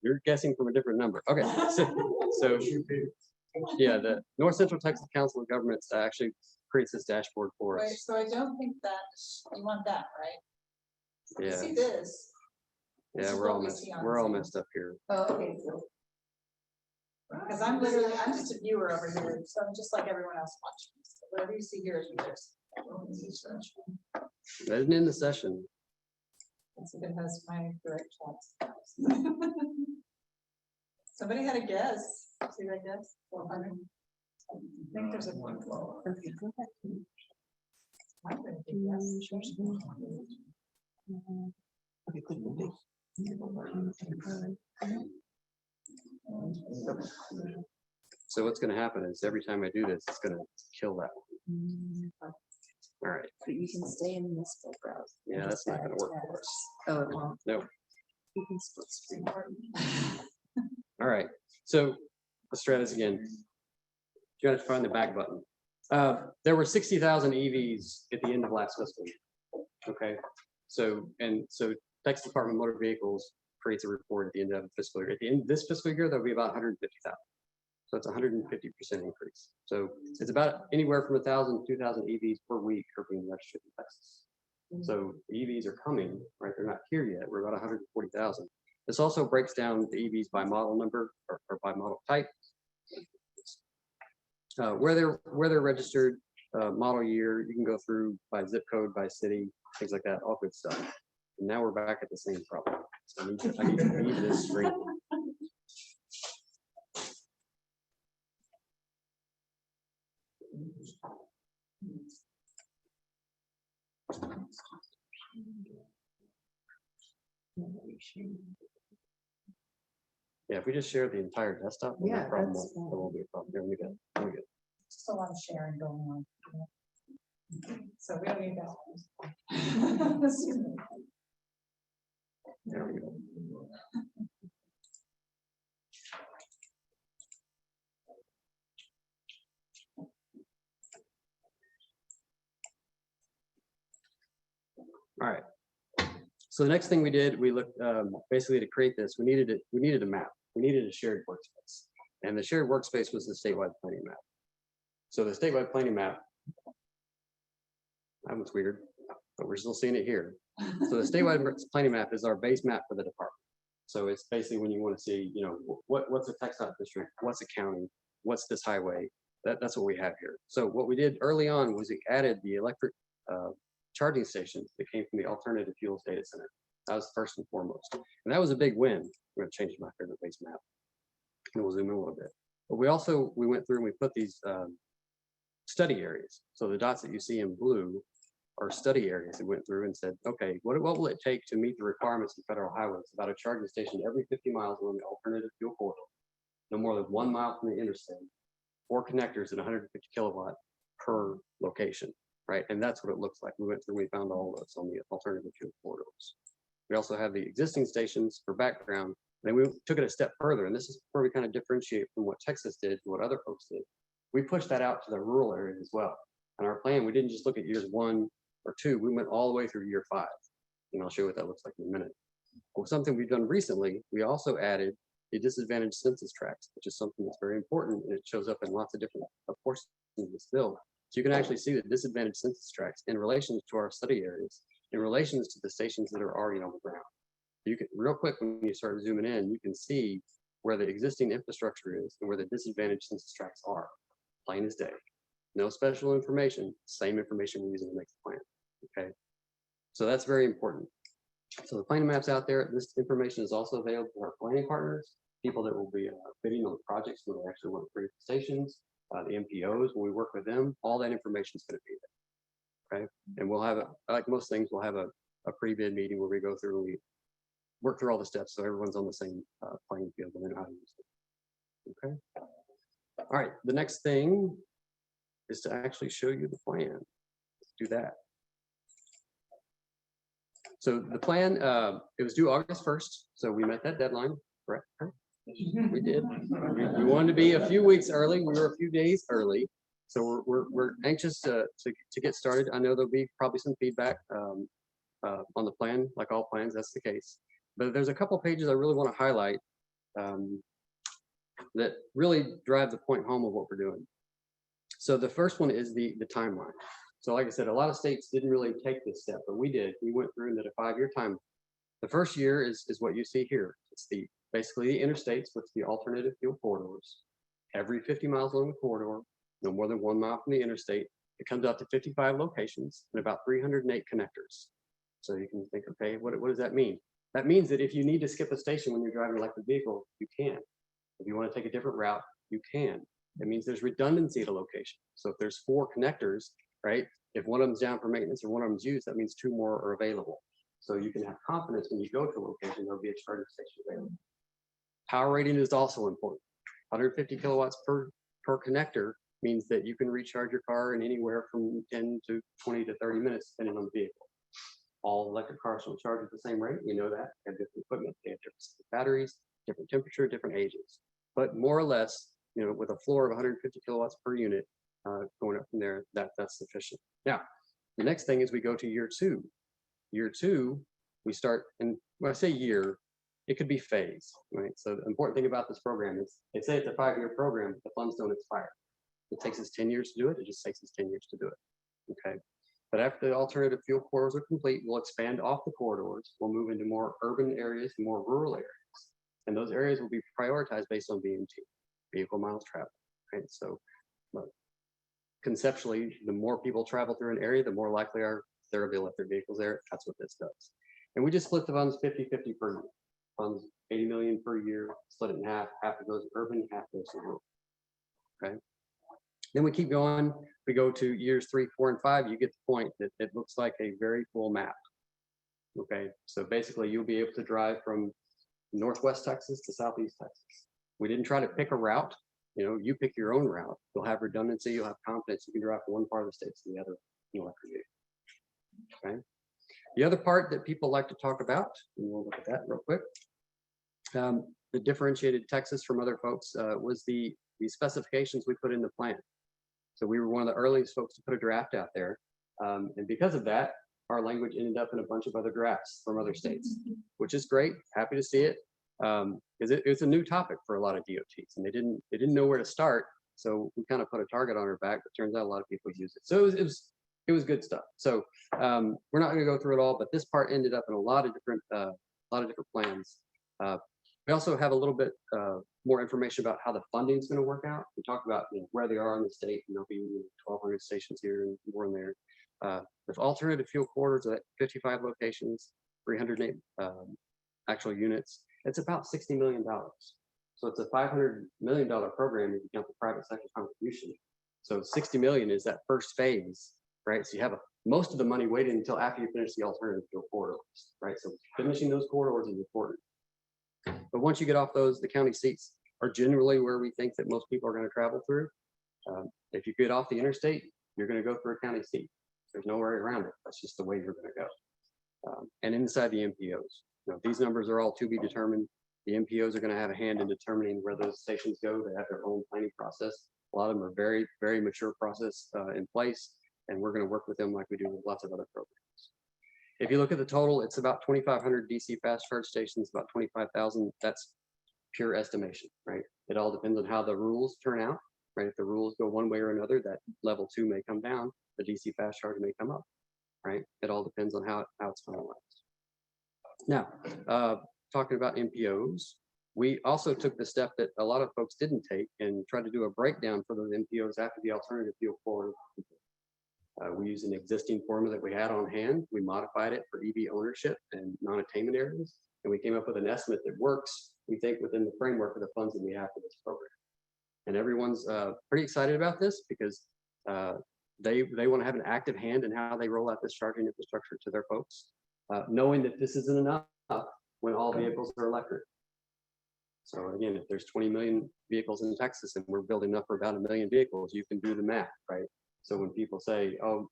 [SPEAKER 13] You're guessing from a different number. Okay, so yeah, the North Central Texas Council of Governments actually creates this dashboard for
[SPEAKER 9] Right,
[SPEAKER 13] us.
[SPEAKER 9] so I don't think that, you want that, right? You
[SPEAKER 13] Yeah,
[SPEAKER 9] see this. This
[SPEAKER 13] yeah,
[SPEAKER 9] is
[SPEAKER 13] we're
[SPEAKER 9] what
[SPEAKER 13] all
[SPEAKER 9] we
[SPEAKER 13] messed.
[SPEAKER 9] see on
[SPEAKER 13] We're all
[SPEAKER 9] Zoom.
[SPEAKER 13] messed up here.
[SPEAKER 9] Oh, okay, so. Because I'm just a viewer over here, so I'm just like everyone else watching. So whatever you see here is yours.
[SPEAKER 13] That isn't in the session.
[SPEAKER 9] It's even has my direct chats. Somebody had a guess. See that guess? 400. I think there's a one. Okay, go ahead. I'm gonna do yes. Okay, good.
[SPEAKER 13] So what's going to happen is every time I do this, it's going to kill that one. All right.
[SPEAKER 9] But you can stay in this full browser.
[SPEAKER 13] Yeah, that's not going to work for us.
[SPEAKER 9] Oh, it won't.
[SPEAKER 13] No.
[SPEAKER 9] You can split screen.
[SPEAKER 13] All right, so let's try this again. You gotta find the back button. There were 60,000 EVs at the end of last fiscal year. Okay, so Texas Department of Motor Vehicles creates a report at the end of the fiscal year. At the end of this fiscal year, there'll be about 150,000. So it's 150% increase. So it's about anywhere from 1,000 to 2,000 EVs per week are being registered in Texas. So the EVs are coming, right? They're not here yet. We're about 140,000. This also breaks down the EVs by model number or by model type. Where they're registered, model year, you can go through by zip code, by city, things like that, all good stuff. And now we're back at the same problem. So I need to leave this screen. Yeah, if we just share the entire desktop, no
[SPEAKER 9] Yeah,
[SPEAKER 13] problem.
[SPEAKER 9] that's
[SPEAKER 13] There won't be a problem. Here we go. Here we go.
[SPEAKER 9] Just a lot of sharing going on. So we don't need that one.
[SPEAKER 13] There we go. All right. So the next thing we did, we looked basically to create this. We needed a map. We needed a shared workspace, and the shared workspace was the statewide planning map. So the statewide planning map, that was weird, but we're still seeing it here. So the statewide planning map is our base map for the department. So it's basically when you want to see, you know, what's a TxSTIC district, what's a county, what's this highway. That's what we have here. So what we did early on was we added the electric charging stations that came from the alternative fuels data center. That was first and foremost. And that was a big win. I'm going to change my favorite base map. And we'll zoom in a little bit. But we went through and we put these study areas. So the dots that you see in blue are study areas that went through and said, okay, what will it take to meet the requirements of federal highways about a charging station every 50 miles along the alternative fuel corridor, no more than 1 mile from the interstate, 4 connectors at 150 kilowatt per location. Right, and that's what it looks like. We went through, we found all those on the alternative fuel corridors. We also have the existing stations for background. Then we took it a step further, and this is where we kind of differentiate from what Texas did to what other folks did. We pushed that out to the rural areas as well. And our plan, we didn't just look at years 1 or 2, we went all the way through year 5. And I'll show you what that looks like in a minute. Well, something we've done recently, we also added the disadvantaged census tracts, which is something that's very important, and it shows up in lots of different portions of this bill. So you can actually see the disadvantaged census tracts in relation to our study areas, in relation to the stations that are already on the ground. You can, real quick, when you start zooming in, you can see where the existing infrastructure is and where the disadvantaged census tracts are, plain as day. No special information, same information we're using to make the plan, okay? So that's very important. So the planning map's out there. This information is also available to our planning partners, people that will be bidding on the projects when they actually want to create the stations. The MPOs, when we work with them, all that information is going to be there. Okay. And we'll have like most things, we'll have a pre-bid meeting where we go through and we work through all the steps so everyone's on the same playing field and they know how to use it. Okay. All right. The next thing is to actually show you the plan. Let's do that. So the plan, it was due August 1st. So we met that deadline, correct? We did. We wanted to be a few weeks early. We were a few days early. So we're anxious to get started. I know there'll be probably some feedback on the plan, like all plans, that's the case. But there's a couple pages I really want to highlight that really drive the point home of what we're doing. So the first one is the timeline. So like I said, a lot of states didn't really take this step, but we did. We went through and did a 5-year timeline. The first year is what you see here. It's basically the interstates, which the alternative fuel corridors. Every 50 miles along the corridor, no more than 1 mile from the interstate, it comes out to 55 locations and about 308 connectors. So you can think, okay, what does that mean? That means that if you need to skip a station when you're driving an electric vehicle, you can. If you want to take a different route, you can. It means there's redundancy at a location. So if there's 4 connectors, right? If one of them's down for maintenance or one of them's used, that means 2 more are available. So you can have confidence when you go to a location, there'll be a charging station available. Power rating is also important. 150 kilowatts per connector means that you can recharge your car in anywhere from 10 to 20 to 30 minutes, depending on the vehicle. All electric cars don't charge at the same rate. We know that. They have different equipment, they have different batteries, different temperature, different ages. But more or less, you know, with a floor of 150 kilowatts per unit, going up from there, that's sufficient. Now, the next thing is we go to year 2. Year 2, we start, and when I say year, it could be phase, right? So the important thing about this program is they say it's a 5-year program, but the funds don't expire. It takes us 10 years to do it. It just takes us 10 years to do it. Okay. But after the alternative fuel corridors are complete, we'll expand off the corridors. We'll move into more urban areas, more rural areas. And those areas will be prioritized based on VMT, vehicle miles traveled. Right. So conceptually, the more people travel through an area, the more likely there will be electric vehicles there. That's what this does. And we just split the funds 50-50 per year. Funds 80 million per year, split it in half. Half of goes urban, half goes to rural. Okay. Then we keep going. We go to years 3, 4, and 5. You get the point that it looks like a very full map. Okay. So basically, you'll be able to drive from Northwest Texas to Southeast Texas. We didn't try to pick a route. You know, you pick your own route. You'll have redundancy. You'll have confidence. You can drive from one part of the state to the other in electric vehicle. Okay. The other part that people like to talk about, and we'll look at that real quick. The differentiated Texas from other folks was the specifications we put in the plan. So we were one of the earliest folks to put a draft out there. And because of that, our language ended up in a bunch of other drafts from other states, which is great. Happy to see it. Because it's a new topic for a lot of DOTs, and they didn't know where to start. So we kind of put a target on our back, but turns out a lot of people use it. So it was good stuff. So we're not going to go through it all, but this part ended up in a lot of different plans. We also have a little bit more information about how the funding is going to work out. We talked about where they are in the state, and there'll be 1,200 stations here and more in there. With alternative fuel corridors at 55 locations, 308 actual units, it's about $60 million. So it's a $500 million program if you count the private sector contribution. So 60 million is that first phase, right? So you have most of the money waited until after you finish the alternative fuel corridors, right? So finishing those corridors is important. But once you get off those, the county seats are generally where we think that most people are going to travel through. If you get off the interstate, you're going to go through a county seat. There's no way around it. That's just the way you're going to go. And inside the MPOs, these numbers are all to be determined. The MPOs are going to have a hand in determining where those stations go. They have their own planning process. A lot of them are very, very mature process in place, and we're going to work with them like we do with lots of other programs. If you look at the total, it's about 2,500 DC fast charge stations, about 25,000. That's pure estimation, right? It all depends on how the rules turn out, right? If the rules go one way or another, that level 2 may come down, the DC fast charge may come up, right? It all depends on how it's finalized. Now, talking about MPOs, we also took the step that a lot of folks didn't take and tried to do a breakdown for those MPOs after the alternative fuel corridor. We used an existing formula that we had on hand. We modified it for EV ownership and non-attainment areas, and we came up with an estimate that works, we think, within the framework of the funds that we have for this program. And everyone's pretty excited about this because they want to have an active hand in how they roll out this charging infrastructure to their folks, knowing that this isn't enough when all vehicles are electric. So again, if there's 20 million vehicles in Texas and we're building up for about 1 million vehicles, you can do the math, right? So when people say, oh,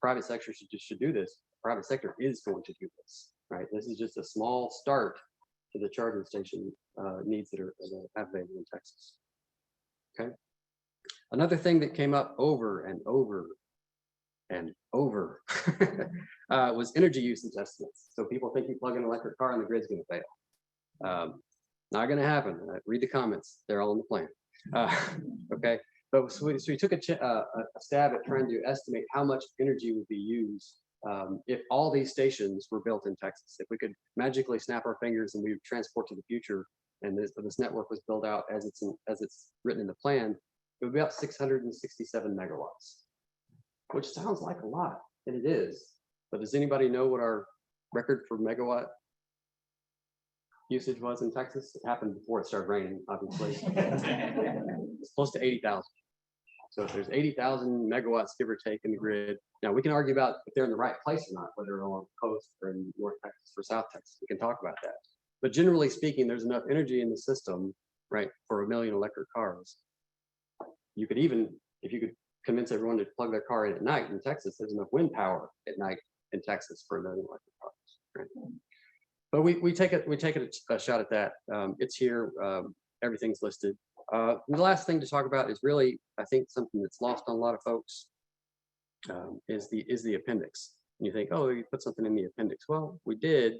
[SPEAKER 13] private sector should do this, private sector is going to do this, right? This is just a small start to the charging station needs that are available in Texas. Okay. Another thing that came up over and over and over was energy usage estimates. So people think you plug in an electric car and the grid's going to fail. Not going to happen. Read the comments. They're all in the plan. Okay. But so we took a stab at trying to estimate how much energy would be used if all these stations were built in Texas. If we could magically snap our fingers and we would transport to the future, and this network was built out as it's written in the plan, it would be about 667 megawatts, which sounds like a lot, and it is. But does anybody know what our record for megawatt usage was in Texas? It happened before it started raining, obviously. It's close to 80,000. So if there's 80,000 megawatts, give or take, in the grid, now we can argue about if they're in the right place or not, whether they're along the coast or in North Texas or South Texas. We can talk about that. But generally speaking, there's enough energy in the system, right, for 1 million electric cars. You could even, if you could convince everyone to plug their car in at night in Texas, there's enough wind power at night in Texas for 1 million electric cars, right? But we take a shot at that. It's here. Everything's listed. The last thing to talk about is really, I think, something that's lost on a lot of folks, is the appendix. And you think, oh, you put something in the appendix. Well, we did,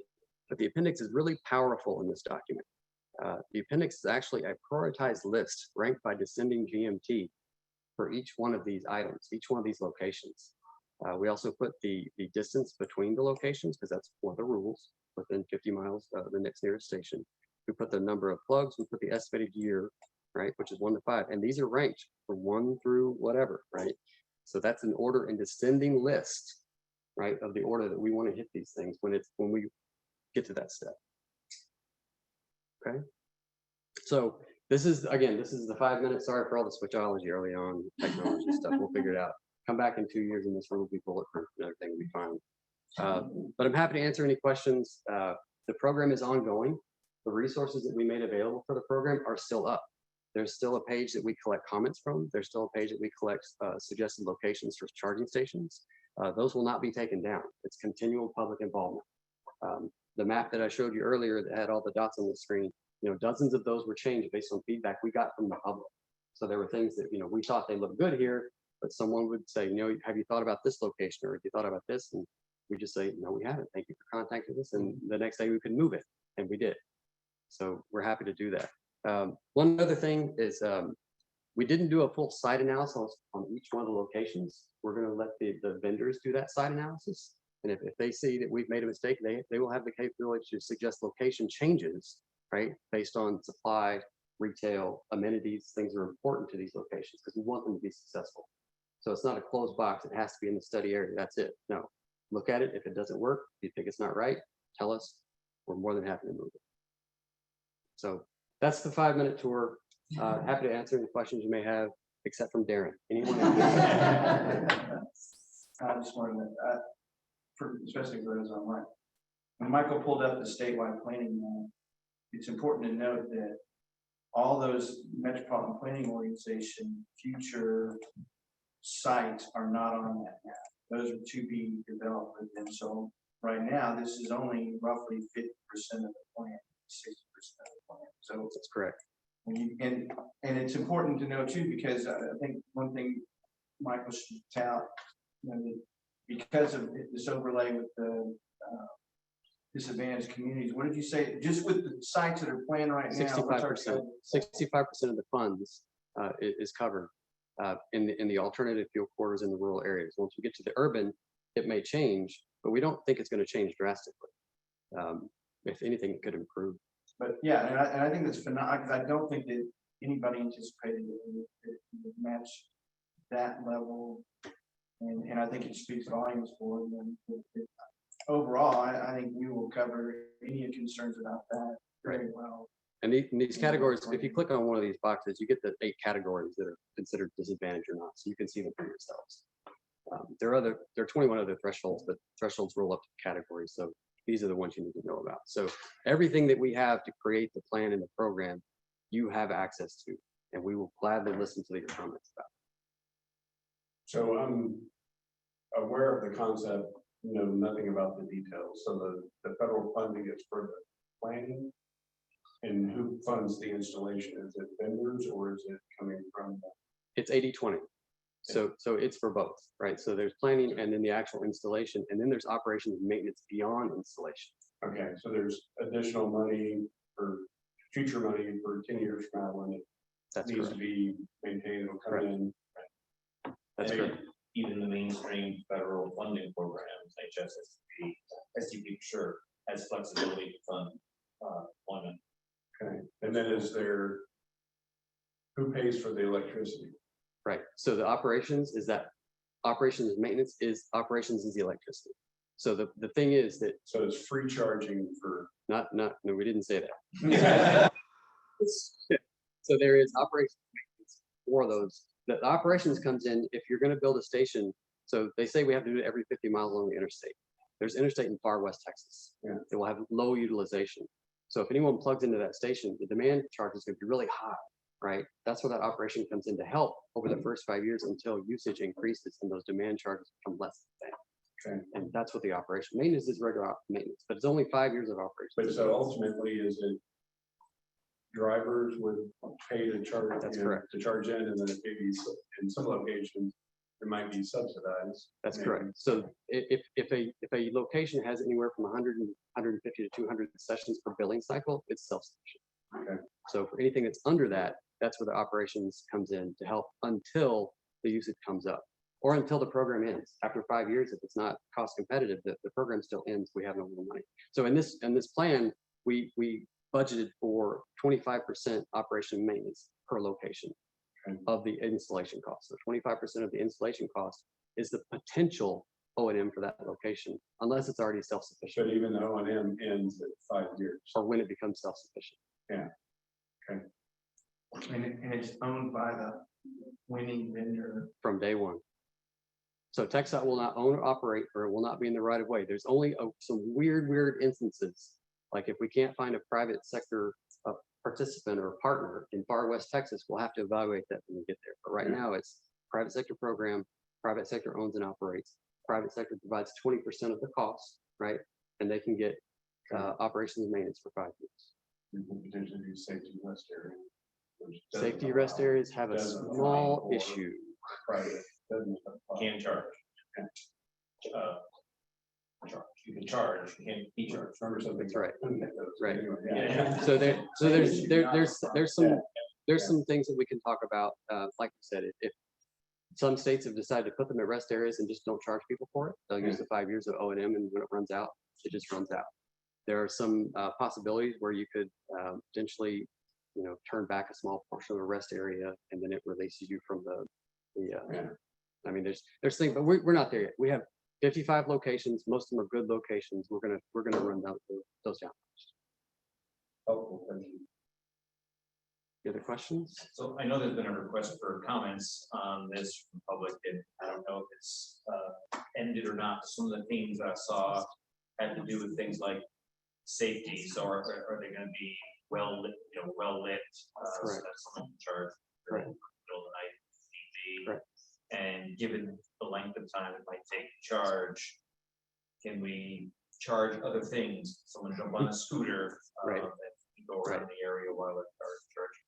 [SPEAKER 13] but the appendix is really powerful in this document. The appendix is actually a prioritized list ranked by descending GMT for each one of these items, each one of these locations. We also put the distance between the locations, because that's one of the rules, within 50 miles of the next nearest station. We put the number of plugs, we put the estimated year, right, which is 1 to 5, and these are ranked from 1 through whatever, right? So that's an order and descending list, right, of the order that we want to hit these things when we get to that step. Okay. So this is the 5 minutes. Sorry for all the switchology early on, technology stuff. We'll figure it out. Come back in 2 years and this room will be bulletproof and everything will be fine. But I'm happy to answer any questions. The program is ongoing. The resources that we made available for the program are still up. There's still a page that we collect comments from. There's still a page that we collect suggested locations for charging stations. Those will not be taken down. It's continual public involvement. The map that I showed you earlier that had all the dots on the screen, dozens of those were changed based on feedback we got from the public. So there were things that, we thought they looked good here, but someone would say, have you thought about this location, or have you thought about this? And we just say, no, we haven't. Thank you for contacting us. And the next day we could move it, and we did. So we're happy to do that. One other thing is we didn't do a full site analysis on each one of the locations. We're going to let the vendors do that site analysis. And if they see that we've made a mistake, they will have the capability to suggest location changes, right? Based on supply, retail, amenities, things that are important to these locations, because we want them to be successful. So it's not a closed box. It has to be in the study area. That's it. No, look at it. If it doesn't work, if you think it's not right, tell us. We're more than happy to move it. So that's the 5-minute tour. Happy to answer any questions you may have, except from Darren. Anyone else?
[SPEAKER 12] I just wanted to, especially for those online. When Michael pulled up the statewide planning map, it's important to note that all those metropolitan planning organization future sites are not on that map. Those are to be developed. And so right now, this is only roughly 50% of the plan, 60% of the plan. So
[SPEAKER 13] that's correct.
[SPEAKER 12] And it's important to know too, because I think one thing Michael should tell, because of this overlay with the disadvantaged communities, what did you say? Just with the sites that are planned right now,
[SPEAKER 13] 65%. 65% of the funds is covered in the alternative fuel corridors in the rural areas. Once we get to the urban, it may change, but we don't think it's going to change drastically. If anything, it could improve.
[SPEAKER 12] But yeah, and I think that's phenomenal, because I don't think that anybody anticipated it would match that level. And I think it speaks volumes for them. Overall, I think we will cover any concerns about that very well.
[SPEAKER 13] And these categories, if you click on one of these boxes, you get the 8 categories that are considered disadvantaged or not. So you can see them for yourselves. There are 21 other thresholds, but thresholds roll up to categories. So these are the ones you need to know about. So everything that we have to create the plan and the program, you have access to, and we will gladly listen to your comments about.
[SPEAKER 14] So I'm aware of the concept, nothing about the details. So the federal funding is for the planning, and who funds the installation? Is it vendors or is it coming from?
[SPEAKER 13] It's 80-20. So it's for both, right? So there's planning and then the actual installation, and then there's operations and maintenance beyond installation.
[SPEAKER 14] Okay, so there's additional money for future money for 10 years from now when it needs to be maintained or come in.
[SPEAKER 13] That's correct.
[SPEAKER 11] Even the mainstream federal funding programs, TxSTIC, STP, sure, has flexibility to fund deployment.
[SPEAKER 14] Okay, and then who pays for the electricity?
[SPEAKER 13] Right. So the operations is that operations and maintenance is the electricity. So the thing is that
[SPEAKER 14] so it's free charging for
[SPEAKER 13] no, we didn't say that. So there is operations and maintenance for those. The operations comes in if you're going to build a station. So they say we have to do it every 50 miles along the interstate. There's interstate in far west Texas.
[SPEAKER 14] Yeah.
[SPEAKER 13] It will have low utilization. So if anyone plugs into that station, the demand charge is going to be really high. Right, that's where that operation comes in to help over the first 5 years until usage increases and those demand charges become less than that.
[SPEAKER 14] Okay.
[SPEAKER 13] And that's what the operation, maintenance is regular maintenance, but it's only 5 years of operation.
[SPEAKER 14] But so ultimately, is it drivers would pay to charge?
[SPEAKER 13] That's
[SPEAKER 14] you know,
[SPEAKER 13] correct.
[SPEAKER 14] To charge in, and then it may be, in some locations, it might be subsidized.
[SPEAKER 13] That's
[SPEAKER 14] maybe.
[SPEAKER 13] correct. So if a location has anywhere from 100 and 150 to 200 sessions per billing cycle, it's self-sufficient.
[SPEAKER 14] Okay.
[SPEAKER 13] So for anything that's under that, that's where the operations comes in to help until the usage comes up, or until the program ends. After 5 years, if it's not cost competitive, the program still ends. We have no more money. So in this plan, we budgeted for 25% operation and maintenance per location of the installation cost. So 25% of the installation cost is the potential O&M for that location, unless it's already self-sufficient.
[SPEAKER 14] But even the O&M ends at 5 years.
[SPEAKER 13] Or when it becomes self-sufficient.
[SPEAKER 14] Yeah. Okay.
[SPEAKER 12] And it's owned by the winning vendor.
[SPEAKER 13] From day one. So TxSTIC will not own or operate, or it will not be in the right of way. There's only some weird instances. Like if we can't find a private sector participant or partner in far west Texas, we'll have to evaluate that when we get there. But right now it's private sector program, private sector owns and operates. Private sector provides 20% of the cost, right? And they can get operations and maintenance for 5 years.
[SPEAKER 14] We can potentially do safety rest area. which
[SPEAKER 13] Safety
[SPEAKER 14] doesn't
[SPEAKER 13] rest
[SPEAKER 14] allow-
[SPEAKER 13] areas have a
[SPEAKER 14] doesn't allow
[SPEAKER 13] small
[SPEAKER 14] for
[SPEAKER 13] issue.
[SPEAKER 14] Private. doesn't allow-
[SPEAKER 11] Can charge. You can charge, you can't be charged.
[SPEAKER 14] Remember something.
[SPEAKER 13] That's right. Right.
[SPEAKER 14] Anyway,
[SPEAKER 11] Yeah.
[SPEAKER 13] So there's some things that we can talk about. Like you said, if some states have decided to put them at rest areas and just don't charge people for it, they'll use the 5 years of O&M, and when it runs out, it just runs out. There are some possibilities where you could potentially, turn back a small portion of a rest area, and then it releases you from I mean, there's things, but we're not there yet. We have 55 locations. Most of them are good locations. We're gonna run down those down.
[SPEAKER 14] Helpful, thank you.
[SPEAKER 13] Any other questions?
[SPEAKER 11] So I know there's been a request for comments on this from public, and I don't know if it's ended or not. Some of the themes I saw had to do with things like safety. So are they going to be well lit, well lit? So
[SPEAKER 13] Correct.
[SPEAKER 11] that someone can charge during the middle of the night if need be.
[SPEAKER 13] Correct.
[SPEAKER 11] And given the length of time it might take to charge, can we charge other things? Someone jump on a scooter
[SPEAKER 13] Right.
[SPEAKER 11] and go around the area while they're charging.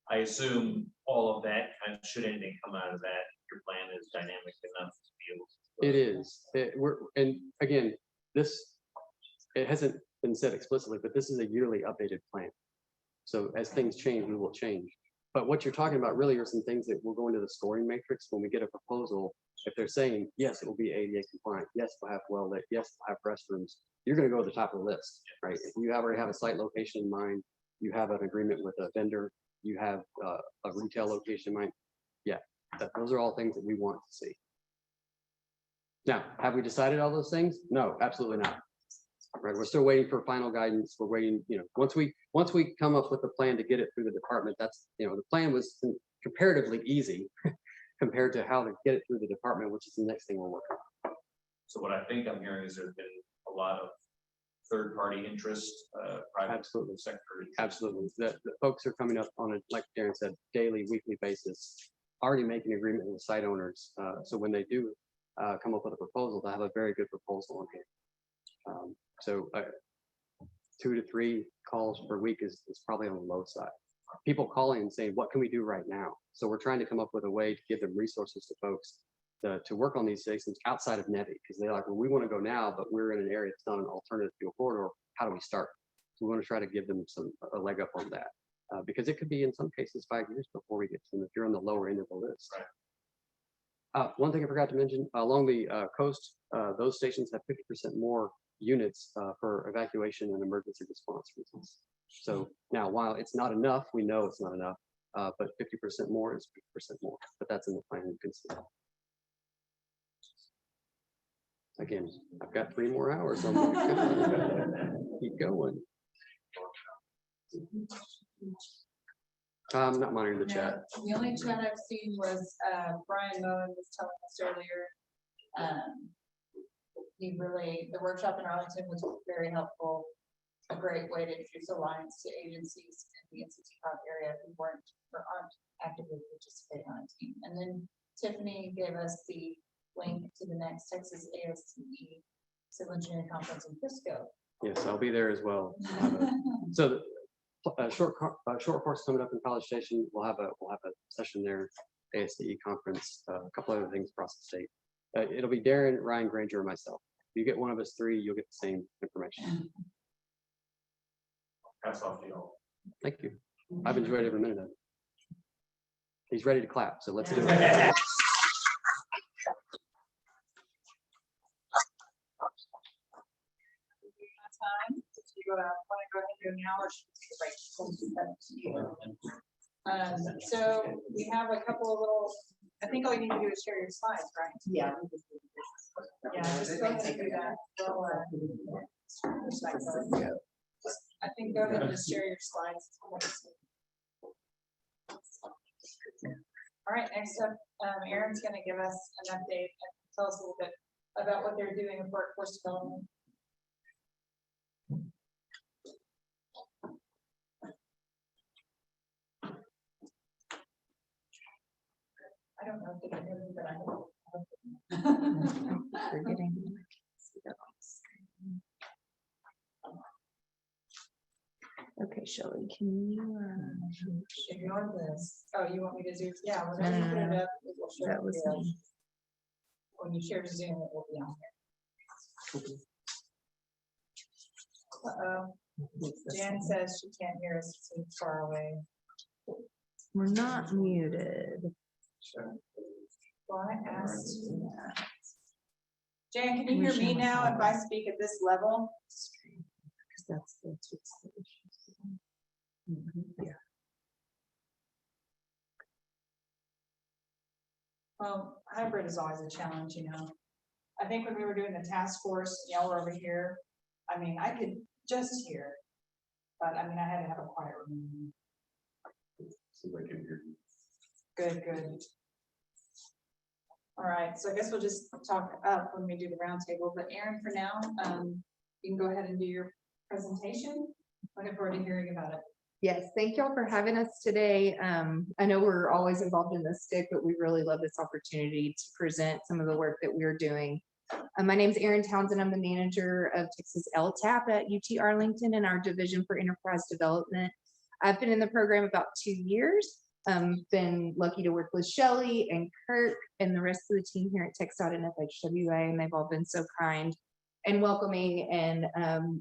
[SPEAKER 11] I assume all of that, and should anything come out of that, your plan is dynamic enough to be able to.
[SPEAKER 13] It is. And again, it hasn't been said explicitly, but this is a yearly updated plan. So as things change, we will change. But what you're talking about really are some things that will go into the scoring matrix when we get a proposal. If they're saying, yes, it will be ADA compliant, yes, we'll have well lit, yes, we'll have restrooms, you're going to go to the top of the list, right? If you already have a site location in mind, you have an agreement with a vendor, you have a retail location in mind, those are all things that we want to see. Now, have we decided all those things? No, absolutely not. Right, we're still waiting for final guidance. We're waiting, once we come up with a plan to get it through the department, that's, the plan was comparatively easy compared to how to get it through the department, which is the next thing we're working on.
[SPEAKER 11] So what I think I'm hearing is there's been a lot of third-party interest, private
[SPEAKER 13] Absolutely.
[SPEAKER 11] sector. interest.
[SPEAKER 13] Absolutely. The folks are coming up on a, like Darren said, daily, weekly basis, already making agreement with site owners. So when they do come up with a proposal, they'll have a very good proposal on hand. So 2 to 3 calls per week is probably on the low side. People calling and saying, what can we do right now? So we're trying to come up with a way to give them resources to folks to work on these systems outside of NEVI, because they're like, well, we want to go now, but we're in an area that's not an alternative fuel corridor. How do we start? So we want to try to give them a leg up on that, because it could be in some cases 5 years before we get to them if you're on the lower end of the list.
[SPEAKER 11] Right.
[SPEAKER 13] One thing I forgot to mention, along the coast, those stations have 50% more units for evacuation and emergency response reasons. So now, while it's not enough, we know it's not enough, but 50% more is 50% more, but that's in the plan, you can see that. Again, I've got 3 more hours on my keep going. I'm not monitoring the chat.
[SPEAKER 2] The only chat I've seen was Brian Moen was telling us earlier. The workshop in Arlington was very helpful. A great way to introduce alliance to agencies in the NCT area who aren't actively participating on a team. And then Tiffany gave us the link to the next Texas ASTE Civil Engineering Conference in Frisco.
[SPEAKER 13] Yes, I'll be there as well. So a short course coming up in College Station. We'll have a session there, ASTE conference, a couple other things across the state. It'll be Darren, Ryan Granger, and myself. If you get one of us three, you'll get the same information.
[SPEAKER 11] Hats off to y'all.
[SPEAKER 13] Thank you. I've enjoyed every minute of it. He's ready to clap, so let's do it.
[SPEAKER 2] Time, if you want to go ahead and do now, or should we wait? So we have a couple of little, I think all you need to do is share your slides, right?
[SPEAKER 9] Yeah.
[SPEAKER 2] Yeah, just go ahead and do that. I think go ahead and just share your slides. All right, next up, Aaron's gonna give us an update and tell us a little bit about what they're doing in workforce development. I don't know if they can hear me, but I know.
[SPEAKER 9] Okay, Shelley, can you?
[SPEAKER 2] Ignore this. Oh, you want me to do? Yeah, we're gonna put it up. It will show
[SPEAKER 9] That was
[SPEAKER 2] you.
[SPEAKER 9] me.
[SPEAKER 2] When you share Zoom, it will be on here. Jan says she can't hear us, it's too far away.
[SPEAKER 9] We're not muted.
[SPEAKER 2] Sure. Well, I asked. Jan, can you hear me now if I speak at this level?
[SPEAKER 9] That's what's the issue. Yeah.
[SPEAKER 2] Well, hybrid is always a challenge, you know. I think when we were doing the task force, y'all were over here. I mean, I could just hear, but I mean, I had to have a quiet room. Good, good. All right, so I guess we'll just talk up when we do the roundtable, but Aaron, for now, you can go ahead and do your presentation. Looking forward to hearing about it.
[SPEAKER 9] Yes, thank y'all for having us today. I know we're always involved in this STIC, but we really love this opportunity to present some of the work that we're doing. My name is Erin Townsend. I'm the manager of Texas LTAP at UT Arlington in our Division for Enterprise Development. I've been in the program about 2 years. Been lucky to work with Shelley and Kirk and the rest of the team here at TxSTIC and FHWA, and they've all been so kind and welcoming. And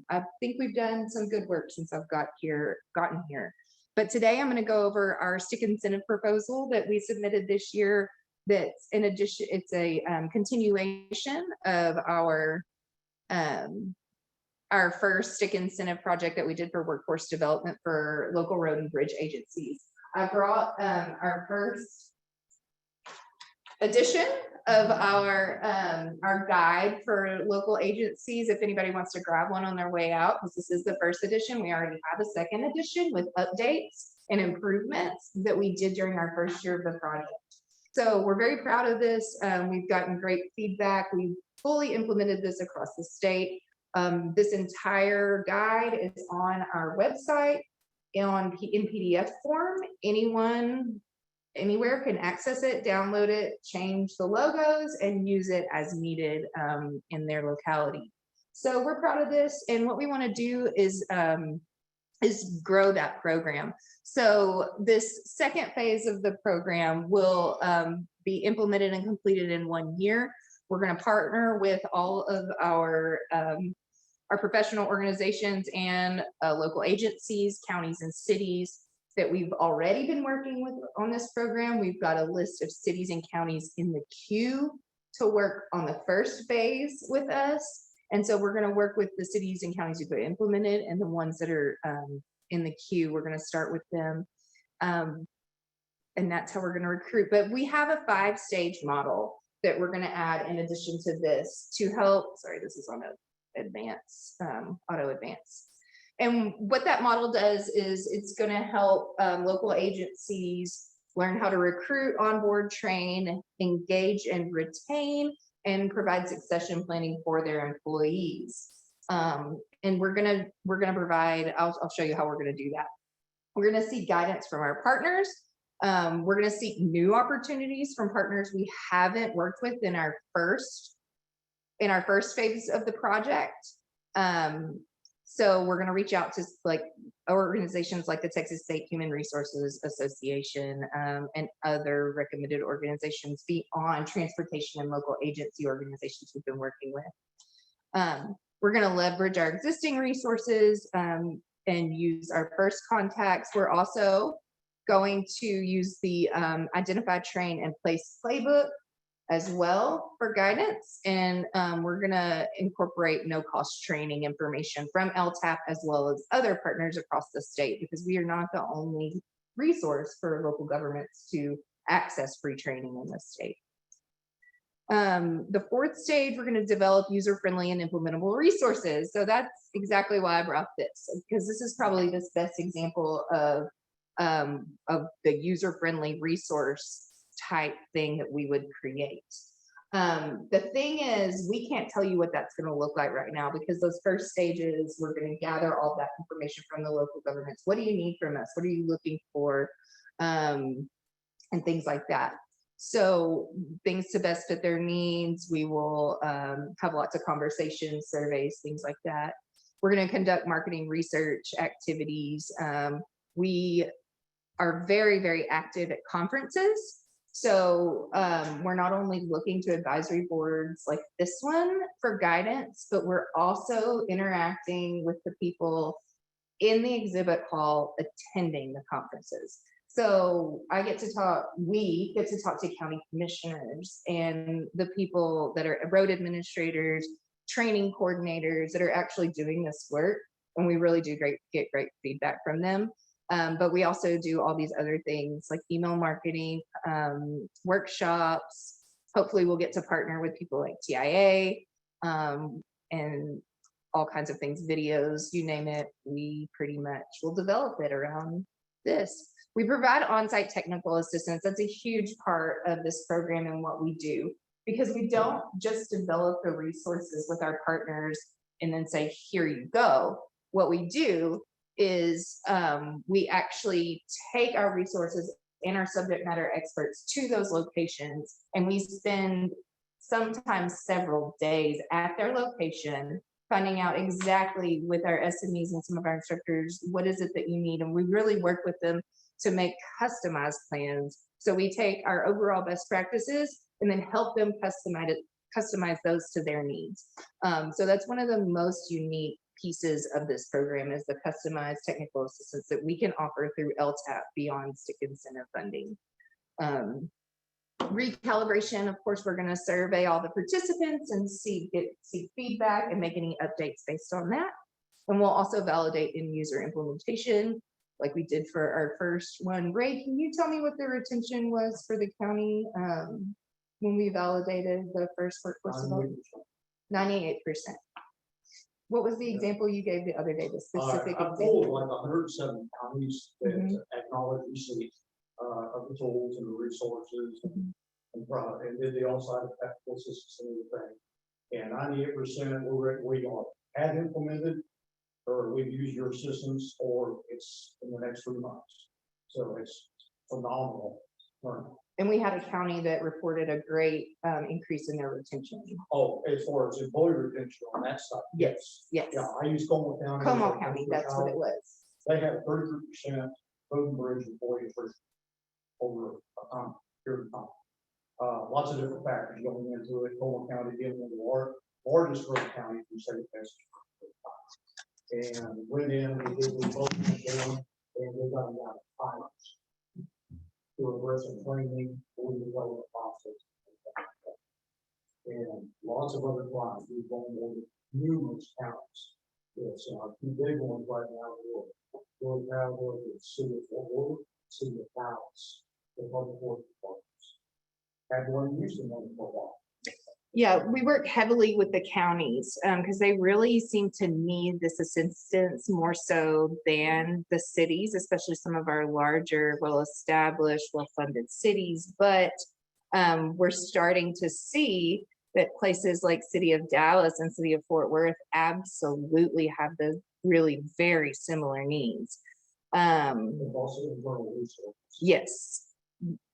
[SPEAKER 9] I think we've done some good work since I've gotten here. But today I'm going to go over our STIC incentive proposal that we submitted this year. That's in addition, it's a continuation of our first STIC incentive project that we did for workforce development for local road and bridge agencies. I brought our first edition of our guide for local agencies. If anybody wants to grab one on their way out, because this is the first edition, we already have a second edition with updates and improvements that we did during our first year of the project. So we're very proud of this. We've gotten great feedback. We've fully implemented this across the state. This entire guide is on our website in PDF form. Anyone, anywhere can access it, download it, change the logos, and use it as needed in their locality. So we're proud of this, and what we want to do is grow that program. So this second phase of the program will be implemented and completed in 1 year. We're going to partner with all of our professional organizations and local agencies, counties and cities that we've already been working with on this program. We've got a list of cities and counties in the queue to work on the first phase with us. And so we're going to work with the cities and counties who've implemented, and the ones that are in the queue, we're going to start with them. And that's how we're going to recruit. But we have a 5-stage model that we're going to add in addition to this to help. Sorry, this is on a auto advance. And what that model does is it's going to help local agencies learn how to recruit, onboard, train, engage, and retain, and provide succession planning for their employees. And we're gonna provide. I'll show you how we're going to do that. We're going to seek guidance from our partners We're gonna seek new opportunities from partners we haven't worked with in our first phase of the project. So we're gonna reach out to like organizations like the Texas State Human Resources Association, and other recommended organizations beyond transportation and local agency organizations we've been working with. We're gonna leverage our existing resources, and use our first contacts. We're also going to use the Identify, Train, and Place playbook as well for guidance. And we're gonna incorporate no-cost training information from LTAP as well as other partners across the state, because we are not the only resource for local governments to access free training in the state. The fourth stage, we're going to develop user-friendly and implementable resources. So that's exactly why I brought this, because this is probably the best example of the user-friendly resource type thing that we would create. The thing is, we can't tell you what that's going to look like right now, because those first stages, we're going to gather all that information from the local governments. What do you need from us? What are you looking for? And things like that. So things to best fit their needs. We will have lots of conversations, surveys, things like that. We're going to conduct marketing research activities. We are very, very active at conferences. So we're not only looking to advisory boards like this one for guidance, but we're also interacting with the people in the exhibit hall attending the conferences. So we get to talk to county commissioners and the people that are road administrators, training coordinators that are actually doing this work. And we really do get great feedback from them. But we also do all these other things like email marketing, workshops. Hopefully we'll get to partner with people like TIA, and all kinds of things, videos, you name it. We pretty much will develop it around this. We provide on-site technical assistance. That's a huge part of this program and what we do, because we don't just develop the resources with our partners and then say, here you go. What we do is we actually take our resources and our subject matter experts to those locations, and we spend sometimes several days at their location, finding out exactly with our SMEs and some of our instructors, what is it that you need? And we really work with them to make customized plans. So we take our overall best practices and then help them customize those to their needs. So that's one of the most unique pieces of this program, is the customized technical assistance that we can offer through LTAP beyond STIC incentive funding. Recalibration, of course, we're going to survey all the participants and seek feedback and make any updates based on that. And we'll also validate in user implementation like we did for our first one. Ray, can you tell me what the retention was for the county when we validated the first workforce development? 98%. What was the example you gave the other day, the specific
[SPEAKER 12] I
[SPEAKER 9] example?
[SPEAKER 12] pulled like 107 counties that acknowledge receipt of the tools and the resources and did the on-site technical assistance and everything. And 98% we have implemented, or we've used your assistance, or it's in the next 3 months. So it's phenomenal.
[SPEAKER 9] And we had a county that reported a great increase in their retention.
[SPEAKER 12] Oh, as far as employee retention on that side.
[SPEAKER 9] Yes.
[SPEAKER 12] Yeah, I use Como County.
[SPEAKER 9] Como County, that's what it was.
[SPEAKER 12] They have 33% road and bridge employee attrition over a time, period of time. Lots of different factors going into it. Como County being one of the largest road counties in the state of Texas. And went in, we did the voting again, and we got them down to 5 months. To aggressive training, for the development process. And lots of other clients, we've gone over numerous counties. Yes, our two big ones right now, we'll have the city of Fort Worth, city of Dallas, the public works departments. Had one used to one for a while.
[SPEAKER 9] Yeah, we work heavily with the counties because they really seem to need this assistance more so than the cities, especially some of our larger, well-established, well-funded cities. But we're starting to see that places like City of Dallas and City of Fort Worth absolutely have the really very similar needs. Yes,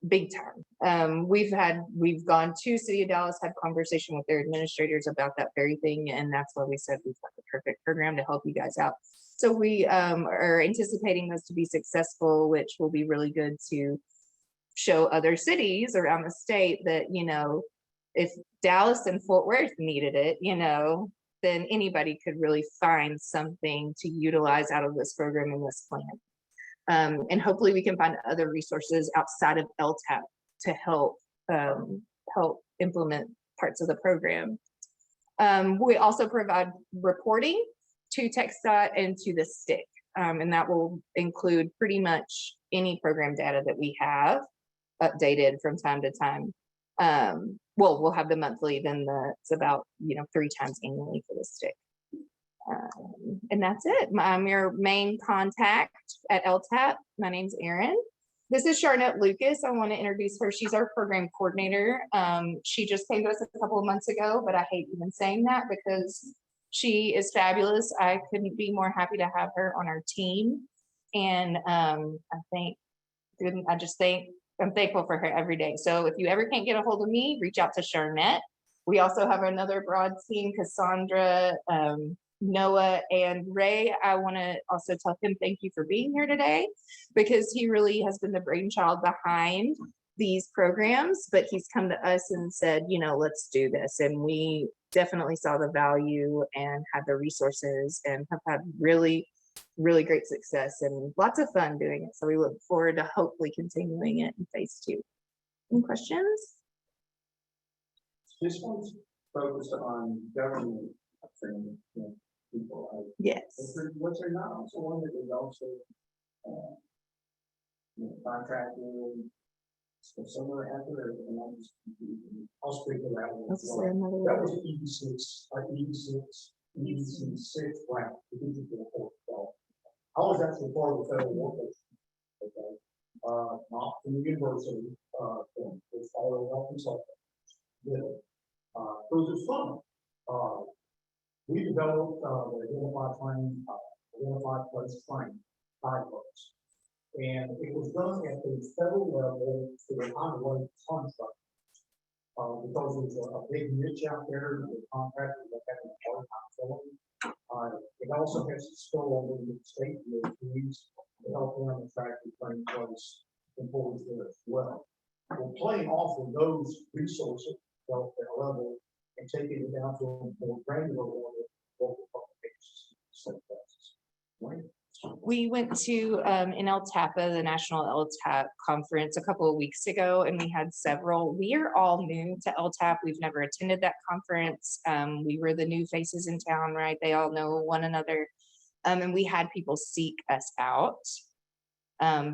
[SPEAKER 9] big time. We've gone to City of Dallas, had conversation with their administrators about that very thing, and that's why we said we've got the perfect program to help you guys out. So we are anticipating this to be successful, which will be really good to show other cities around the state that, you know, if Dallas and Fort Worth needed it, you know, then anybody could really find something to utilize out of this program and this plan. And hopefully we can find other resources outside of LTAP to help implement parts of the program. We also provide reporting to TxSTIC and to the STIC, and that will include pretty much any program data that we have updated from time to time. Well, we'll have the monthly, then it's about, you know, 3 times annually for the STIC. And that's it. I'm your main contact at LTAP. My name's Erin. This is Charnette Lucas. I want to introduce her. She's our program coordinator. She just came to us a couple of months ago, but I hate even saying that because she is fabulous. I couldn't be more happy to have her on our team. And I'm thankful for her every day. So if you ever can't get a hold of me, reach out to Charnette. We also have another broad team, Cassandra, Noah, and Ray. I want to also tell him thank you for being here today, because he really has been the brainchild behind these programs, but he's come to us and said, you know, let's do this. And we definitely saw the value and had the resources and have had really great success and lots of fun doing it. So we look forward to hopefully continuing it in phase 2. Any questions?
[SPEAKER 12] This one's focused on government training, you know, people.
[SPEAKER 9] Yes.
[SPEAKER 12] Was there not also one that was also, you know, contracting? So somewhere after, and I'll speak to that one. That was EB6, like EB6 grant. I was actually part of the federal workforce. Okay. Not from the university, it's all health consultant. It was fun. We developed the identified training, identified place training, guidelines. And it was done at the federal level for the ongoing contract. Because there's a big niche out there, the contractors that have a hard time filling. It also has to spill over to the state needs to help them attract and train place employees there as well. We're playing off of those resources at that level and taking it down to a more granular level of local publications. Right.
[SPEAKER 9] We went to in LTAPA, the National LTAP conference a couple of weeks ago, and we had several. We are all new to LTAP. We've never attended that conference. We were the new faces in town, right? They all know one another. And we had people seek us out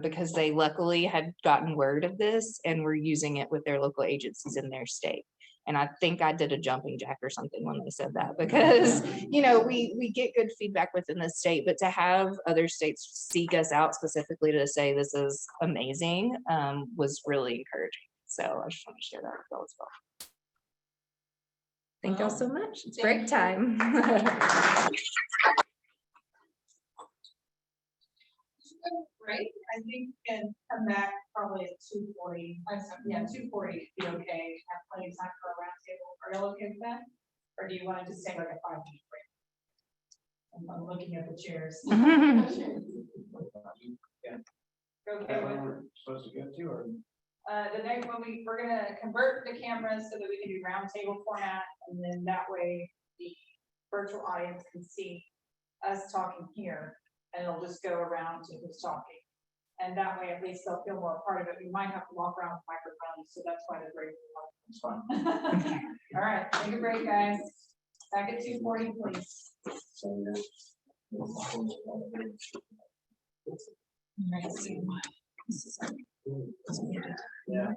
[SPEAKER 9] because they luckily had gotten word of this and were using it with their local agencies in their state. And I think I did a jumping jack or something when they said that, because, you know, we get good feedback within the state, but to have other states seek us out specifically to say this is amazing was really encouraging. So I just want to share that with y'all as well. Thank y'all so much. It's break time.
[SPEAKER 2] Great. I think we can come back probably at 2:40. Yeah, 2:40 would be okay. Have plenty of time for a roundtable. Are y'all okay with that? Or do you want to just take like a 5-minute break? I'm looking at the chairs. Okay.
[SPEAKER 12] We're supposed to get to, or
[SPEAKER 2] The next one, we're gonna convert the cameras so that we can do roundtable format, and then that way the virtual audience can see us talking here, and it'll just go around to who's talking. And that way, at least they'll feel more a part of it. We might have to walk around with microphones, so that's why the break is fun. All right, take a break, guys. Back at 2:40, please.
[SPEAKER 12] yeah.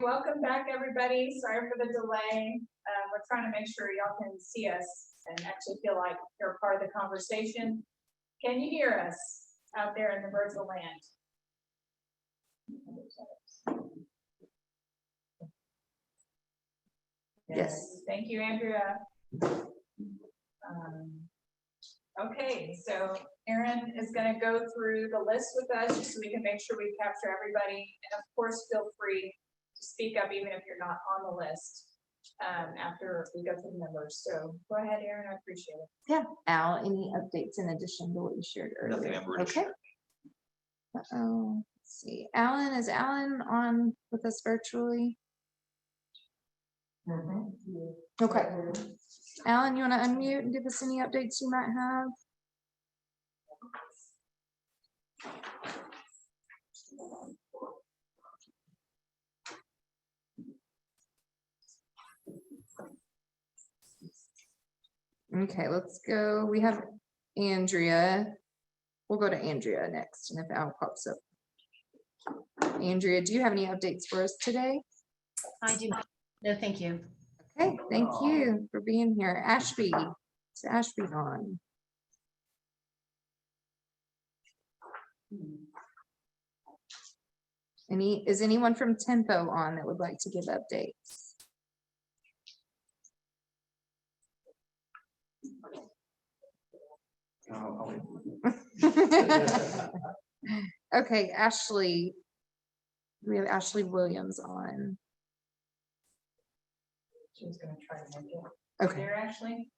[SPEAKER 2] Welcome back, everybody. Sorry for the delay. We're trying to make sure y'all can see us and actually feel like you're part of the conversation. Can you hear us out there in the virtual land?
[SPEAKER 9] Yes.
[SPEAKER 2] Thank you, Andrea. Okay, so Erin is going to go through the list with us just so we can make sure we capture everybody. And of course, feel free to speak up even if you're not on the list after we go through the numbers. So go ahead, Erin, I appreciate it.
[SPEAKER 9] Yeah. Al, any updates in addition to what you shared earlier?
[SPEAKER 5] Nothing I've already
[SPEAKER 9] Okay.
[SPEAKER 5] shared.
[SPEAKER 9] Uh-oh. Let's see. Alan, is Alan on with us virtually? Okay. Alan, you want to unmute and give us any updates you might have? Okay, let's go. We have Andrea. We'll go to Andrea next, and if Al pops up. Andrea, do you have any updates for us today?
[SPEAKER 15] I do not. No, thank you.
[SPEAKER 9] Okay, thank you for being here. Ashby, is Ashby on? Is anyone from Tempo on that would like to give updates? Okay, Ashley. We have Ashley Williams on.
[SPEAKER 2] She was going to try to make it.
[SPEAKER 9] Okay.
[SPEAKER 2] There, Ashley.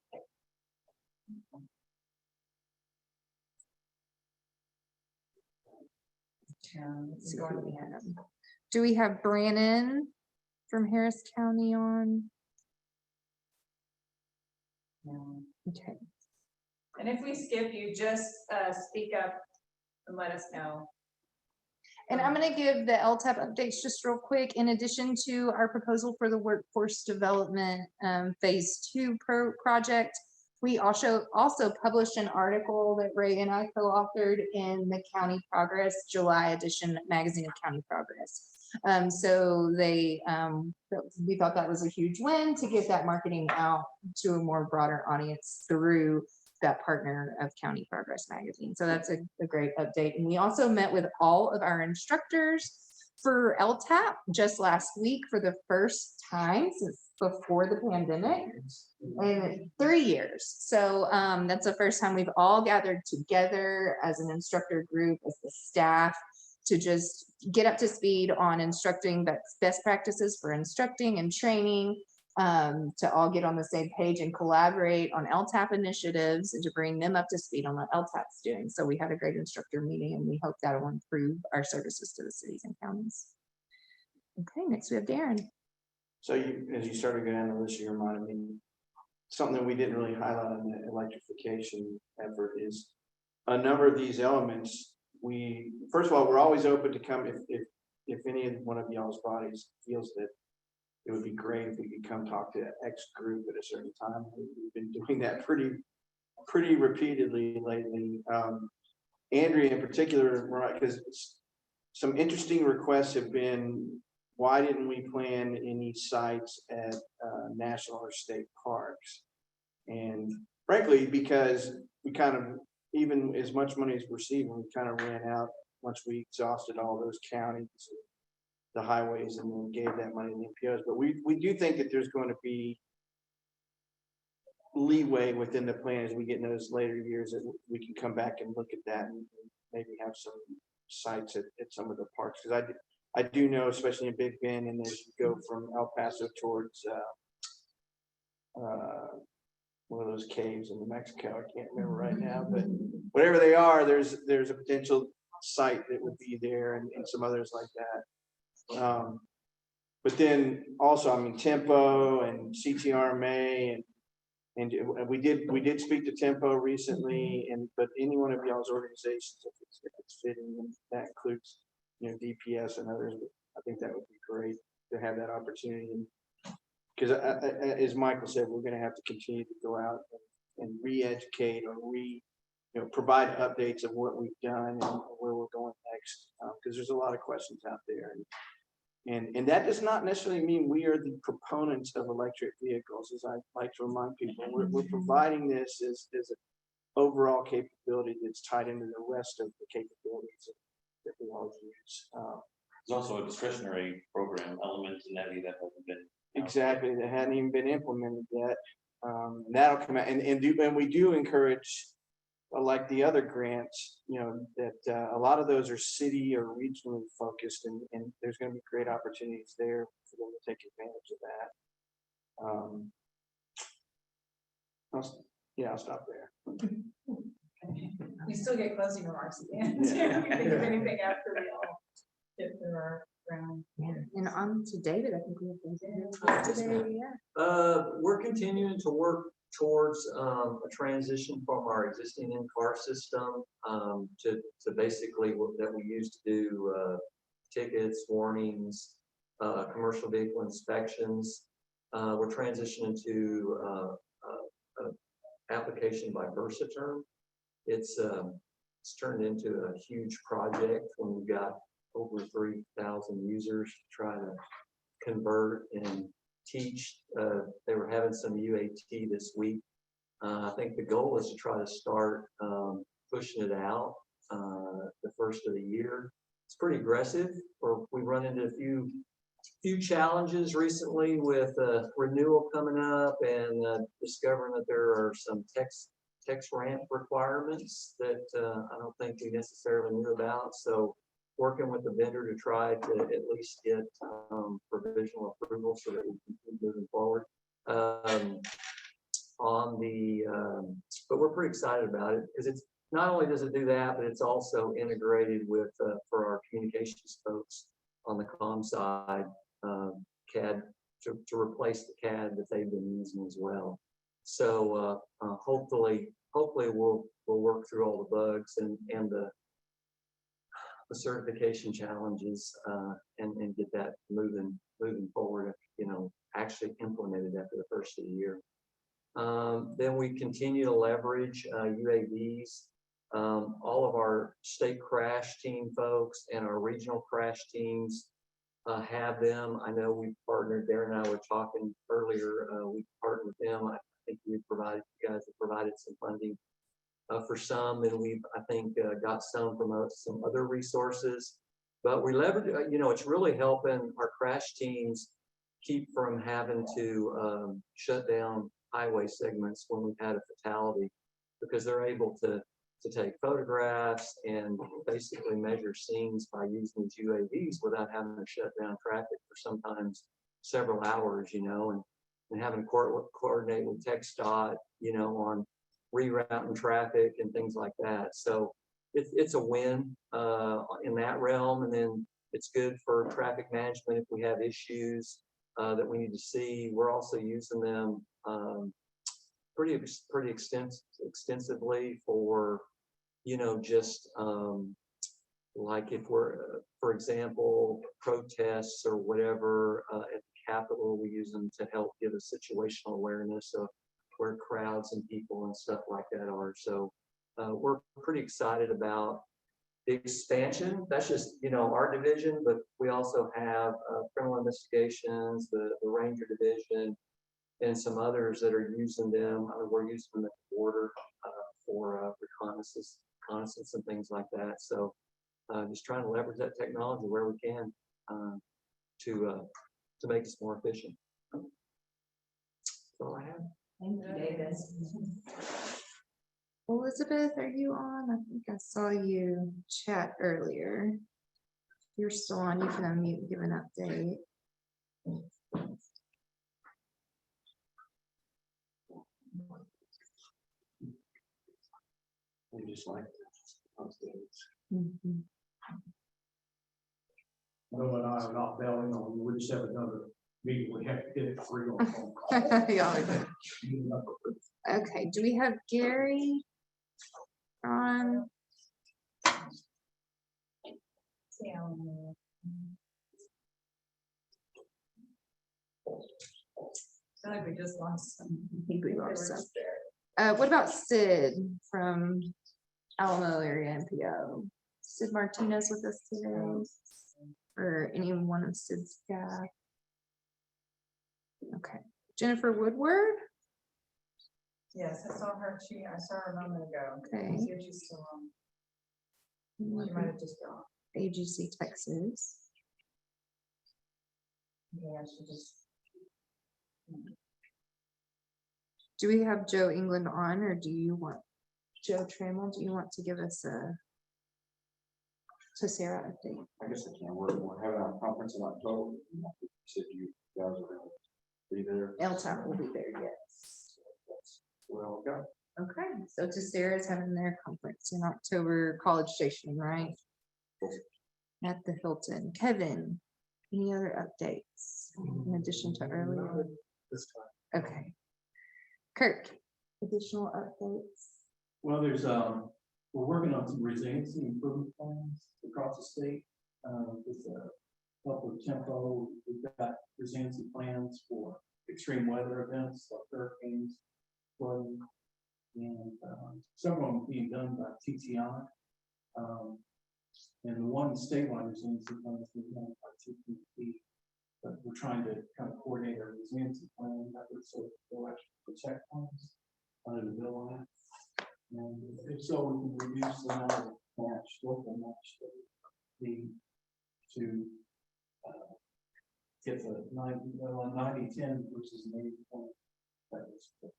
[SPEAKER 9] Let's see who we have. Do we have Brannon from Harris County on?
[SPEAKER 2] No.
[SPEAKER 9] Okay.
[SPEAKER 2] And if we skip you, just speak up and let us know.
[SPEAKER 9] And I'm going to give the LTAP updates just real quick. In addition to our proposal for the workforce development phase 2 project, we also published an article that Ray and I co-authored in the County Progress July edition magazine of County Progress. So we thought that was a huge win to get that marketing out to a more broader audience through that partner of County Progress magazine. So that's a great update. And we also met with all of our instructors for LTAP just last week for the first time since before the pandemic in 3 years. So that's the first time we've all gathered together as an instructor group, as the staff, to just get up to speed on instructing best practices for instructing and training, to all get on the same page and collaborate on LTAP initiatives and to bring them up to speed on what LTAP's doing. So we had a great instructor meeting and we hope that will improve our services to the cities and counties. Okay, next we have Darren.
[SPEAKER 12] So as you started going down the list, you reminded me, something that we didn't really highlight on the electrification effort is a number of these elements. First of all, we're always open to come if any of one of y'all's bodies feels that it would be great if we could come talk to X group at a certain time. We've been doing that pretty repeatedly lately. Andrea in particular, right, because some interesting requests have been, why didn't we plan any sites at national or state parks? And frankly, because we kind of, even as much money as we're receiving, we kind of ran out once we exhausted all those counties, the highways, and then gave that money to the NPOs. But we do think that there's going to be leeway within the plan as we get in those later years that we can come back and look at that and maybe have some sites at some of the parks. Because I do know, especially in Big Bend, and as you go from El Paso towards one of those caves in New Mexico, I can't remember right now, but whatever they are, there's a potential site that would be there, and some others like that. But then also, I mean, Tempo and CTRMA, and we did speak to Tempo recently, but any one of y'all's organizations, if it's fitting, and that includes, DPS and others, I think that would be great to have that opportunity. Because as Michael said, we're going to have to continue to go out and re-educate or provide updates of what we've done and where we're going next, because there's a lot of questions out there. And that does not necessarily mean we are the proponents of electric vehicles, as I like to remind people. We're providing this as an overall capability that's tied into the rest of the capabilities that we all use.
[SPEAKER 11] There's also a discretionary program element in that that hasn't been.
[SPEAKER 12] Exactly, that hadn't even been implemented yet. That'll come out, and we do encourage, like the other grants, that a lot of those are city or regionally focused, and there's going to be great opportunities there for them to take advantage of that. I'll stop there.
[SPEAKER 2] We still get closing remarks at the end.
[SPEAKER 12] Yeah.
[SPEAKER 2] We can think of anything after we all get through our round.
[SPEAKER 9] And on to David, I think we have things to do today, yeah.
[SPEAKER 16] We're continuing to work towards a transition from our existing in-car system to basically what that we used to do tickets, warnings, commercial vehicle inspections. We're transitioning to application by Versaterm. It's turned into a huge project when we've got over 3,000 users to try to convert and teach. They were having some UAT this week. I think the goal is to try to start pushing it out the first of the year. It's pretty aggressive. We run into a few challenges recently with renewal coming up and discovering that there are some text ramp requirements that I don't think we necessarily knew about. So working with the vendor to try to at least get provisional approval so that we can keep moving forward. But we're pretty excited about it because it's not only does it do that, but it's also integrated with for our communications folks on the comm side, CAD to replace the CAD that they've been using as well. So hopefully we'll work through all the bugs and the certification challenges and get that moving forward, actually implemented after the first of the year. Then we continue to leverage UAVs. All of our state crash team folks and our regional crash teams have them. I know we partnered, Darren and I were talking earlier, we partnered with them. I think you guys have provided some funding for some, and we've, I think, got some from some other resources. But we leverage, it's really helping our crash teams keep from having to shut down highway segments when we've had a fatality, because they're able to take photographs and basically measure scenes by using these UAVs without having to shut down traffic for sometimes several hours, and having to coordinate with TxSTIC, on rerouting traffic and things like that. So it's a win in that realm. And then it's good for traffic management if we have issues that we need to see. We're also using them pretty extensively for, just like if we're, for example, protests or whatever at the Capitol, we use them to help give a situational awareness of where crowds and people and stuff like that are. So we're pretty excited about the expansion. That's just, our division, but we also have criminal investigations, the Ranger division, and some others that are using them. We're using them at the border for reconnaissance and things like that. So just trying to leverage that technology where we can to make us more efficient. That's all I have.
[SPEAKER 9] Thank you, David. Elizabeth, are you on? I think I saw you chat earlier. You're still on. You can unmute and give an update.
[SPEAKER 12] We just like
[SPEAKER 9] Mhm.
[SPEAKER 14] No, and I are not bailing on you. We just have another meeting. We have to get it free on phone call.
[SPEAKER 9] Yeah, okay, do we have Gary on?
[SPEAKER 2] I feel like we just lost some.
[SPEAKER 9] I think we lost some. What about Sid from Alamo area NPO? Sid Martinez with us today? for anyone of Sid's staff? Okay, Jennifer Woodward.
[SPEAKER 2] Yes, I saw her, I saw her a moment ago.
[SPEAKER 9] Okay.
[SPEAKER 2] See if she's still on. She might have just gone.
[SPEAKER 9] AGC Texas.
[SPEAKER 2] Yeah, she just.
[SPEAKER 9] Do we have Joe England on, or do you want Joe Trammell? Do you want to give us a Sarah update?
[SPEAKER 12] I guess I can't work. We're having our conference in October. You said you guys are gonna be there.
[SPEAKER 9] LTAP will be there, yes.
[SPEAKER 12] Well, go.
[SPEAKER 9] Okay, so Sarah's having their conference in October, College Station, right? At the Hilton. Kevin, any other updates in addition to earlier?
[SPEAKER 12] This time.
[SPEAKER 9] Okay. Kirk, additional updates?
[SPEAKER 6] Well, there's, we're working on some resiliency improvement plans across the state. With the help of Tempo, we've got resiliency plans for extreme weather events like hurricanes, flooding, and several of them being done by TxSTIC. And the one statewide resiliency plan is being done by TPP. But we're trying to kind of coordinate our resiliency plan that would sort of electrical protect funds under the bill line. And if so, we can reduce the amount of match, local match that we need to get the 90-10 versus an 80-20. That is for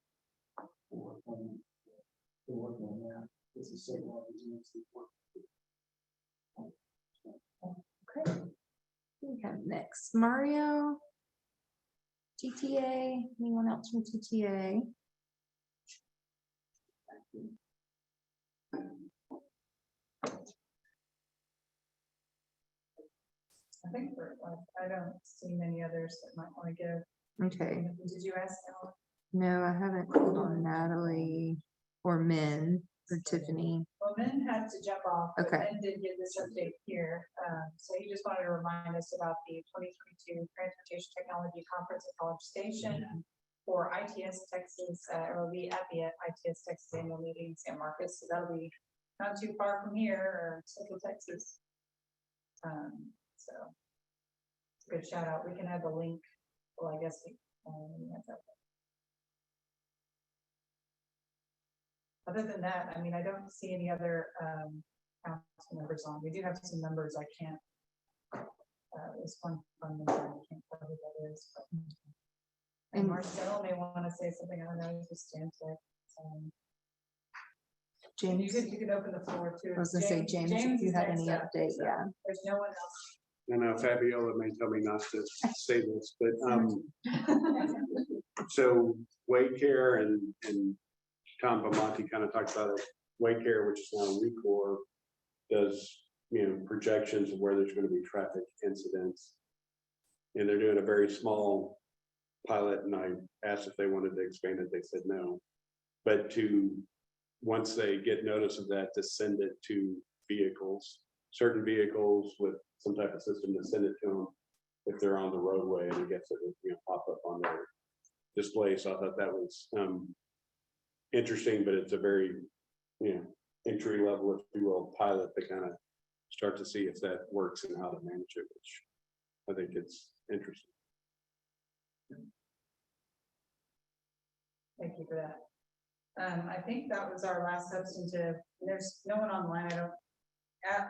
[SPEAKER 6] working on that. This is statewide resiliency work.
[SPEAKER 9] Okay. We have next Mario, TTA, anyone else from TTA?
[SPEAKER 2] I think I don't see many others that might want to give.
[SPEAKER 9] Okay,
[SPEAKER 2] Did you ask Ellen?
[SPEAKER 9] no, I haven't called on Natalie or Min or Tiffany.
[SPEAKER 2] Well, Min had to jump off. But
[SPEAKER 9] Okay.
[SPEAKER 2] Min did get this update here. So he just wanted to remind us about the 2022 Transportation Technology Conference at College Station for ITS Texas. It will be at the ITS Texas annual meeting in San Marcos. So that'll be not too far from here, or Central Texas. So it's a good shout out. We can have the link. Well, I guess we. Other than that, I mean, I don't see any other council members on. We do have some members I can't. This one fund member, I can't tell who that is. But, and Marcel may want to say something. I don't know. Just stand there.
[SPEAKER 9] James,
[SPEAKER 2] you could open the floor too.
[SPEAKER 9] I was gonna say, James, if you had any update, yeah.
[SPEAKER 2] There's no one else.
[SPEAKER 14] I know Fabiola may tell me not to say this, but so Waycare and Tom Bamonte kind of talked about it. Waycare, which is now Recor, does projections of where there's going to be traffic incidents, and they're doing a very small pilot. And I asked if they wanted to expand it. They said no, but once they get notice of that, to send it to vehicles, certain vehicles with some type of system, to send it to them if they're on the roadway, and I guess it would pop up on their display. So I thought that was interesting, but it's a very entry level, if you will, pilot to kind of start to see if that works and how to manage it, which I think it's interesting.
[SPEAKER 2] Thank you for that. I think that was our last substantive. There's no one online. I don't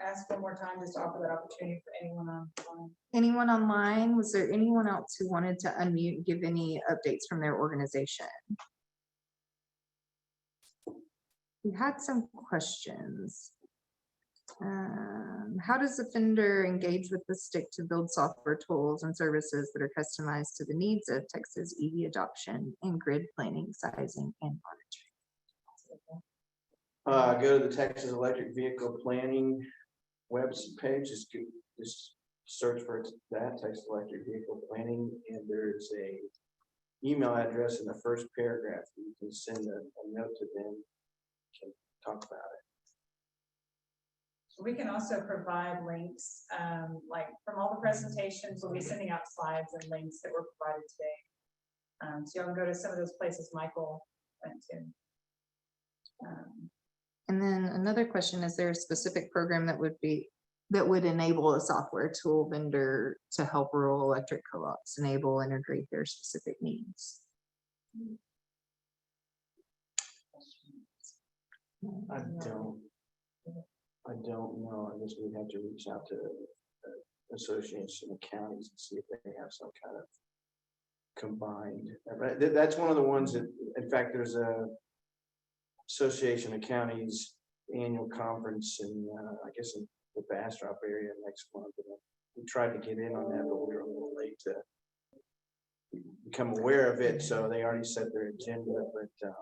[SPEAKER 2] ask one more time, just to offer that opportunity for anyone online.
[SPEAKER 9] Anyone online? Was there anyone else who wanted to unmute and give any updates from their organization? We had some questions. How does the vendor engage with the STIC to build software tools and services that are customized to the needs of Texas EV adoption and grid planning, sizing, and monitoring?
[SPEAKER 12] Go to the Texas Electric Vehicle Planning web page. Just search for that, Texas Electric Vehicle Planning, and there's a email address in the first paragraph. You can send a note to them, can talk about it.
[SPEAKER 2] We can also provide links, like from all the presentations, we'll be sending out slides and links that were provided today. So y'all can go to some of those places Michael went to.
[SPEAKER 9] And then another question, is there a specific program that would that would enable a software tool vendor to help rural electric co-ops enable and integrate their specific needs.
[SPEAKER 12] I don't know. I guess we'd have to reach out to association of counties and see if they have some kind of combined. Right, that's one of the ones that, in fact, there's a association of counties annual conference in, I guess, in the Bastrop area next month. And we tried to get in on that, but we were a little late to become aware of it. So they already set their agenda, but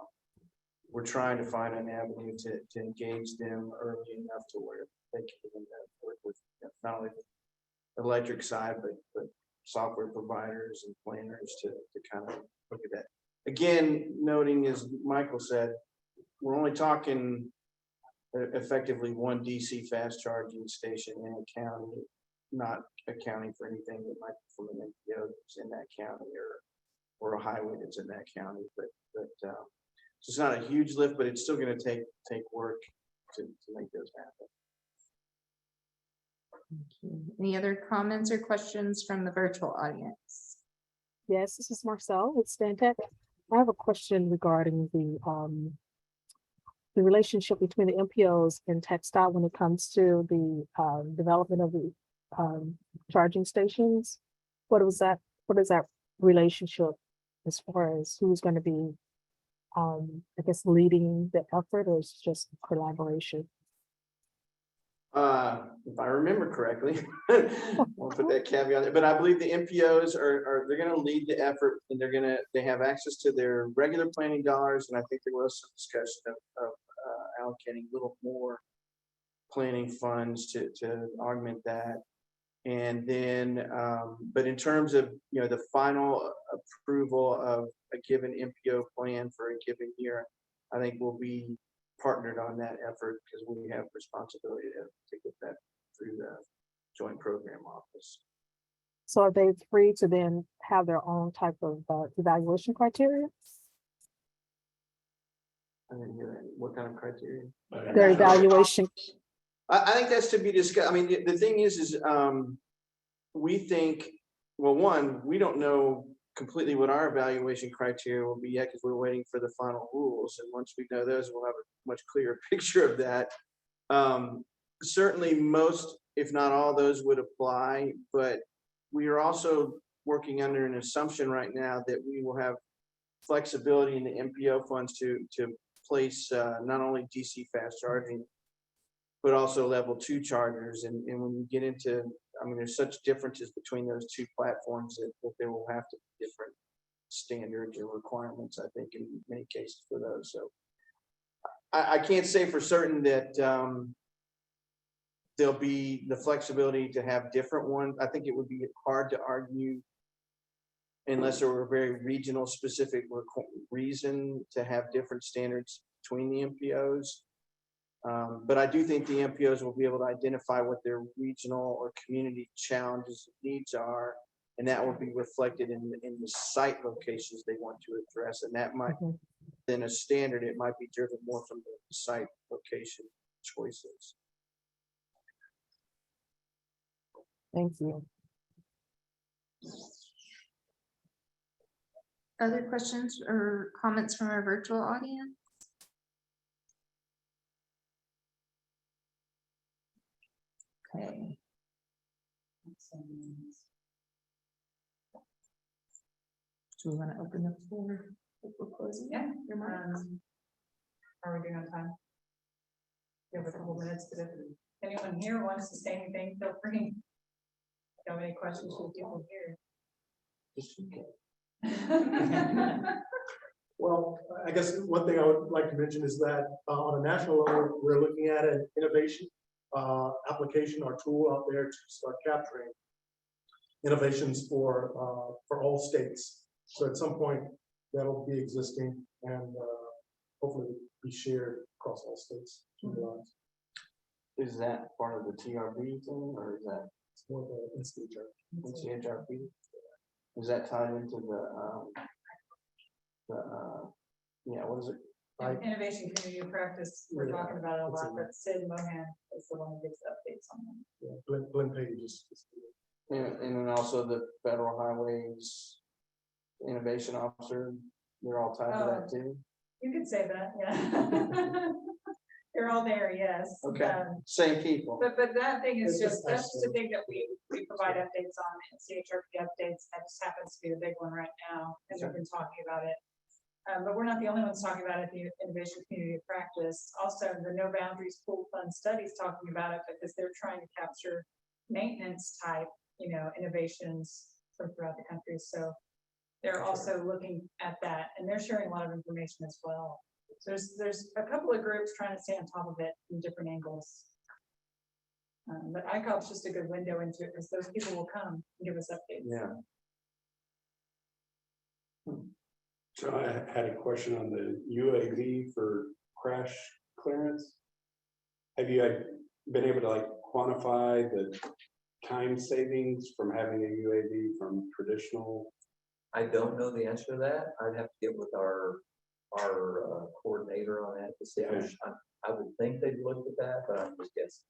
[SPEAKER 12] we're trying to find an avenue to engage them early enough to where they can work with not only the electric side, but software providers and planners to kind of look at that. Again, noting, as Michael said, we're only talking effectively one DC fast charging station in a county, not accounting for anything that might be from an NPO that's in that county or a highway that's in that county. But so it's not a huge lift, but it's still going to take work to make those happen.
[SPEAKER 9] Any other comments or questions from the virtual audience?
[SPEAKER 17] Yes, this is Marcel with Stantec. I have a question regarding the relationship between the MPOs and TxSTIC when it comes to the development of the charging stations. What is that relationship as far as who's going to be, I guess, leading the effort, or is it just collaboration?
[SPEAKER 12] If I remember correctly, I'll put that caveat there, but I believe the MPOs they're going to lead the effort, and they have access to their regular planning dollars. And I think there was some discussion of allocating a little more planning funds to augment that. And then, but in terms of, the final approval of a given MPO plan for a given year, I think we'll be partnered on that effort because we have responsibility to get that through the joint program office.
[SPEAKER 17] So are they free to then have their own type of evaluation criteria?
[SPEAKER 12] I didn't hear that. What kind of criteria?
[SPEAKER 17] Their evaluation.
[SPEAKER 12] I think that's to be discussed. I mean, the thing is we think, well, one, we don't know completely what our evaluation criteria will be yet because we're waiting for the final rules. And once we know those, we'll have a much clearer picture of that. Certainly most, if not all, those would apply, but we are also working under an assumption right now that we will have flexibility in the MPO funds to place not only DC fast charging, but also level 2 chargers. And when you get into, I mean, there's such differences between those two platforms that there will have to be different standards or requirements, I think, in many cases for those. So I can't say for certain that there'll be the flexibility to have different ones. I think it would be hard to argue unless there were a very regional specific reason to have different standards between the MPOs. But I do think the MPOs will be able to identify what their regional or community challenges and needs are, and that will be reflected in the site locations they want to address. And that might, than a standard, it might be driven more from the site location choices.
[SPEAKER 17] Thank you.
[SPEAKER 9] Other questions or comments from our virtual audience? Okay. Do we want to open the floor before closing?
[SPEAKER 2] Yeah.
[SPEAKER 9] Remarks?
[SPEAKER 2] Are we doing on time? We have a couple minutes, but if anyone here wants to say anything, feel free. If you have any questions for people here?
[SPEAKER 3] Well, I guess one thing I would like to mention is that on a national level, we're looking at an innovation application or tool out there to start capturing innovations for all states. So at some point that'll be existing and hopefully be shared across all states.
[SPEAKER 12] Is that part of the TRB thing, or is that
[SPEAKER 3] more of an
[SPEAKER 12] NCHRP? Is that tied into the yeah, what is it?
[SPEAKER 2] And Innovation Community Practice, we're talking about it a lot, but Sid Mohan is the one who gives updates on them.
[SPEAKER 3] Yeah, Glenn Page is.
[SPEAKER 4] And then also the Federal Highways Innovation Officer, they're all tied to that too.
[SPEAKER 2] You could say that, yeah. They're all there, yes.
[SPEAKER 4] Okay, same people.
[SPEAKER 2] But that thing is just, that's just a thing that we provide updates on, and CHRP updates, that just happens to be the big one right now, and we've been talking about it. But we're not the only ones talking about it, the Innovation Community of Practice. Also, the No Boundaries Pool Fund Studies talking about it because they're trying to capture maintenance type, innovations from throughout the country. So they're also looking at that, and they're sharing a lot of information as well. So there's a couple of groups trying to stay on top of it from different angles. But ICOP's just a good window into it because those people will come and give us updates.
[SPEAKER 4] Yeah.
[SPEAKER 14] So I had a question on the UAV for crash clearance. Have you been able to quantify the time savings from having a UAV from traditional?
[SPEAKER 16] I don't know the answer to that. I'd have to get with our coordinator on that to see. I would think they've looked at that, but I'm just guessing.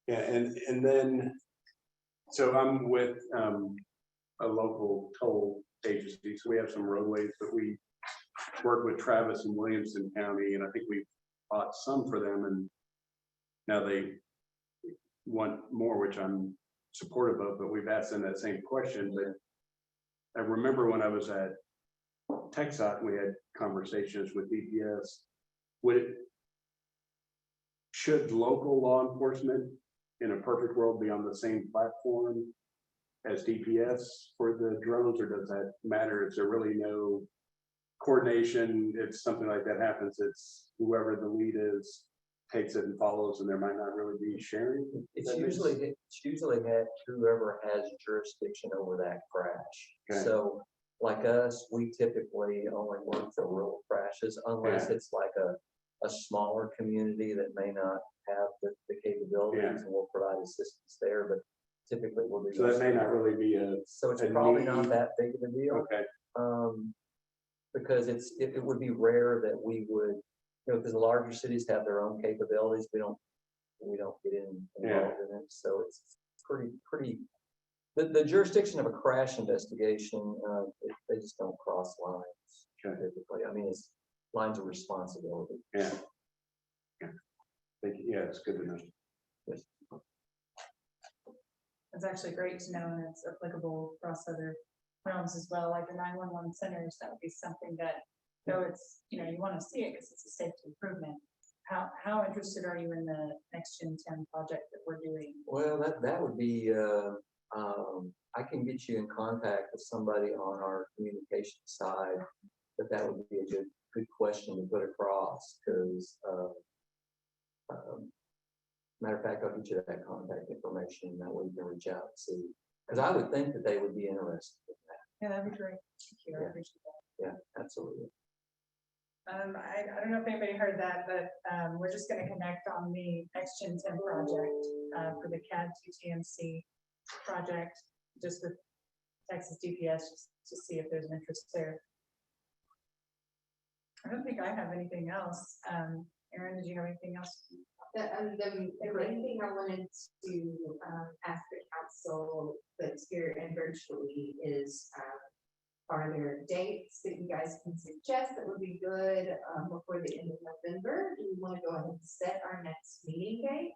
[SPEAKER 14] Yeah, and then, so I'm with a local toll agency, so we have some roadways, but we work with Travis and Williamson County, and I think we bought some for them, and now they want more, which I'm supportive of, but we've asked them that same question. But I remember when I was at TxSTIC, we had conversations with DPS. Should local law enforcement in a perfect world be on the same platform as DPS for the drones, or does that matter? Is there really no coordination? If something like that happens, it's whoever the lead is takes it and follows, and there might not really be sharing.
[SPEAKER 16] It's usually whoever has jurisdiction over that crash.
[SPEAKER 14] Okay.
[SPEAKER 16] So like us, we typically only work for rural crashes unless it's like a smaller community that may not have the capabilities, and we'll provide assistance there, but typically we'll do.
[SPEAKER 14] So that may not really be
[SPEAKER 16] so it's probably not that big of a deal.
[SPEAKER 14] Okay.
[SPEAKER 16] Because it would be rare that we would, because the larger cities have their own capabilities, we don't get involved in it. So it's pretty. The jurisdiction of a crash investigation, they just don't cross lines typically. I mean, it's lines of responsibility.
[SPEAKER 14] Yeah. Thank you. Yeah, it's good to know.
[SPEAKER 2] It's actually great to know, and it's applicable across other realms as well, like the 911 centers. That would be something that, though it's, you want to see it because it's a safety improvement. How interested are you in the Next Gen 10 project that we're doing?
[SPEAKER 16] Well, that would be, I can get you in contact with somebody on our communication side, but that would be a good question to put across, because matter of fact, I'll get you that contact information, that way you can reach out and see, because I would think that they would be interested in that.
[SPEAKER 2] Yeah, that'd be great. Thank you. I appreciate that.
[SPEAKER 16] Yeah, absolutely.
[SPEAKER 2] I don't know if anybody heard that, but we're just going to connect on the Next Gen 10 project for the CAD 2TMC project, just with Texas DPS, just to see if there's an interest there. I don't think I have anything else. Erin, did you have anything else?
[SPEAKER 9] The main thing I wanted to ask the council, but spirit and virtually, is are there dates that you guys can suggest that would be good before the end of November? Do we want to go ahead and set our next meeting date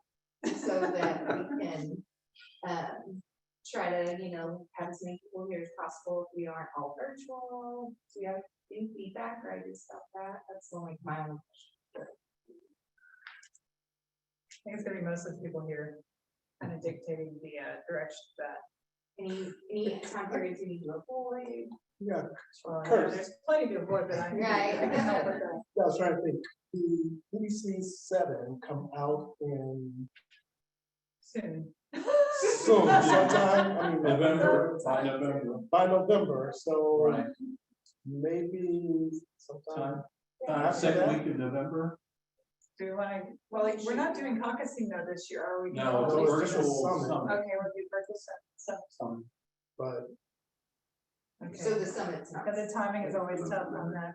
[SPEAKER 9] so that we can try to, have as many people here as possible if we aren't all virtual? Do you have any feedback or ideas about that? That's only my own question.
[SPEAKER 2] I think it's going to be most of the people here kind of dictating the direction of that.
[SPEAKER 9] Any time periods you need to avoid?
[SPEAKER 3] Yeah.
[SPEAKER 2] Well, there's plenty to avoid, but I can help with that.
[SPEAKER 3] Yeah, I was trying to think, the PC7 come out in
[SPEAKER 2] Soon.
[SPEAKER 3] sometime, I mean,
[SPEAKER 14] November.
[SPEAKER 3] By November, so
[SPEAKER 6] Right.
[SPEAKER 3] maybe sometime.
[SPEAKER 6] Second week of November.
[SPEAKER 2] Do we want to, well, we're not doing caucusing though this year, are we?
[SPEAKER 6] No, it's a virtual summit.
[SPEAKER 2] Okay, we'll do virtual summit.
[SPEAKER 3] But
[SPEAKER 2] Okay.
[SPEAKER 9] So the summit's not.
[SPEAKER 2] But the timing is always tough on that.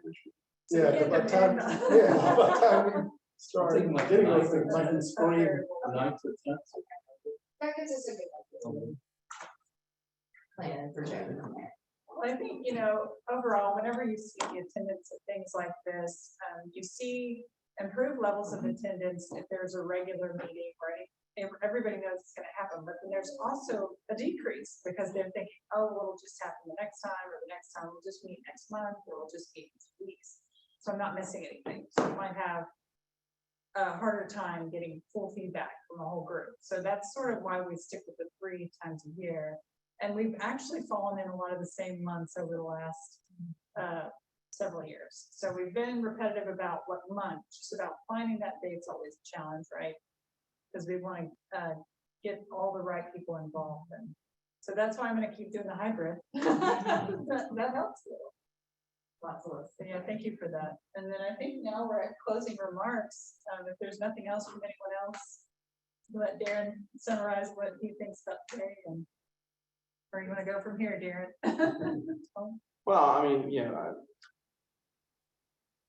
[SPEAKER 3] Yeah,
[SPEAKER 2] we can't
[SPEAKER 3] by the time,
[SPEAKER 2] depend
[SPEAKER 3] yeah,
[SPEAKER 2] on-
[SPEAKER 3] by the time we
[SPEAKER 6] I'm
[SPEAKER 3] start
[SPEAKER 6] thinking like
[SPEAKER 3] getting
[SPEAKER 6] the
[SPEAKER 3] those
[SPEAKER 6] ninth
[SPEAKER 3] things,
[SPEAKER 6] or
[SPEAKER 3] I can
[SPEAKER 6] tenth.
[SPEAKER 3] scream.
[SPEAKER 6] Ninth or tenth.
[SPEAKER 9] That gives us a good plan for June.
[SPEAKER 2] Well, I think, overall, whenever you see the attendance at things like this, you see improved levels of attendance if there's a regular meeting, right? Everybody knows it's gonna happen, but then there's also a decrease because they're thinking, oh, well, it'll just happen the next time, or the next time we'll just meet next month, or we'll just meet in 2 weeks. So I'm not missing anything. So you might have a harder time getting full feedback from the whole group. So that's sort of why we stick with the 3 times a year. And we've actually fallen in a lot of the same months over the last several years. So we've been repetitive about what month, just about finding that date's always a challenge, right? Because we want to get all the right people involved. And so that's why I'm going to keep doing the hybrid. that helps a little. Lots of us. So yeah, thank you for that. And then I think now we're at closing remarks. If there's nothing else from anyone else, let Darren summarize what he thinks about today, and where you want to go from here, Darren.
[SPEAKER 12] Well, I mean,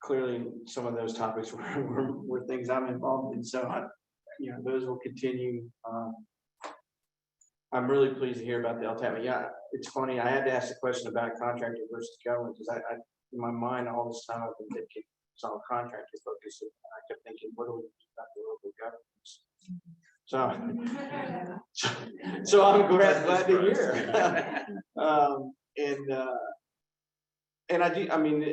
[SPEAKER 12] clearly some of those topics were things I'm involved in, so those will continue. I'm really pleased to hear about the LTAP. Yeah, it's funny. I had to ask the question about contractor versus government because I in my mind all this time I've been thinking it's all contractor focused. I kept thinking, what do we do about the local governments? So I'm glad to hear. And I do. I mean,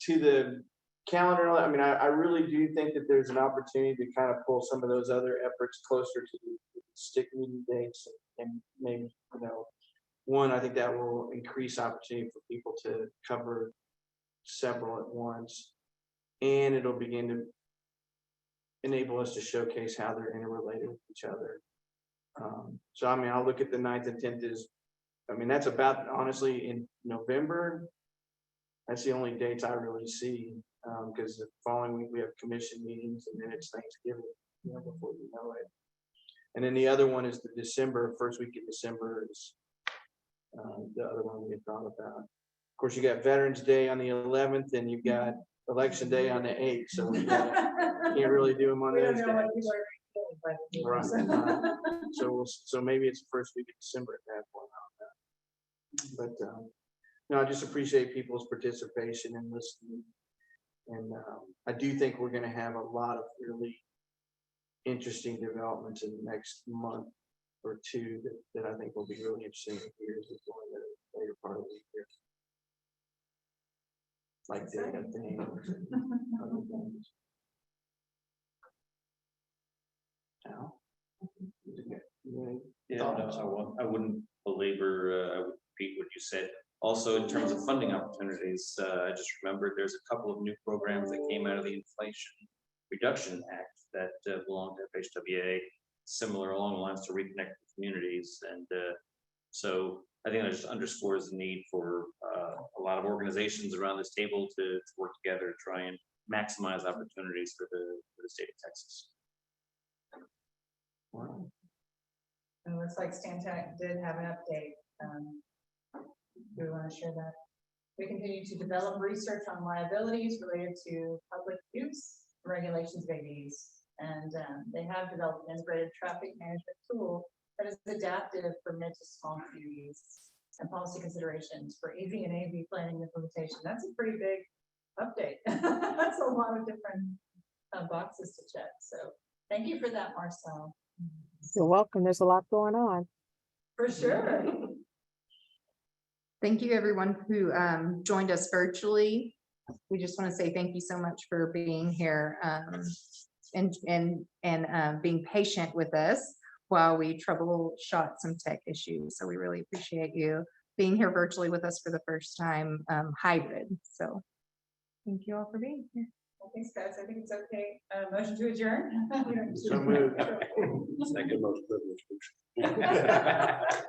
[SPEAKER 12] to the calendar. I mean, I really do think that there's an opportunity to kind of pull some of those other efforts closer to the STIC meeting dates, and maybe one, I think that will increase opportunity for people to cover several at once, and it'll begin to enable us to showcase how they're interrelated with each other. So I mean, I'll look at the 9th and 10th is, I mean, that's about, honestly, in November. That's the only dates I really see, because the following week we have commission meetings, and then it's Thanksgiving, before you know it. And then the other one is the December, first week of December is the other one we thought about. Of course, you got Veterans Day on the 11th, and you've got Election Day on the 8th, so you can't really do them on those days. Right. So maybe it's the first week of December at that point. But no, I just appreciate people's participation and listening. And I do think we're going to have a lot of really interesting developments in the next month or two that I think will be really interesting to hear as we go in the later part of the year. Like data things and other things. Now,
[SPEAKER 11] I wouldn't belabor, I would repeat what you said. Also, in terms of funding opportunities, I just remembered there's a couple of new programs that came out of the Inflation Reduction Act that belong to FHWA, similar along the lines to Reconnect with Communities. And so I think that just underscores the need for a lot of organizations around this table to work together to try and maximize opportunities for the state of Texas.
[SPEAKER 2] Wow. It looks like Stantec did have an update. Do we want to share that? We continue to develop research on liabilities related to public use regulations of AVs, and they have developed an integrated traffic management tool that is adaptive for mid to small communities and policy considerations for EV and AV planning implementation. That's a pretty big update. That's a lot of different boxes to check. So thank you for that, Marcel.
[SPEAKER 17] You're welcome. There's a lot going on.
[SPEAKER 2] For sure.
[SPEAKER 9] Thank you, everyone who joined us virtually. We just want to say thank you so much for being here and being patient with us while we troubleshot some tech issues. So we really appreciate you being here virtually with us for the first time, hybrid. So thank you all for being here.
[SPEAKER 2] Well, thanks, guys. I think it's okay. Motion to adjourn.
[SPEAKER 12] So moved.
[SPEAKER 11] Second most privileged.